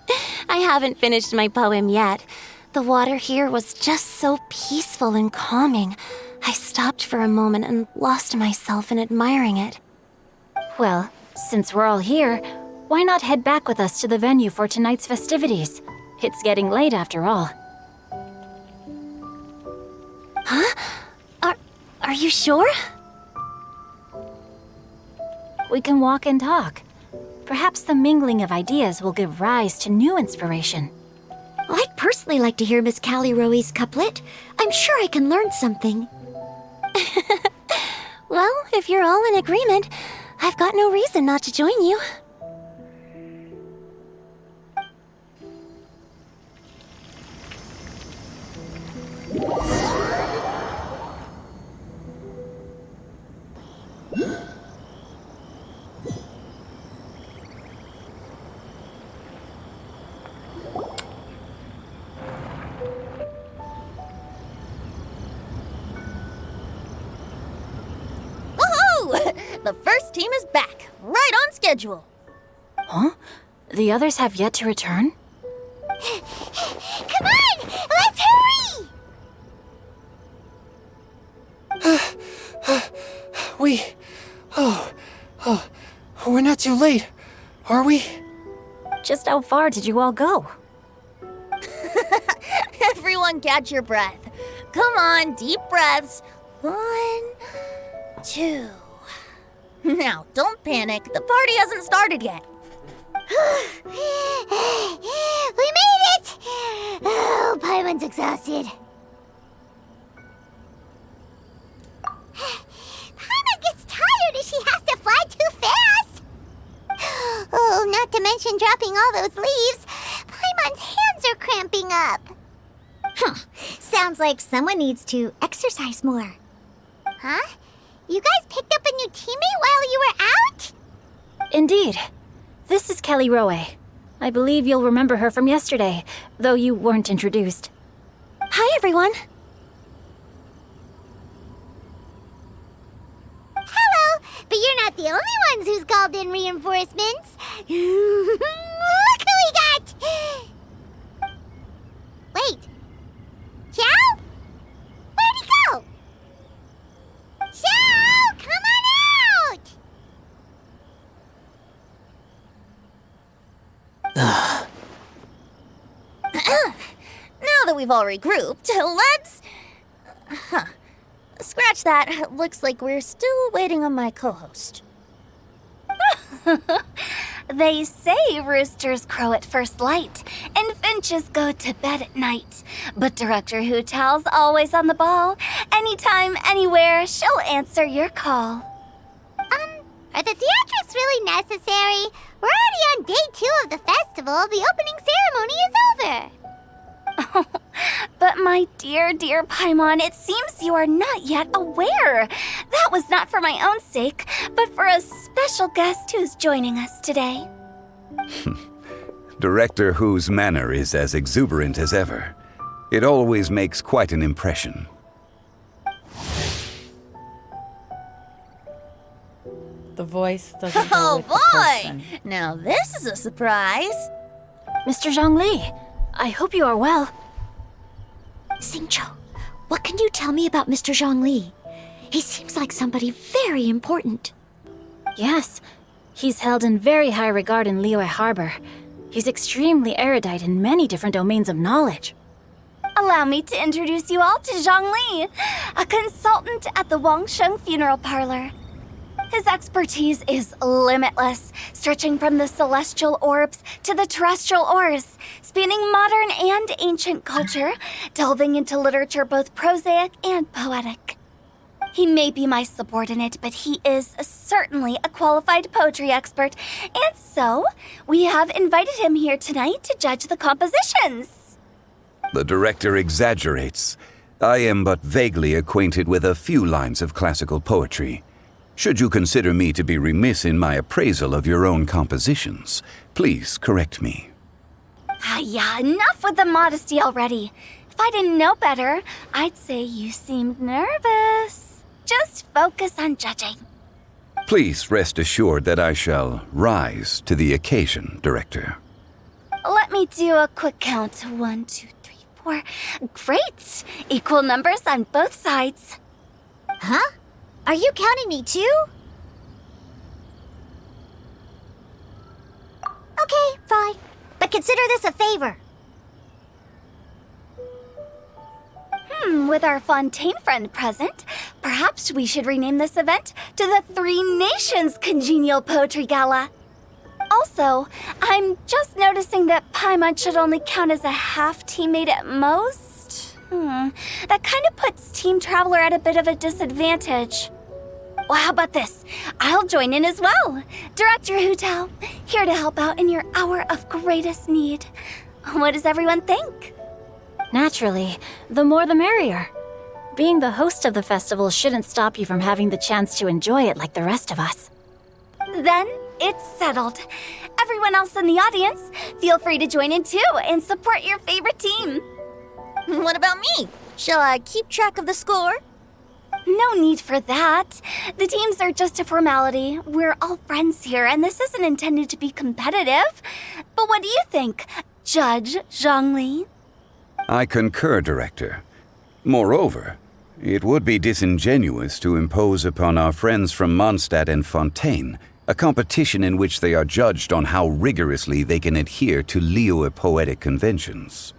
haven't finished my poem yet. The water here was just so peaceful and calming. I stopped for a moment and lost myself in admiring it. Well, since we're all here, why not head back with us to the venue for tonight's festivities? It's getting late after all. Huh? Are you sure? We can walk and talk. Perhaps the mingling of ideas will give rise to new inspiration. I'd personally like to hear Miss Callie Rowe's couplet. I'm sure I can learn something. Well, if you're all in agreement, I've got no reason not to join you. The first team is back, right on schedule. Huh? The others have yet to return? Come on! Let's hurry! We're not too late, are we? Just how far did you all go? Everyone catch your breath. Come on, deep breaths. 1, 2. Now, don't panic. The party hasn't started yet. We made it! Oh, Paimon's exhausted. Paimon gets tired if she has to fly too fast. Oh, not to mention dropping all those leaves. Paimon's hands are cramping up. Sounds like someone needs to exercise more. Huh? You guys picked up a new teammate while you were out? Indeed. This is Callie Rowe. I believe you'll remember her from yesterday, though you weren't introduced. Hi, everyone. Hello, but you're not the only ones who's called in reinforcements. Look who we got! Wait. Xiao? Where'd he go? Xiao, come on out! Now that we've all regrouped, let's... Scratch that. Looks like we're still waiting on my co-host. They say roosters crow at first light, and finches go to bed at night. But Director Hootal's always on the ball. Anytime, anywhere, she'll answer your call. Are the theatrics really necessary? We're already on day 2 of the festival. The opening ceremony is over. But my dear, dear Paimon, it seems you are not yet aware. That was not for my own sake, but for a special guest who's joining us today. Director Who's manner is as exuberant as ever. It always makes quite an impression. The voice doesn't go Oh with the boy! person. Now this is a surprise. Mr. Zhongli, I hope you are well. Xingqiu, what can you tell me about Mr. Zhongli? He seems like somebody very important. Yes, he's held in very high regard in Liyue Harbor. He's extremely erudite in many different domains of knowledge. Allow me to introduce you all to Zhang Li, a consultant at the Wangsheng Funeral Parlor. His expertise is limitless, stretching from the celestial orbs to the terrestrial ores, spanning modern and ancient culture, delving into literature both prosaic and poetic. He may be my subordinate, but he is certainly a qualified poetry expert, and so we have invited him here tonight to judge the compositions. The director exaggerates. I am but vaguely acquainted with a few lines of classical poetry. Should you consider me to be remiss in my appraisal of your own compositions, please correct me. Yeah, enough with the modesty already. If I didn't know better, I'd say you seemed nervous. Just focus on judging. Please rest assured that I shall rise to the occasion, Director. Let me do a quick count. 1, 2, 3, 4. Great! Equal numbers on both sides. Huh? Are you counting me too? Okay, fine. But consider this a favor. With our Fontaine friend present, perhaps we should rename this event to the Three Nations Congenial Poetry Gala. Also, I'm just noticing that Paimon should only count as a half teammate at most. That kind of puts Team Traveler at a bit of a disadvantage. Well, how about this? I'll join in as well. Director Hu Tao, here to help out in your hour of greatest need. What does everyone think? Naturally, the more the merrier. Being the host of the festival shouldn't stop you from having the chance to enjoy it like the rest of us. Then it's settled. Everyone else in the audience, feel free to join in too and support your favorite team. What about me? Shall I keep track of the score? No need for that. The teams are just a formality. We're all friends here, and this isn't intended to be competitive. But what do you think, Judge Zhongli? I concur, Director. Moreover, it would be disingenuous to impose upon our friends from Mondstadt and Fontaine a competition in which they are judged on how rigorously they can adhere to Liyue poetic conventions.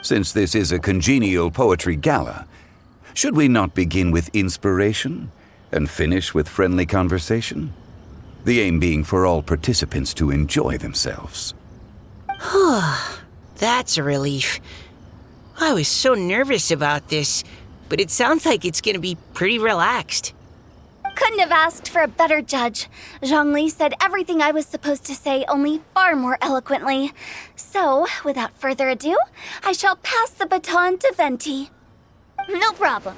Since this is a congenial poetry gala, should we not begin with inspiration and finish with friendly conversation? The aim being for all participants to enjoy themselves. That's a relief. I was so nervous about this, but it sounds like it's gonna be pretty relaxed. Couldn't have asked for a better judge. Zhongli said everything I was supposed to say, only far more eloquently. So, without further ado, I shall pass the baton to Venti. No problem.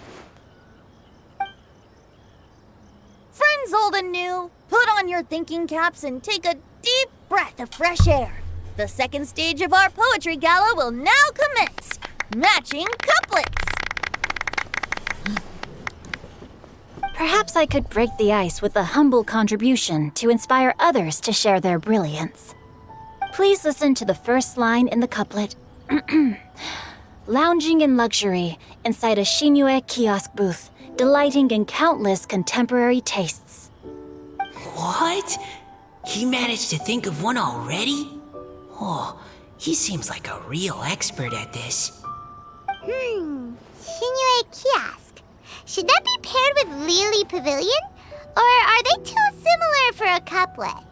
Friends old and new, put on your thinking caps and take a deep breath of fresh air. The second stage of our poetry gala will now commence. Matching couplets. Perhaps I could break the ice with a humble contribution to inspire others to share their brilliance. Please listen to the first line in the couplet. Lounging in luxury inside a Shinue kiosk booth, delighting in countless contemporary tastes. What? He managed to think of one already? Oh, he seems like a real expert at this. Shinue Kiosk. Should that be paired with Lily Pavilion? Or are they too similar for a couplet?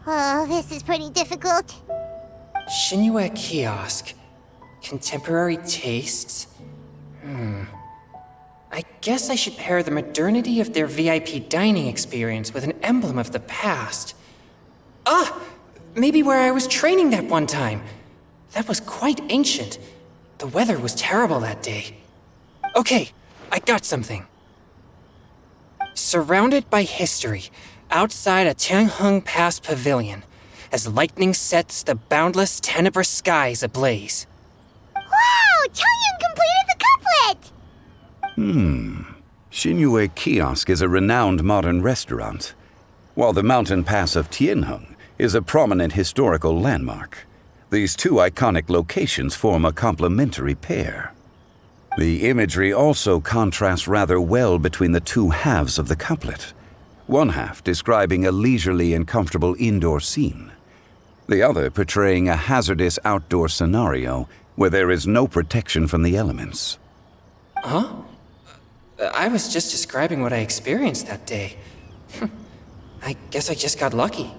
Oh, this is pretty difficult. Shinue Kiosk. Contemporary tastes? I guess I should pair the modernity of their VIP dining experience with an emblem of the past. Maybe where I was training that one time. That was quite ancient. The weather was terrible that day. Okay, I got something. Surrounded by history, outside a Tianheng Pass pavilion, as lightning sets the boundless tenebrous skies ablaze. Wow! Changyun completed the couplet! Shinue Kiosk is a renowned modern restaurant, while the mountain pass of Tianheng is a prominent historical landmark. These two iconic locations form a complementary pair. The imagery also contrasts rather well between the two halves of the couplet, one half describing a leisurely and comfortable indoor scene, the other portraying a hazardous outdoor scenario where there is no protection from the elements. Huh? I was just describing what I experienced that day. I guess I just got lucky.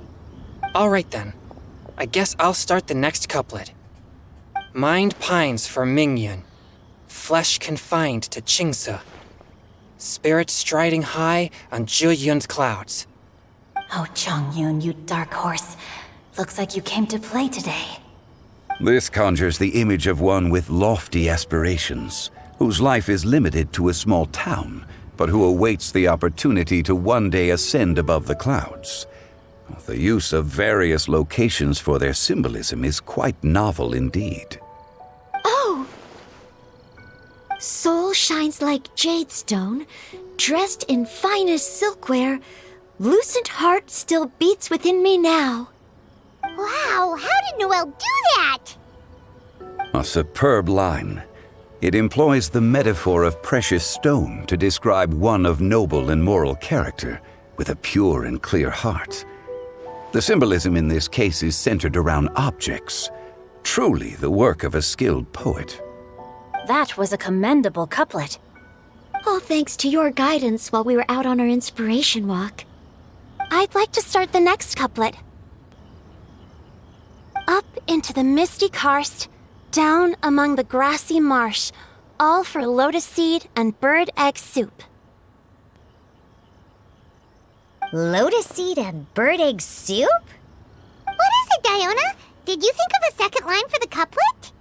All right then. I guess I'll start the next couplet. Mind pines for Mingyun, flesh confined to Qingse, spirit striding high on Zheyun's clouds. Oh, Changyun, you dark horse. Looks like you came to play today. This conjures the image of one with lofty aspirations, whose life is limited to a small town, but who awaits the opportunity to one day ascend above the clouds. The use of various locations for their symbolism is quite novel indeed. Oh! Soul shines like jade stone, dressed in finest silkware. Lucent heart still beats within me now. Wow, how did Noelle do that? A superb line. It employs the metaphor of precious stone to describe one of noble and moral character, with a pure and clear heart. The symbolism in this case is centered around objects, truly the work of a skilled poet. That was a commendable couplet. All thanks to your guidance while we were out on our inspiration walk. I'd like to start the next couplet. Up into the misty karst, down among the grassy marsh, all for lotus seed and bird egg soup. Lotus seed and bird egg soup? What is it, Diona? Did you think of a second line for the couplet?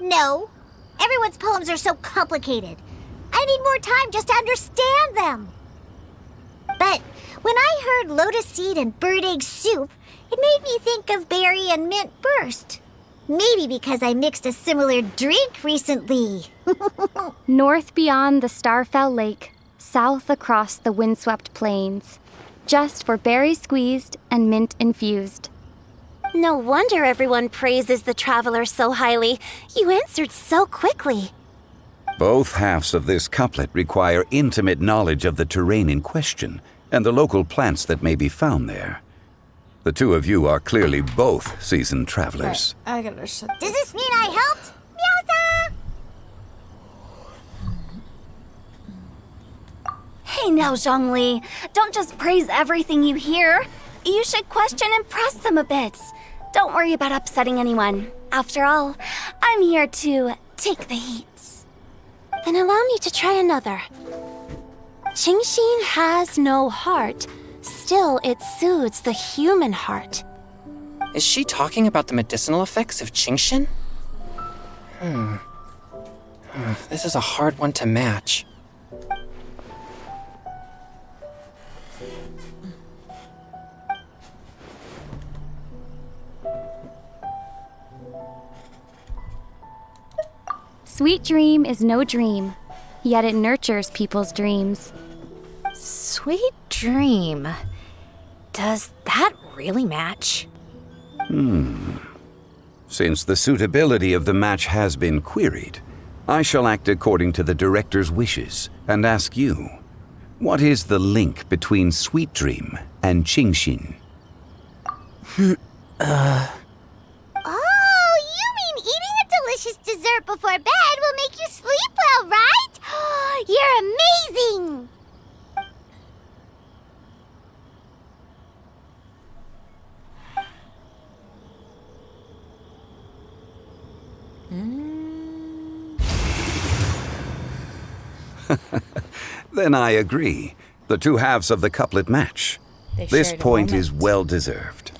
No. Everyone's poems are so complicated. I need more time just to understand them. But when I heard lotus seed and bird egg soup, it made me think of berry and mint burst. Maybe because I mixed a similar drink recently. North beyond the Starfell Lake, south across the windswept plains, just for berry squeezed and mint infused. No wonder everyone praises the traveler so highly. You answered so quickly. Both halves of this couplet require intimate knowledge of the terrain in question and the local plants that may be found there. The two of you are clearly both seasoned travelers. I gotta shut Does this mean I helped? Meowza! Hey now, Zhongli. Don't just praise everything you hear. You should question and press them a bit. Don't worry about upsetting anyone. After all, I'm here to take the heat. Then allow me to try another. Qingxin has no heart. Still, it soothes the human heart. Is she talking about the medicinal effects of Qingxin? This is a hard one to match. Sweet dream is no dream, yet it nurtures people's dreams. Sweet dream. Does that really match? Since the suitability of the match has been queried, I shall act according to the director's wishes and ask you, what is the link between Sweet Dream and Qingxin? Oh, you mean eating a delicious dessert before bed will make you sleep well, right? You're amazing! Then I agree. The two halves of the couplet match. This point is well deserved.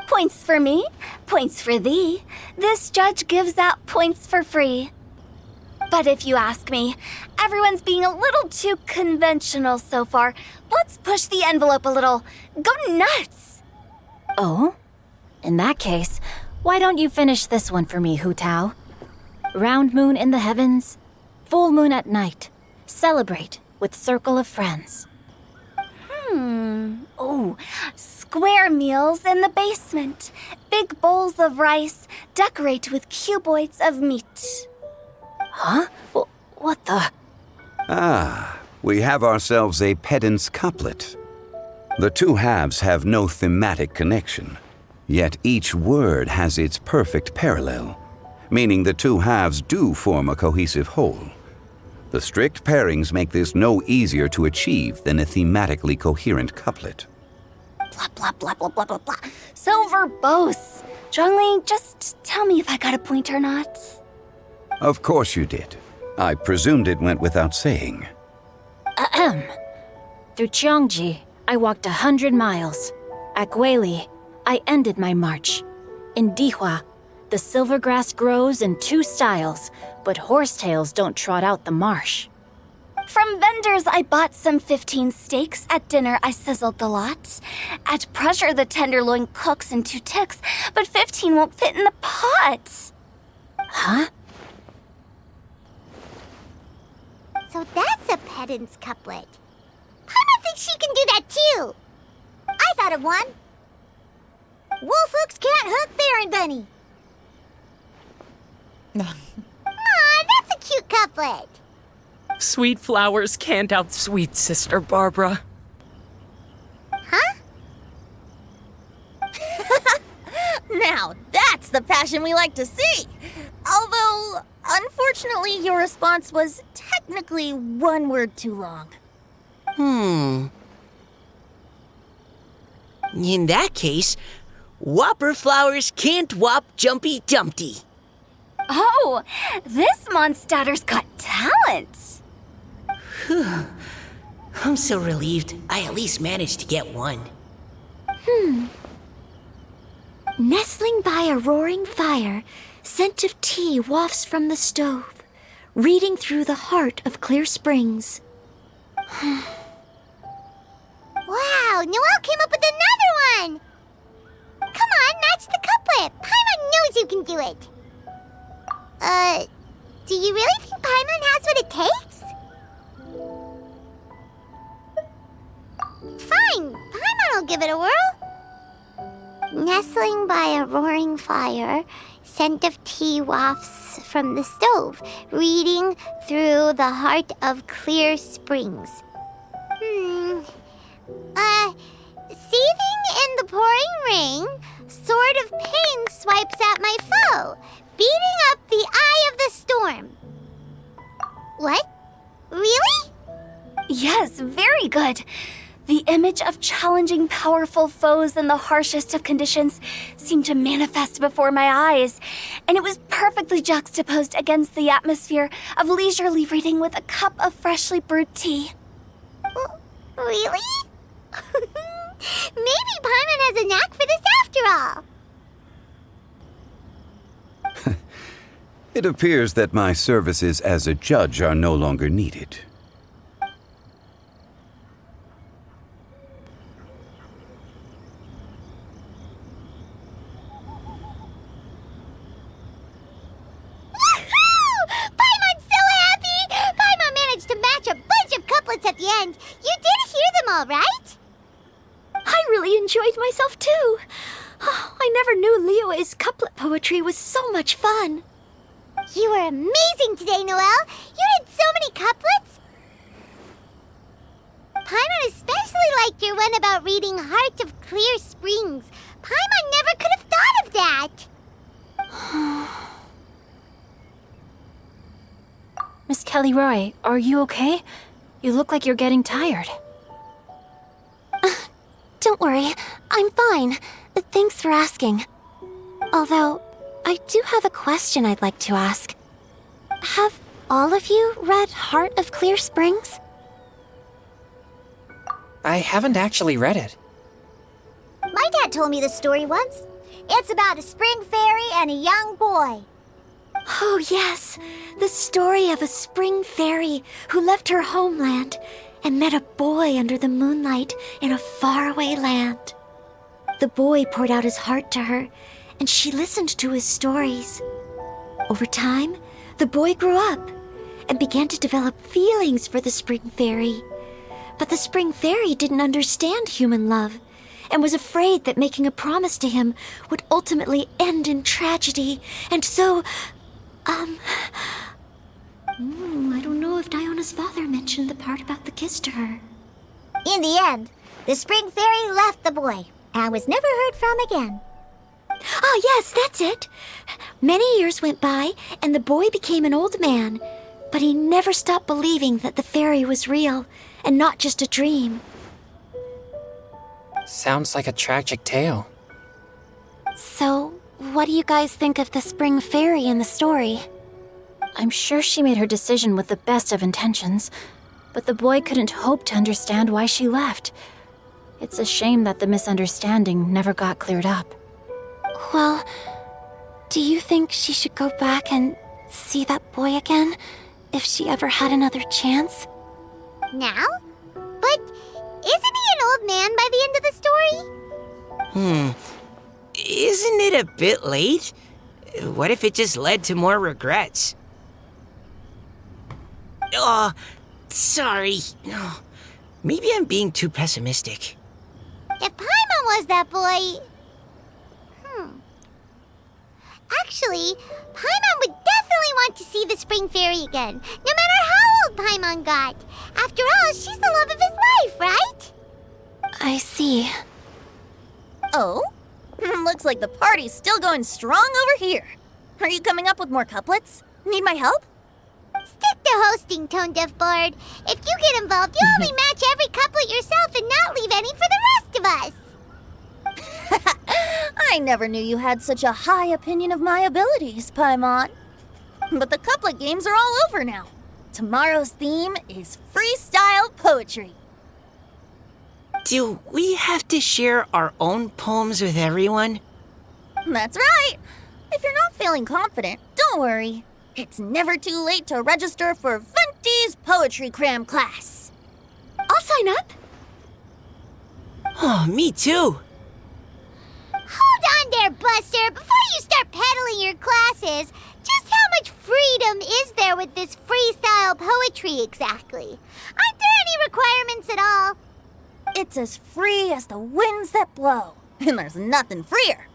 Points for me, points for thee. This judge gives out points for free. But if you ask me, everyone's being a little too conventional so far. Let's push the envelope a little. Go nuts! Oh? In that case, why don't you finish this one for me, Hu Tao? Round moon in the heavens, full moon at night. Celebrate with circle of friends. Oh, square meals in the basement. Big bowls of rice. Decorate with cuboids of meat. Huh? What the? Ah, we have ourselves a pedant's couplet. The two halves have no thematic connection, yet each word has its perfect parallel, meaning the two halves do form a cohesive whole. The strict pairings make this no easier to achieve than a thematically coherent couplet. Blah, blah, blah, blah, blah, blah, blah. So verbose. Zhongli, just tell me if I got a point or not. Of course you did. I presumed it went without saying. Ahem. Through Cheongji, I walked 100 miles. At Guili, I ended my march. In Dihua, the silver grass grows in two styles, but horsetails don't trot out the marsh. From vendors, I bought some 15 steaks. At dinner, I sizzled the lot. At pressure, the tenderloin cooks in 2 ticks, but 15 won't fit in the pot. Huh? So that's a pedant's couplet. I don't think she can do that too. I thought of one. Wolf hooks can't hook Baron Bunny. Come on, couplet. Sweet flowers can't outsweet Sister Barbara. Huh? Now, that's the passion we like to see. Although, unfortunately, your response was technically one word too long. In that case, Whopper flowers can't whop Jumpy Dumpty. Oh, this monster's got talents. I'm so relieved I at least managed to get one. Nestling by a roaring fire, scent of tea wafts from the stove, reading through the heart of Clear Springs. Wow, Noelle came up with another one! Come on, match the couplet. Paimon knows you can do it. Do you really think Paimon has what it takes? Fine, Paimon will give it a whirl. Nestling by a roaring fire, scent of tea wafts from the stove, reading through the heart of Clear Springs. Seething in the pouring rain, sword of pain swipes at my foe, beating up the eye of the storm. What? Really? Yes, very good. The image of challenging powerful foes in the harshest of conditions seemed to manifest before my eyes, and it was perfectly juxtaposed against the atmosphere of leisurely reading with a cup of freshly brewed tea. Really? Maybe Paimon has a knack for this after all. It appears that my services as a judge are no longer needed. Paimon's so happy! Paimon managed to match a bunch of couplets at the end. You did hear them all, right? I really enjoyed myself too. I never knew Liyue's couplet poetry was so much fun. You were amazing today, Noelle. You did so many couplets. Paimon especially liked your one about reading Heart of Clear Springs. Paimon never could have thought of that. Miss Kelly Roy, are you okay? You look like you're getting tired. Don't worry, I'm fine. Thanks for asking. Although, I do have a question I'd like to ask. Have all of you read Heart of Clear Springs? I haven't actually read it. My dad told me the story once. It's about a spring fairy and a young boy. Oh, yes. The story of a spring fairy who left her homeland and met a boy under the moonlight in a faraway land. The boy poured out his heart to her, and she listened to his stories. Over time, the boy grew up and began to develop feelings for the spring fairy. But the spring fairy didn't understand human love and was afraid that making a promise to him would ultimately end in tragedy. And so, I don't know if Diona's father mentioned the part about the kiss to her. In the end, the spring fairy left the boy and was never heard from again. Ah, yes, that's it. Many years went by, and the boy became an old man, but he never stopped believing that the fairy was real and not just a dream. Sounds like a tragic tale. So, what do you guys think of the spring fairy in the story? I'm sure she made her decision with the best of intentions, but the boy couldn't hope to understand why she left. It's a shame that the misunderstanding never got cleared up. Well, do you think she should go back and see that boy again, if she ever had another chance? Now? But isn't he an old man by the end of the story? Isn't it a bit late? What if it just led to more regrets? Oh, sorry. Oh, maybe I'm being too pessimistic. If Paimon was that boy... Actually, Paimon would definitely definitely want to see the Spring Fairy again, no matter how old Paimon got. After all, she's the love of his life, right? I see. Oh? Looks like the party's still going strong over here. Are you coming up with more couplets? Need my help? Stick to hosting, Tone Deaf Bard. If you get involved, you'll only match every couplet yourself and not leave any for the rest of us. I never knew you had such a high opinion of my abilities, Paimon. But the couplet games are all over now. Tomorrow's theme is freestyle poetry. Do we have to share our own poems with everyone? That's right. If you're not feeling confident, don't worry. It's never too late to register for Venti's Poetry Cram class. I'll sign up. Oh, me too. Hold on there, Buster. Before you start peddling your classes, just how much freedom is there with this freestyle poetry exactly? Aren't there any requirements at all? It's as free as the winds that blow, and there's nothing freer.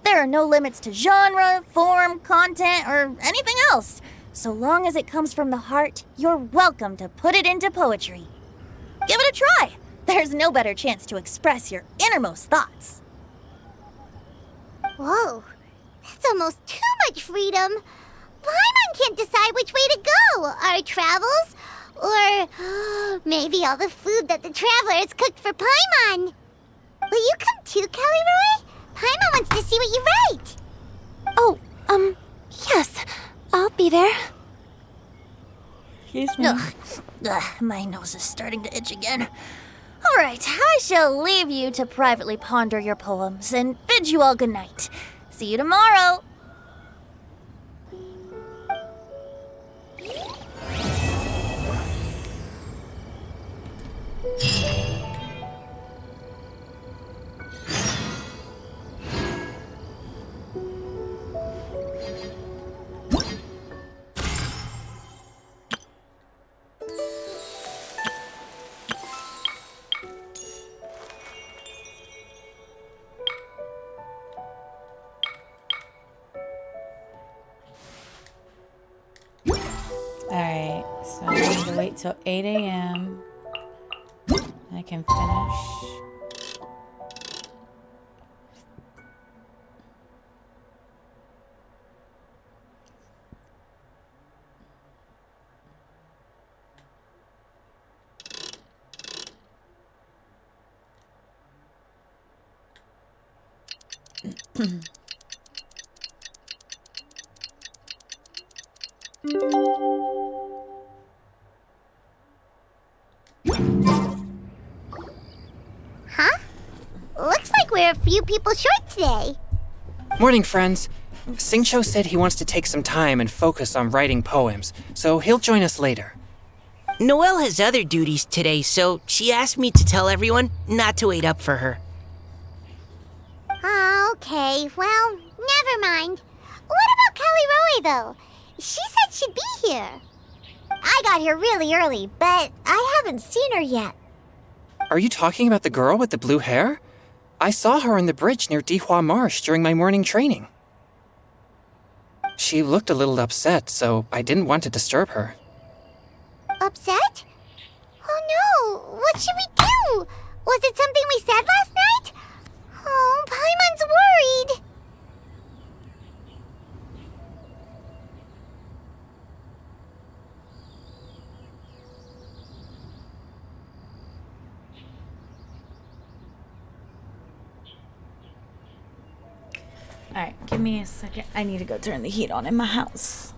There are no limits to genre, form, content, or anything else. So long as it comes from the heart, you're welcome to put it into poetry. Give it a try. There's no better chance to express your innermost thoughts. Whoa, that's almost too much freedom. Paimon can't decide which way to go. Our travels, or maybe all the food that the travelers cooked for Paimon. Will you come too, Kelly Roy? Paimon wants to see what you write. Oh, yes. I'll be there. Excuse me. Ugh, my nose is starting to itch again. All right, I shall leave you to privately ponder your poems and bid you all good night. See you tomorrow. Alright, so I need to wait till 8 a.m. I can finish. Huh? Looks like we're a few people short today. Morning, friends. Singcho said he wants to take some time and focus on writing poems, so he'll join us later. Noelle has other duties today, so she asked me to tell everyone not to wait up for her. Oh, okay. Well, never mind. What about Kelly Roy, though? She said she'd be here. I got here really early, but I haven't seen her yet. Are you talking about the girl with the blue hair? I saw her on the bridge near Dihua Marsh during my morning training. She looked a little upset, so I didn't want to disturb her. Upset? Oh no! What should we do? Was it something we said last night? Oh, Paimon's worried. Alright, give me a second. I need to go turn the heat on in my house.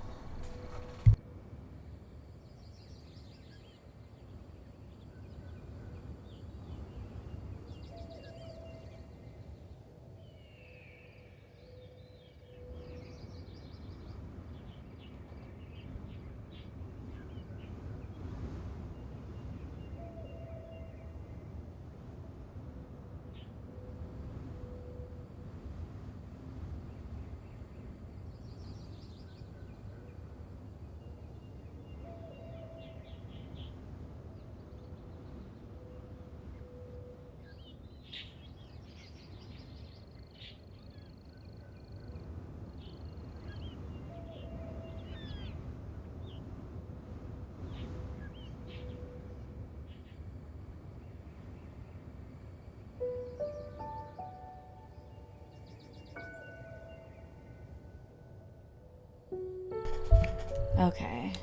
Okay.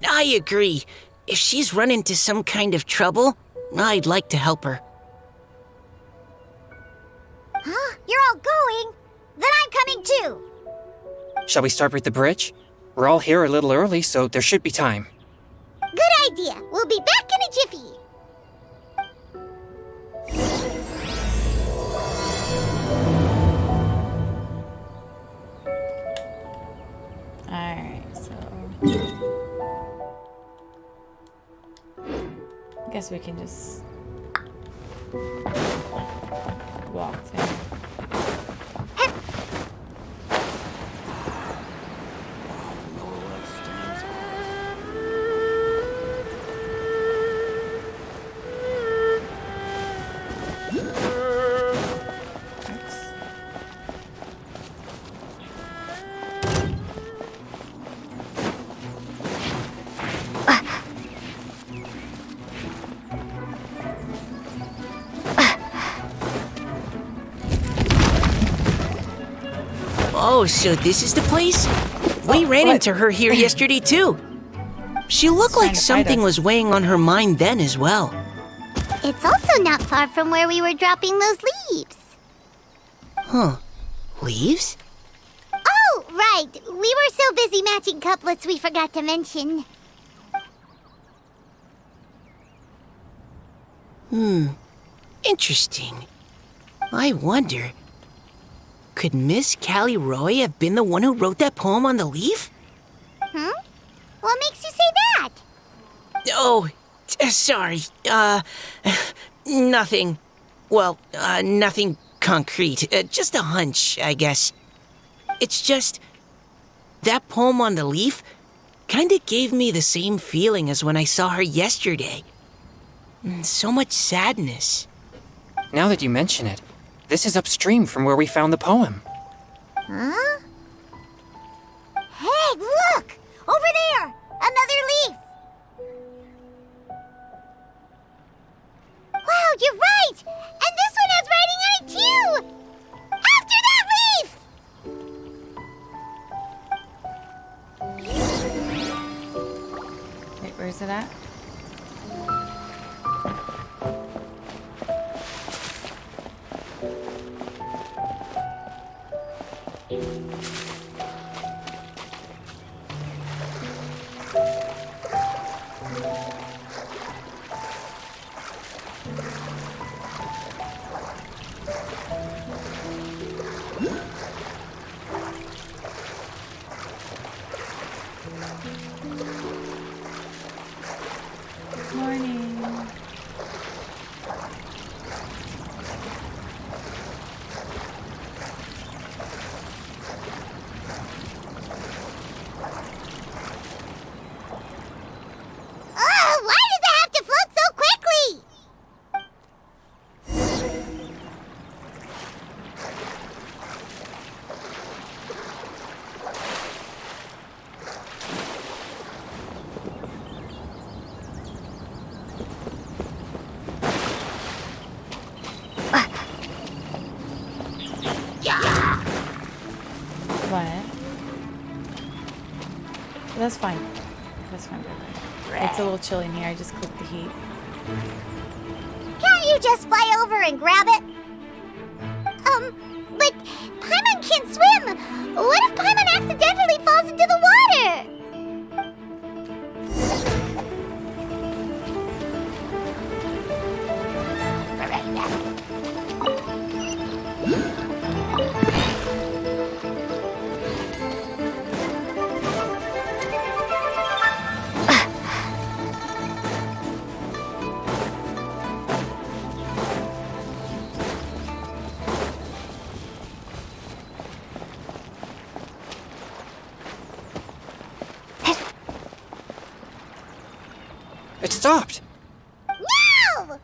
I agree. If she's run into some kind of trouble, I'd like to help her. Huh? You're all going? Then I'm coming too. Shall we start with the bridge? We're all here a little early, so there should be time. Good idea. We'll be back in a jiffy. Alright, so... I guess we can just... walk there. Oh, so this is the place? We ran into her here yesterday, too. She looked like something was weighing on her mind then as well. It's also not far from where we were dropping those leaves. Huh. Leaves? Oh, right. We were so busy matching couplets we forgot to mention. Interesting. I wonder, could Miss Callie Roy have been the one who wrote that poem on the leaf? What makes you say that? Oh, sorry. Nothing. Well, nothing concrete. Just a hunch, I guess. It's just, that poem on the leaf kinda gave me the same feeling as when I saw her yesterday. So much sadness. Now that you mention it, this is upstream from where we found the poem. Huh? Hey, look! Over there! Another leaf! Wow, you're right! And this one has writing on it too! After that leaf! Wait, where's it at? Morning. Why does it have to float so quickly? What? That's fine. That's fine, baby. It's a little chilly in here. I just clipped the heat. Can't you just fly over and grab it? But Paimon can't swim! What if Paimon accidentally falls into the water? It stopped! No!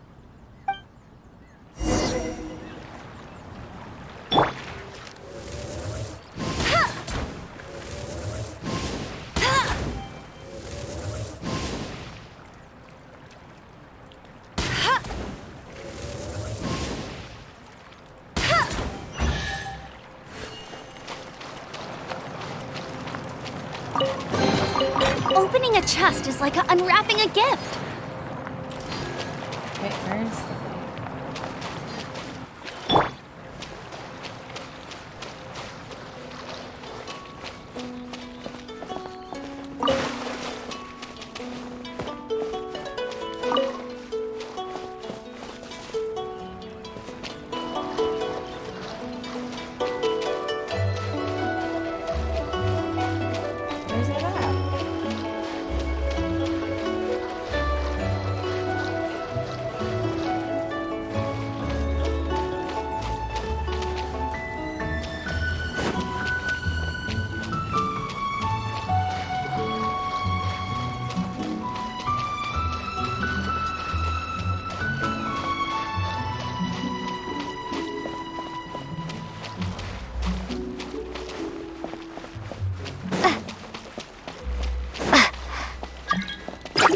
Opening a chest is like unwrapping a gift. Wait, where is Where's it at?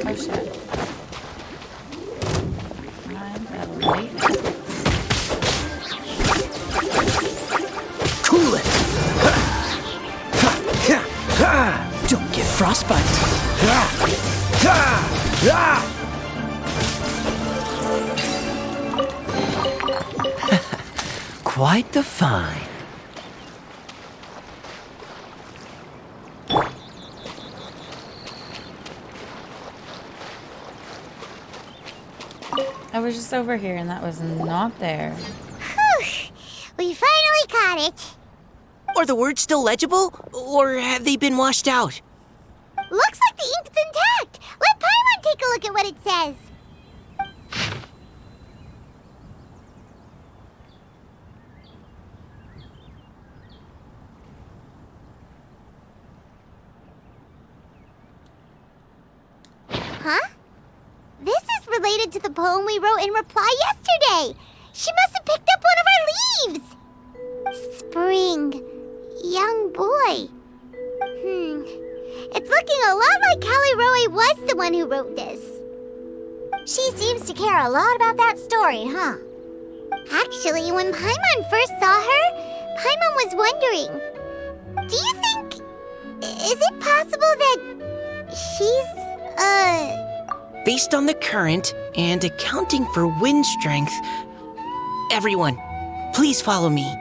Oh shit. I'm late. Cool it! Don't get frostbite. Quite the find. I was just over here and that was not there. Whew! We finally caught it. Are the words still legible? Or have they been washed out? Looks like the ink's intact. Let Paimon take a look at what it says. Huh? This is related to the poem we wrote in reply yesterday. She must have picked up one of our leaves. Spring. Young boy. It's looking a lot like Callie Roe was the one who wrote this. She seems to care a lot about that story, huh? Actually, when Paimon first saw her, Paimon was wondering, do you think... is it possible that she's, Based on the current and accounting for wind strength, everyone, please follow me.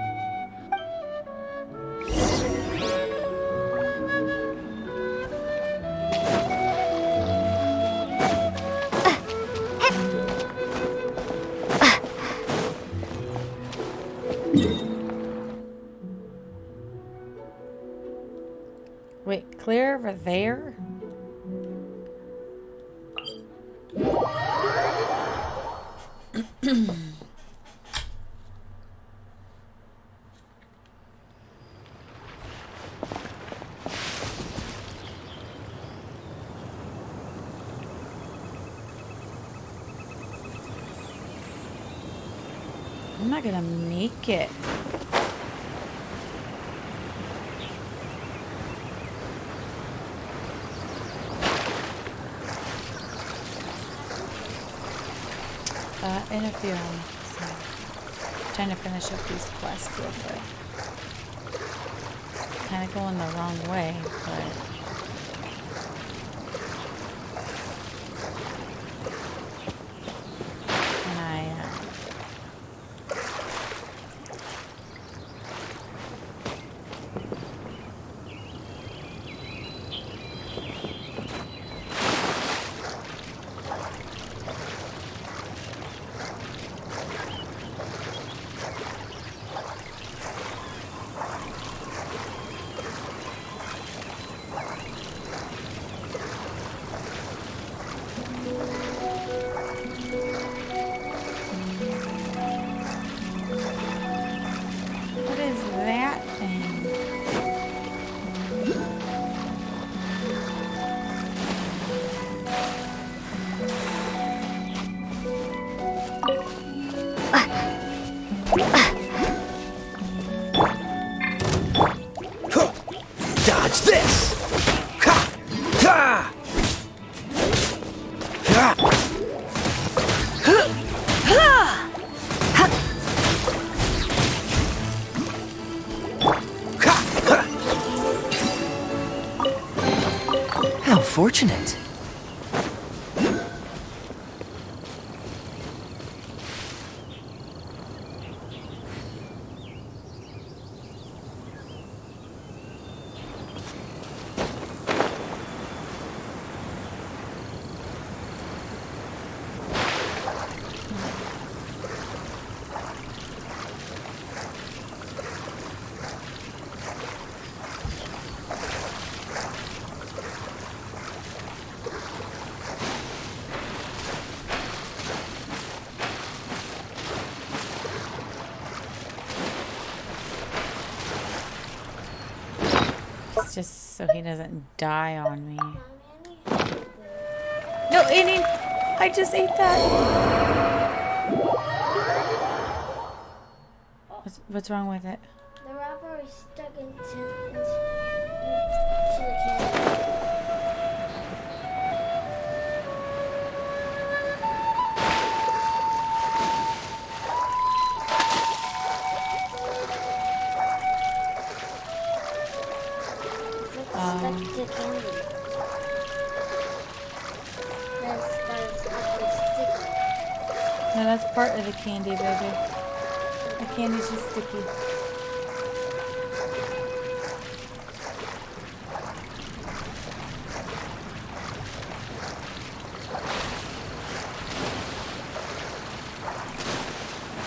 Wait, clear over there? I'm not gonna make it. In a few so trying to finish up these quests real quick. Kind of going the wrong way, but Dodge this! Ha! Ha! Ha! How fortunate. unfortunate. It's just so he doesn't die on me. No, Annie! I just ate that! What's wrong with it? The wrapper is stuck into the can. Stuck to candy. That's actually sticky. No, that's part of the candy, baby. The candy's just sticky.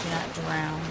Do not drown.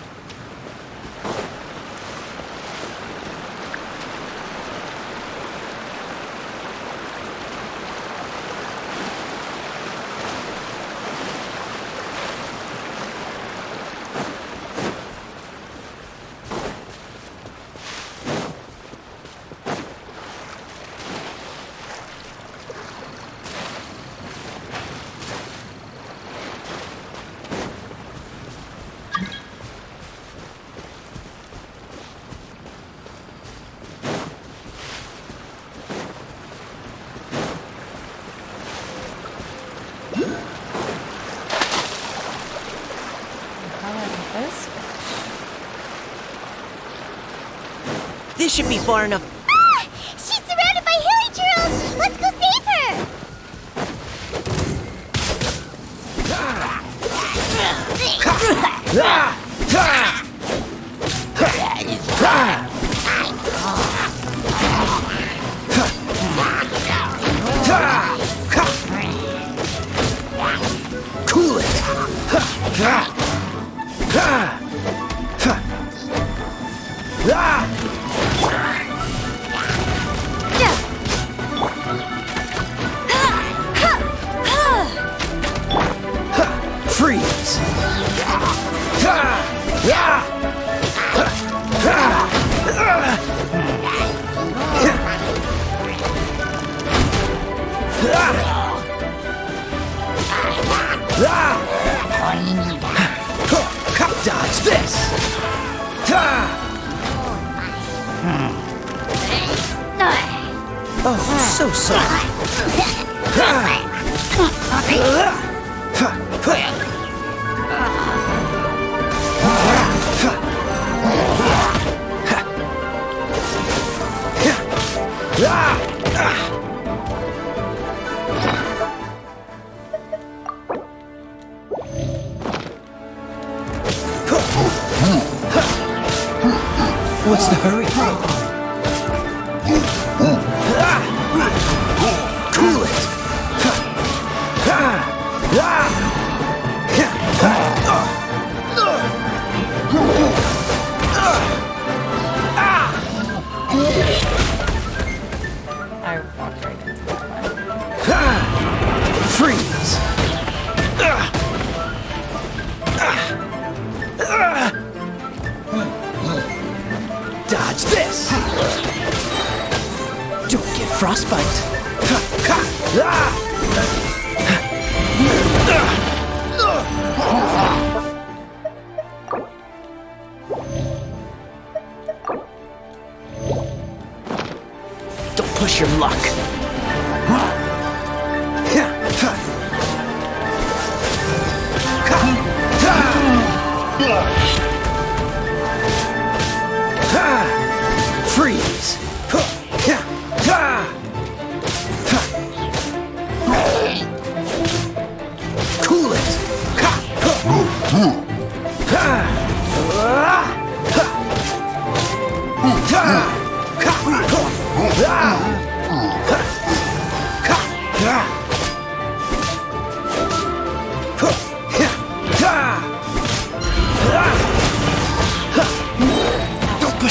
This should be far enough. Ah! She's surrounded by hilly churros! Let's go save her! Cool it! Freeze! Dodge this! Oh, so sorry. What's the hurry? Cool it! I walked right into that one. Freeze! Dodge this! Don't get frostbite! Don't push your luck! Freeze!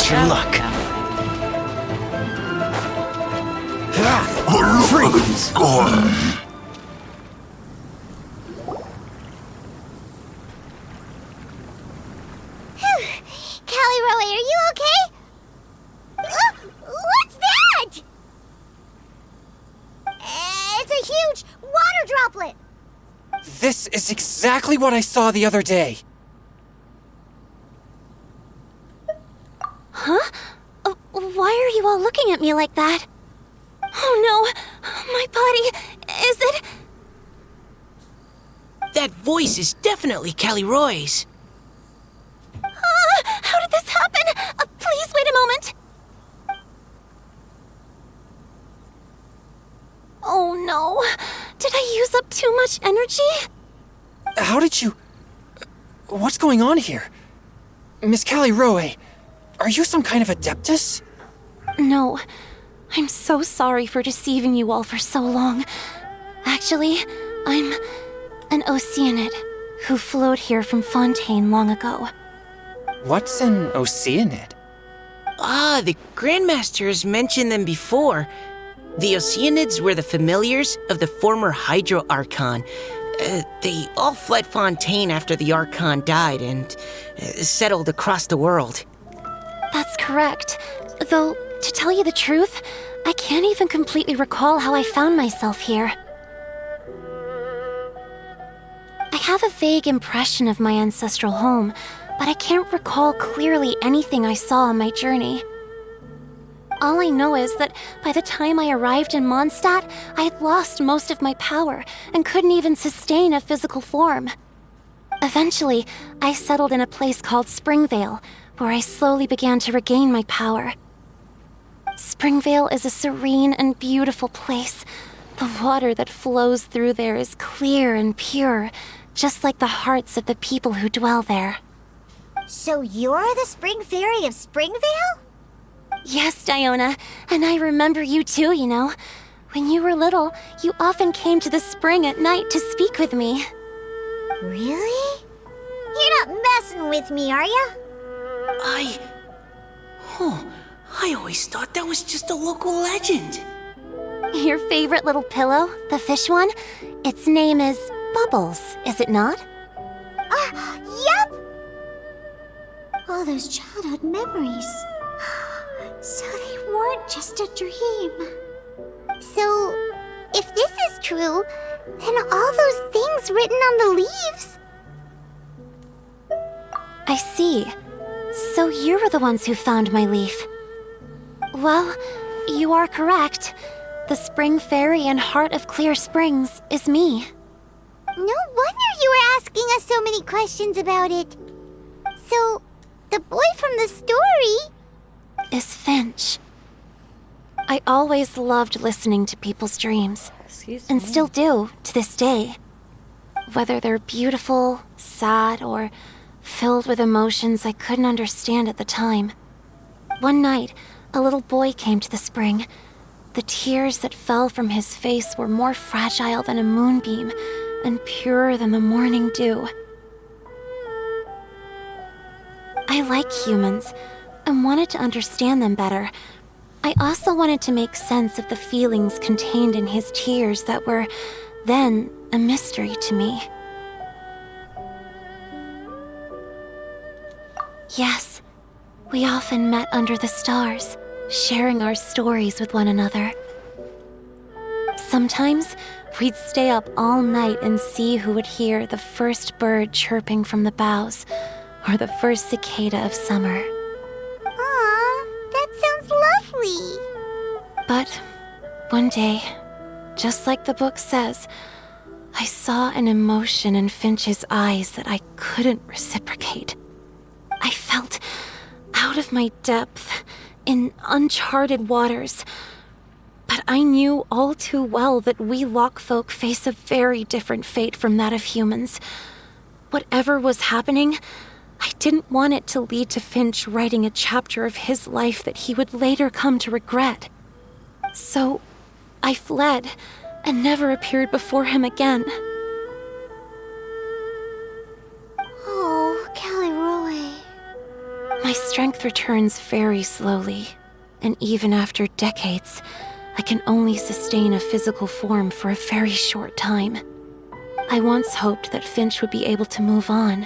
Test your luck. Freeze! Callie Roe, are you okay? What's that? It's a huge water droplet. This is exactly what I saw the other day. Huh? Why are you all looking at me like that? Oh no! My body... Is it... That voice is definitely Callie Roy's. How did this happen? Please wait a moment. Oh no. Did I use up too much energy? How did you... What's going on here? Miss Callie Roe, are you some kind of adeptus? No. I'm so sorry for deceiving you all for so long. Actually, I'm an Oceanid who flowed here from Fontaine long ago. What's an Oceanid? Ah, the Grandmasters mentioned them before. The Oceanids were the familiars of the former Hydro Archon. They all fled Fontaine after the Archon died and settled across the world. That's correct. Though, to tell you the truth, I can't even completely recall how I found myself here. I have a vague impression of my ancestral home, but I can't recall clearly anything I saw on my journey. All I know is that by the time I arrived in Mondstadt, I had lost most of my power and couldn't even sustain a physical form. Eventually, I settled in a place called Springvale, where I slowly began to regain my power. Springvale is a serene and beautiful place. The water that flows through there is clear and pure, just like the hearts of the people who dwell there. So you're the Spring Fairy of Springvale? Yes, Diona, and I remember you too, you know. When you were little, you often came to the spring at night to speak with me. Really? You're not messing with me, are ya? I always thought that was just a local legend. Your favorite little pillow, the fish one, its name is Bubbles, is it not? Yep! All those childhood memories. So they weren't just a dream. So, if this is true, then all those things written on the leaves... I see. So you were the ones who found my leaf. Well, you are correct. The Spring Fairy and Heart of Clear Springs is me. No wonder you were asking us so many questions about it. So, the boy from the story... is Finch. I always loved listening to people's dreams. And still do, to this day. Whether they're beautiful, sad, or filled with emotions I couldn't understand at the time. One night, a little boy came to the spring. The tears that fell from his face were more fragile than a moonbeam and purer than the morning dew. I like humans and wanted to understand them better. I also wanted to make sense of the feelings contained in his tears that were then a mystery to me. Yes, we often met under the stars, sharing our stories with one another. Sometimes we'd stay up all night and see who would hear the first bird chirping from the boughs or the first cicada of summer. Aw, that sounds lovely. But one day, just like the book says, I saw an emotion in Finch's eyes that I couldn't reciprocate. I felt out of my depth, in uncharted waters. But I knew all too well that we Lockfolk face a very different fate from that of humans. Whatever was happening, I didn't want it to lead to Finch writing a chapter of his life that he would later come to regret. So, I fled and never appeared before him again. Oh, Callie Roe. My strength returns very slowly, and even after decades, I can only sustain a physical form for a very short time. I once hoped that Finch would be able to move on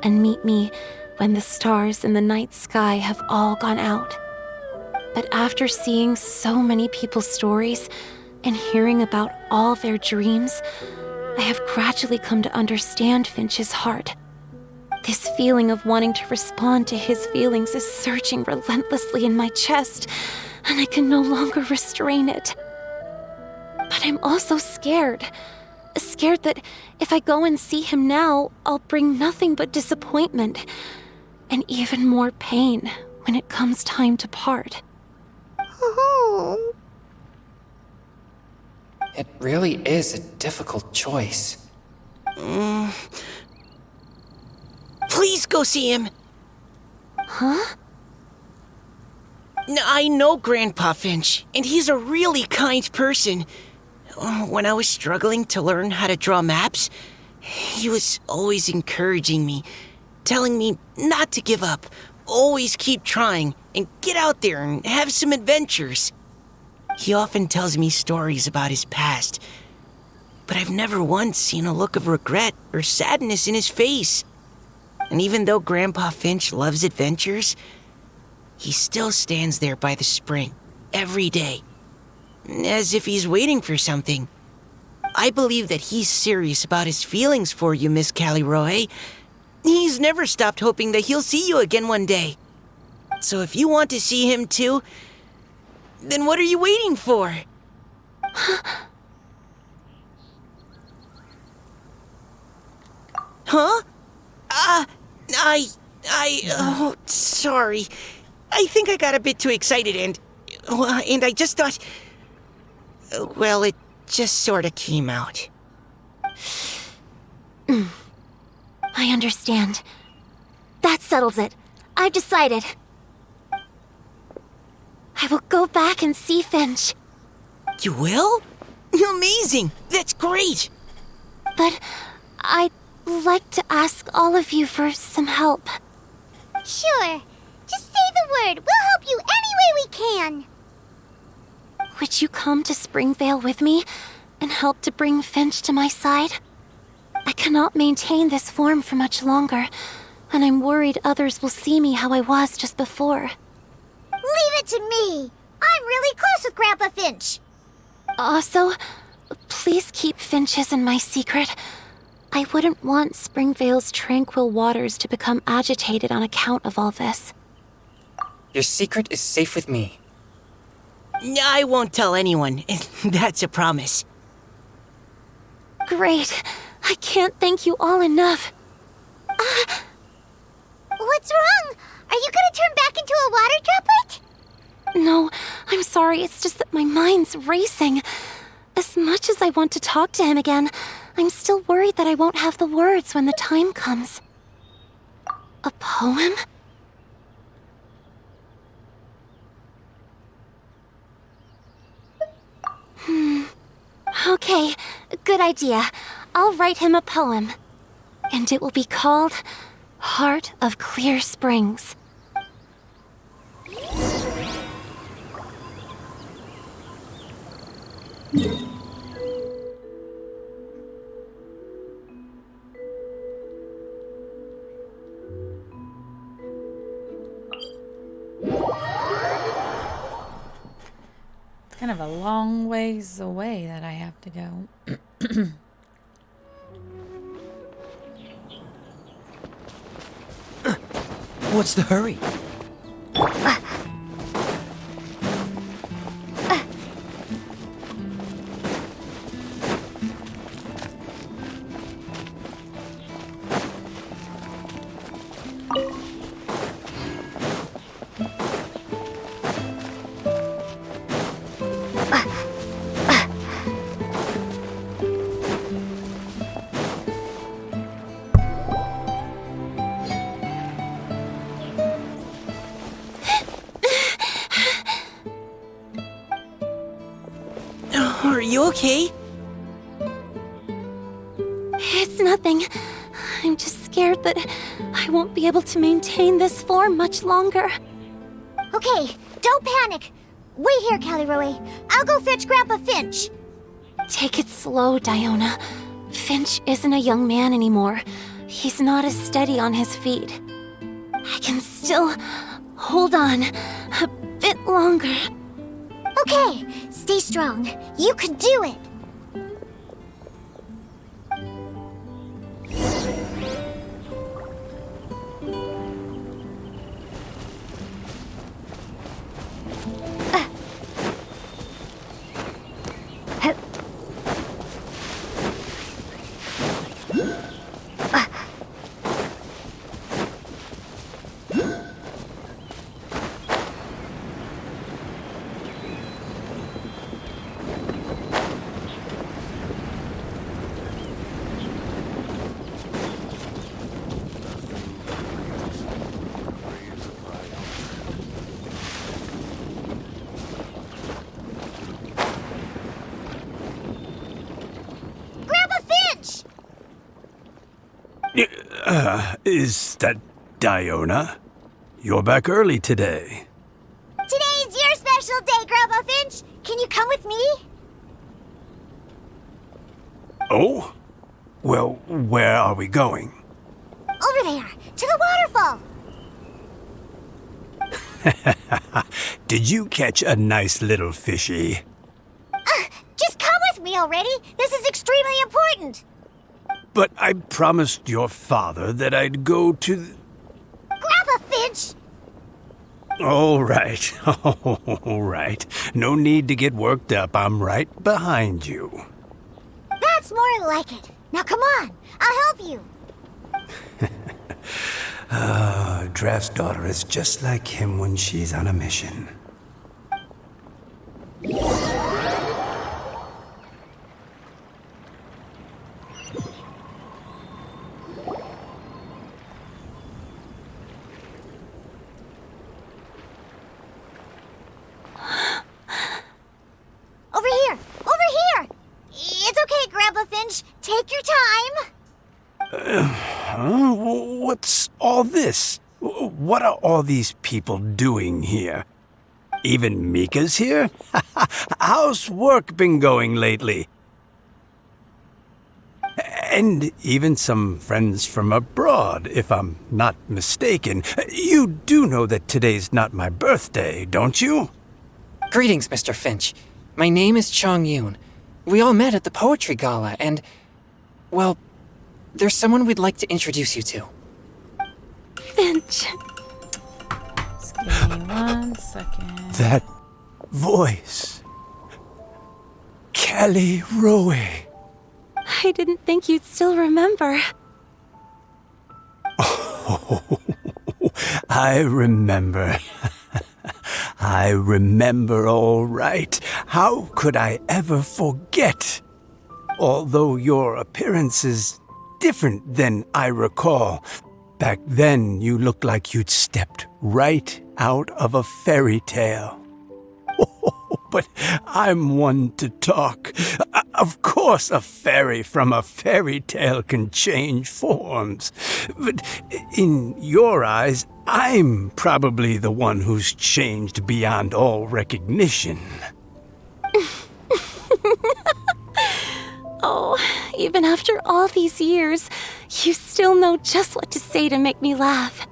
and meet me when the stars in the night sky have all gone out. But after seeing so many people's stories and hearing about all their dreams, I have gradually come to understand Finch's heart. This feeling of wanting to respond to his feelings is surging relentlessly in my chest, and I can no longer restrain it. But I'm also scared. Scared that if I go and see him now, I'll bring nothing but disappointment and even more pain when it comes time to part. Oh. It really is a difficult choice. Please go see him. Huh? I know Grandpa Finch, and he's a really kind person. When I was struggling to learn how to draw maps, he was always encouraging me, telling me not to give up, always keep trying, and get out there and have some adventures. He often tells me stories about his past, but I've never once seen a look of regret or sadness in his face. And even though Grandpa Finch loves adventures, he still stands there by the spring every day, as if he's waiting for something. I believe that he's serious about his feelings for you, Miss Callie-Roe. He's never stopped hoping that he'll see you again one day. So if you want to see him too, then what are you waiting for? Huh? Oh, sorry. I think I got a bit too excited and I just thought, well, it just sort of came out. I understand. That settles it. I've decided. I will go back and see Finch. You will? Amazing! That's great! But I'd like to ask all of you for some help. Sure. Just say the word. We'll help you any way we can. Would you come to Springvale with me and help to bring Finch to my side? I cannot maintain this form for much longer, and I'm worried others will see me how I was just before. Leave it to me. I'm really close with Grandpa Finch. Also, please keep Finch's in my secret. I wouldn't want Springvale's tranquil waters to become agitated on account of all this. Your secret is safe with me. I won't tell anyone. That's a promise. Great. I can't thank you all enough. What's wrong? Are you gonna turn back into a water droplet? No, I'm sorry. It's just that my mind's racing. As much as I want to talk to him again, I'm still worried that I won't have the words when the time comes. A poem? Okay, good idea. I'll write him a poem. And it will be called Heart of Clear Springs. It's kind of a long ways away that I have to go. What's the hurry? Are you okay? It's nothing. I'm just scared that I won't be able to maintain this form much longer. Okay, don't panic. Wait here, Caliroe. I'll go fetch Grandpa Finch. Take it slow, Diona. Finch isn't a young man anymore. He's not as steady on his feet. I can still hold on a bit longer. Okay, stay strong. You can do it. Is that Diona? You're back early today. Today's your special day, Grandpa Finch. Can you come with me? Oh? Well, where are we going? Over there, to the waterfall. Did you catch a nice little fishy? Just come with me already. This is extremely important. But I promised your father that I'd go to... Grandpa Finch! All right, all right. No need to get worked up. I'm right behind you. That's more like it. Now come on, I'll help you. Draft's daughter is just like him when she's on a mission. Over here! Over here! It's okay, Grandpa Finch. Take your time. What's all this? What are all these people doing here? Even Mika's here? How's work been going lately? And even some friends from abroad, if I'm not mistaken. You do know that today's not my birthday, don't you? Greetings, Mr. Finch. My name is Chong Yoon. We all met at the poetry gala, and, well, there's someone we'd like to introduce you to. Finch. Just give me 1 second. That voice. Caliroe. I didn't think you'd still remember. Oh, I remember. I remember all right. How could I ever forget? Although your appearance is different than I recall. Back then, you looked like you'd stepped right out of a fairy tale. Oh, but I'm one to talk. Of course, a fairy from a fairy tale can change forms. But in your eyes, I'm probably the one who's changed beyond all recognition. Oh, even after all these years, you still know just what to say to make me laugh.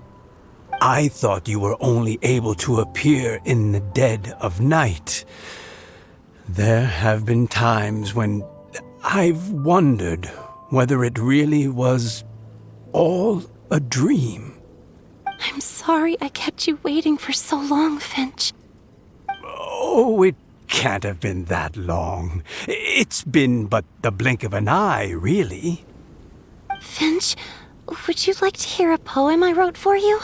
I thought you were only able to appear in the dead of night. There have been times when I've wondered whether it really was all a dream. I'm sorry I kept you waiting for so long, Finch. Oh, it can't have been that long. It's been but the blink of an eye, really. Finch, would you like to hear a poem I wrote for you?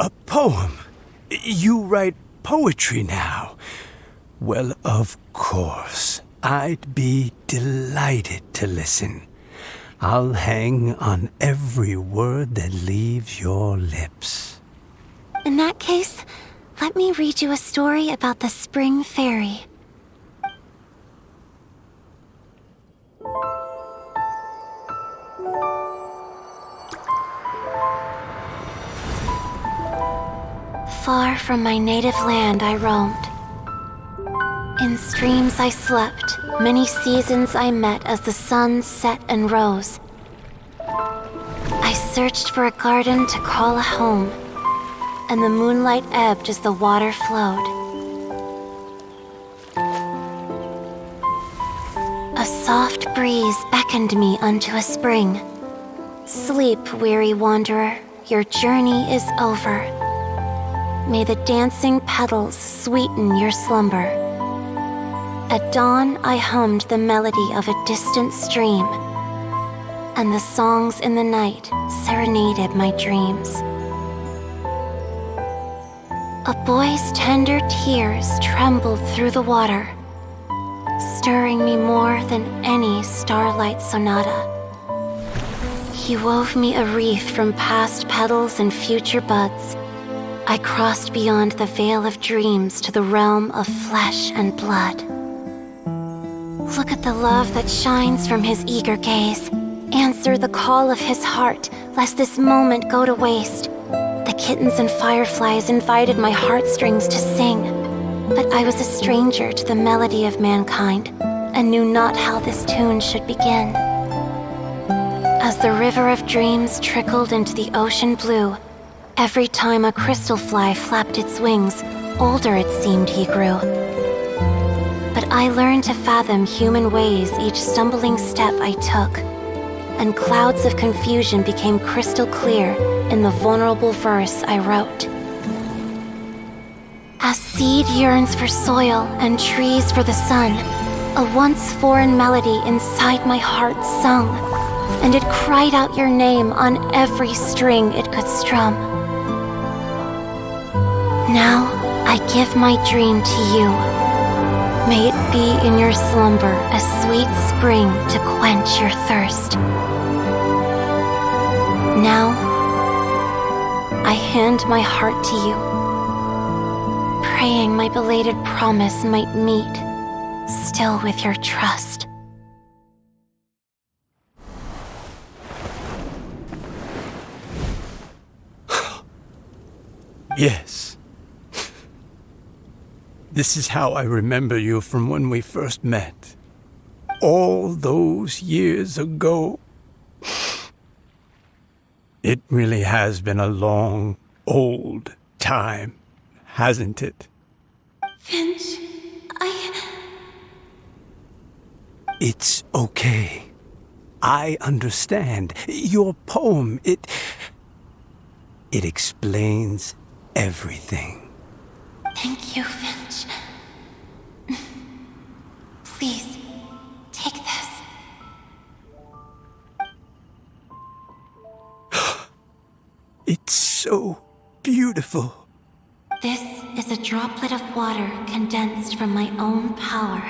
A poem? You write poetry now? Well, of course. I'd be delighted to listen. I'll hang on every word that leaves your lips. In that case, let me read you a story about the Spring Fairy. Far from my native land I roamed. In streams I slept, many seasons I met as the sun set and rose. I searched for a garden to call a home, and the moonlight ebbed as the water flowed. A soft breeze beckoned me unto a spring. Sleep, weary wanderer, your journey is over. May the dancing petals sweeten your slumber. At dawn, I hummed the melody of a distant stream, and the songs in the night serenaded my dreams. A boy's tender tears trembled through the water, stirring me more than any starlight sonata. He wove me a wreath from past petals and future buds. I crossed beyond the veil of dreams to the realm of flesh and blood. Look at the love that shines from his eager gaze. Answer the call of his heart, lest this moment go to waste. The kittens and fireflies invited my heartstrings to sing, but I was a stranger to the melody of mankind, and knew not how this tune should begin. As the river of dreams trickled into the ocean blue, every time a crystal fly flapped its wings, older it seemed he grew. But I learned to fathom human ways each stumbling step I took, and clouds of confusion became crystal clear in the vulnerable verse I wrote. As seed yearns for soil and trees for the sun, a once foreign melody inside my heart sung, and it cried out your name on every string it could strum. Now I give my dream to you. May it be in your slumber a sweet spring to quench your thirst. Now, I hand my heart to you, praying my belated promise might meet, still with your trust. Yes. This is how I remember you from when we first met. All those years ago. It really has been a long, old time, hasn't it? Finch, It's okay. I understand. Your poem, it explains everything. Thank you, Finch. Please, take this. It's so beautiful. This is a droplet of water condensed from my own power.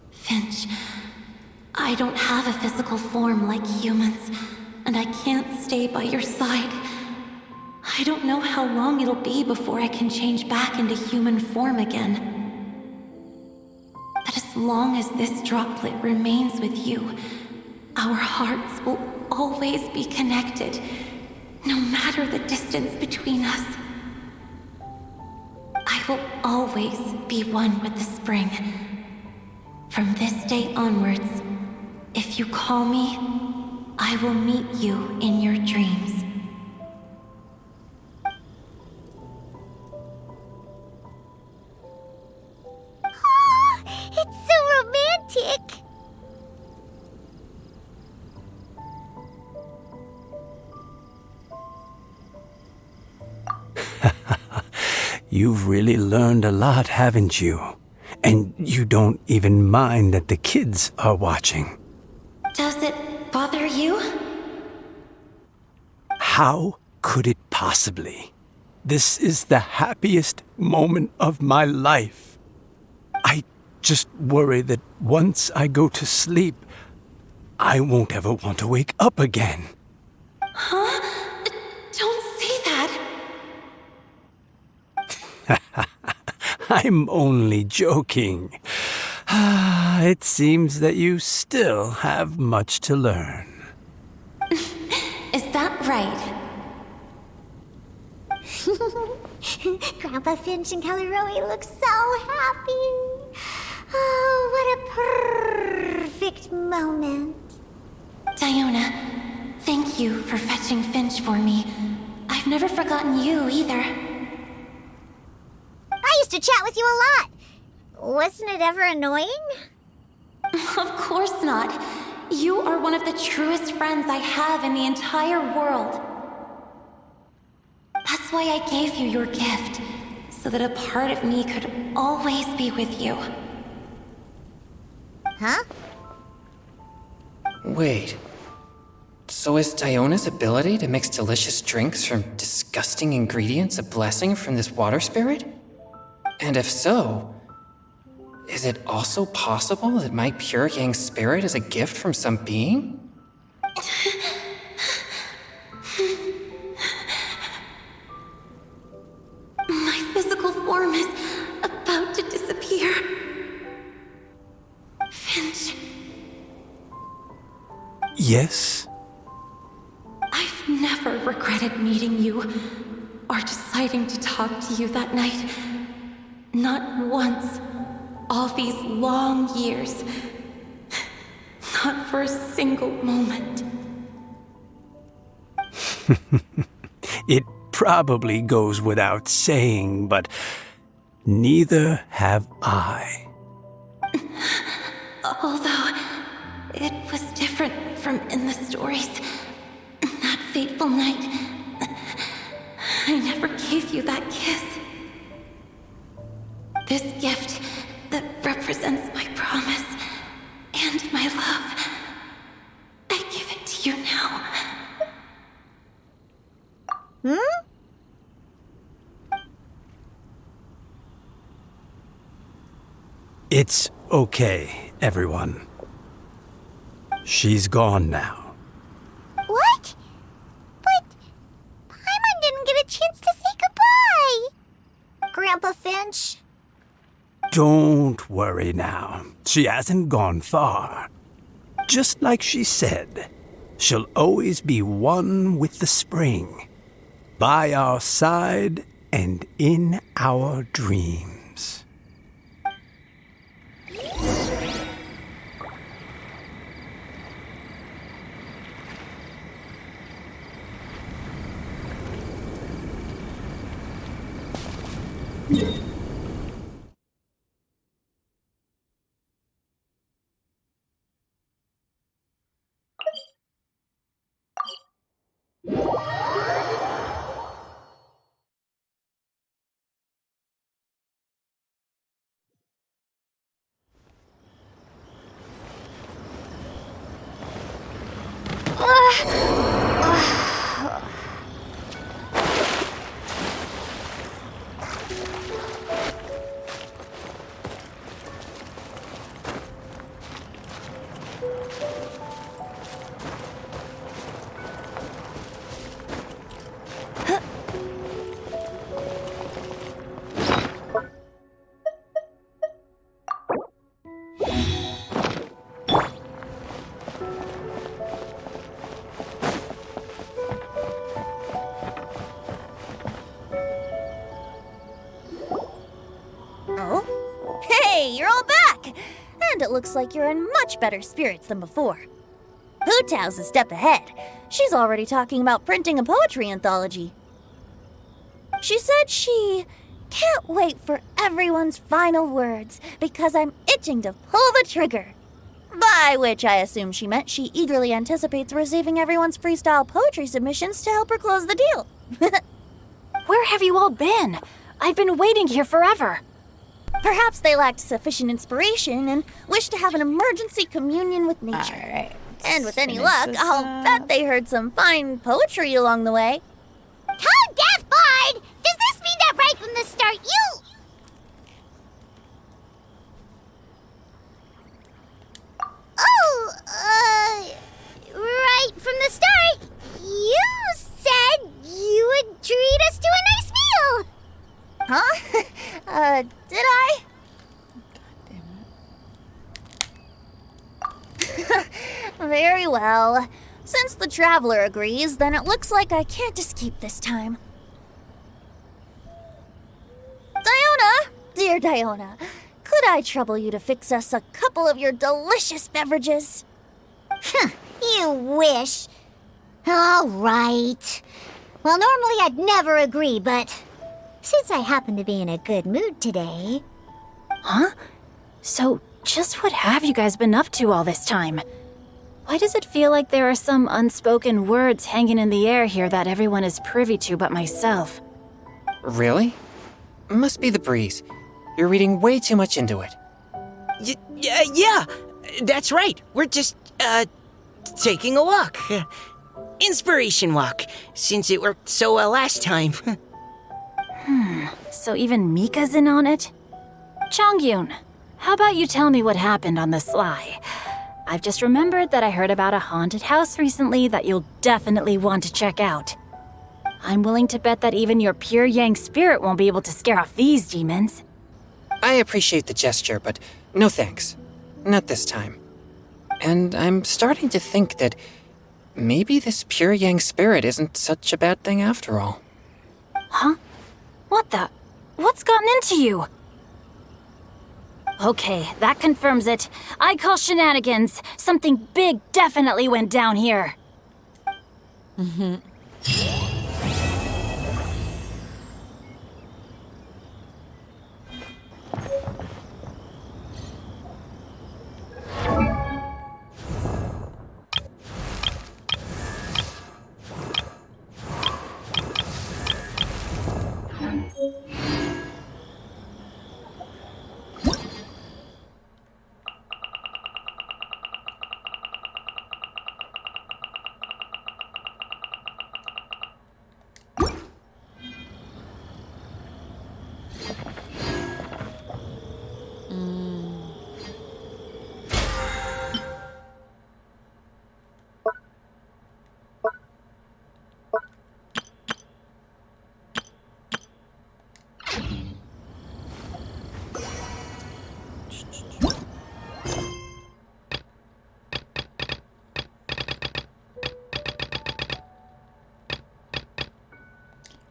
Finch, I don't have a physical form like humans, and I can't stay by your side. I don't know how long it'll be before I can change back into human form again. But as long as this droplet remains with you, our hearts will always be connected, no matter the distance between us. I will always be one with the spring. From this day onwards, if you call me, I will meet you in your dreams. Oh, it's so romantic! You've really learned a lot, haven't you? And you don't even mind that the kids are watching. Does it bother you? How could it possibly? This is the happiest moment of my life. I just worry that once I go to sleep, I won't ever want to wake up again. Huh? Don't say that. I'm only joking. It seems that you still have much to learn. Is that right? Grandpa Finch and Kelleroy look so happy. Oh, what a perfect moment. Diona, thank you for fetching Finch for me. I've never forgotten you either. I used to chat with you a lot. Wasn't it ever annoying? Of course not. You are one of the truest friends I have in the entire world. That's why I gave you your gift, so that a part of me could always be with you. Huh? Wait. So is Diona's ability to mix delicious drinks from disgusting ingredients a blessing from this water spirit? And if so, is it also possible that my pure yang spirit is a gift from some being? My physical form is about to disappear. Finch, Yes? I've never regretted meeting you or deciding to talk to you that night. Not once. All these long years. Not for a single moment. It probably goes without saying, but neither have I. Although it was different from in the stories. That fateful night, I never gave you that kiss. This gift that represents my promise and my love, I give it to you now. Hmm? It's okay, everyone. She's gone now. What? But Paimon didn't get a chance to say goodbye. Grandpa Finch? Don't worry now. She hasn't gone far. Just like she said, she'll always be one with the spring. By our side and in our dreams. Oh? Hey, you're all back! And it looks like you're in much better spirits than before. Hu Tao's a step ahead. She's already talking about printing a poetry anthology. She said she can't wait for everyone's final words because I'm itching to pull the trigger. By which I assume she meant she eagerly anticipates receiving everyone's freestyle poetry submissions to help her close the deal. Where have you all been? I've been waiting here forever. Perhaps they lacked sufficient inspiration and wished to have an emergency communion with nature. All right. And with any Finish luck, this I'll up. bet they heard some fine poetry along the way. Code Death Bard! Does this mean that right from the start you... Oh, right from the start, you said you would treat us to a nice meal! Huh? Did I? Very well. Since the Traveler agrees, then it looks like I can't escape this time. Diona. Could I trouble you to fix us a couple of your delicious beverages? You wish. All right. Well, normally I'd never agree, but since I happen to be in a good mood today... Huh? So, just what have you guys been up to all this time? Why does it feel like there are some unspoken words hanging in the air here that everyone is privy to but myself? Really? Must be the breeze. You're reading way too much into it. Yeah, that's right. We're just, taking a walk. Inspiration walk, since it worked so well last time. So even Mika's in on it? Chongyun, how about you tell me what happened on the sly? I've just remembered that I heard about a haunted house recently that you'll definitely want to check out. I'm willing to bet that even your pure Yang spirit won't be able to scare off these demons. I appreciate the gesture, but no thanks. Not this time. And I'm starting to think that maybe this pure Yang spirit isn't such a bad thing after all. Huh? What the? What's gotten into you? Okay, that confirms it. I call shenanigans. Something big definitely went down here.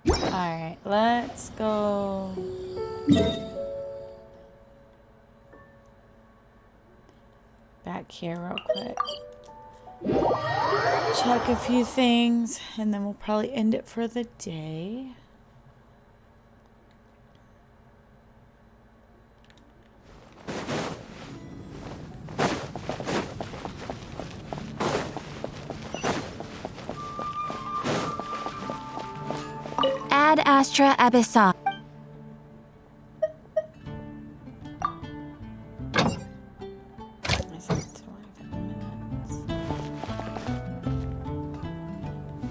Alright, let's go. Back here real quick. Check a few things, and then we'll probably end it for the day. Ad Astra Abyssa.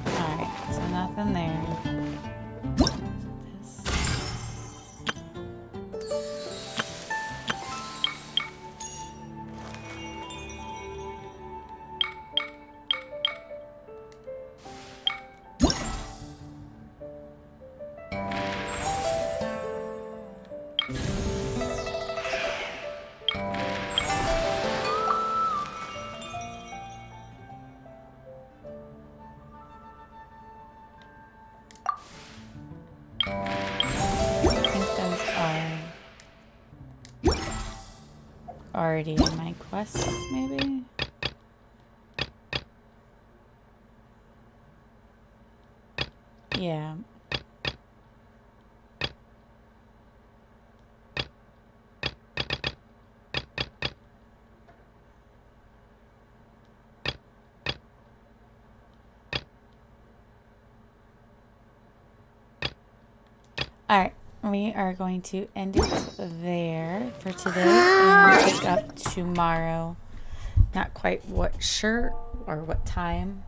Alright, so nothing there. Already in my quests, maybe? Yeah. Alright, we are going to end it there for today and pick up tomorrow. Not quite sure or what time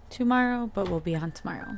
tomorrow, but we'll be on tomorrow.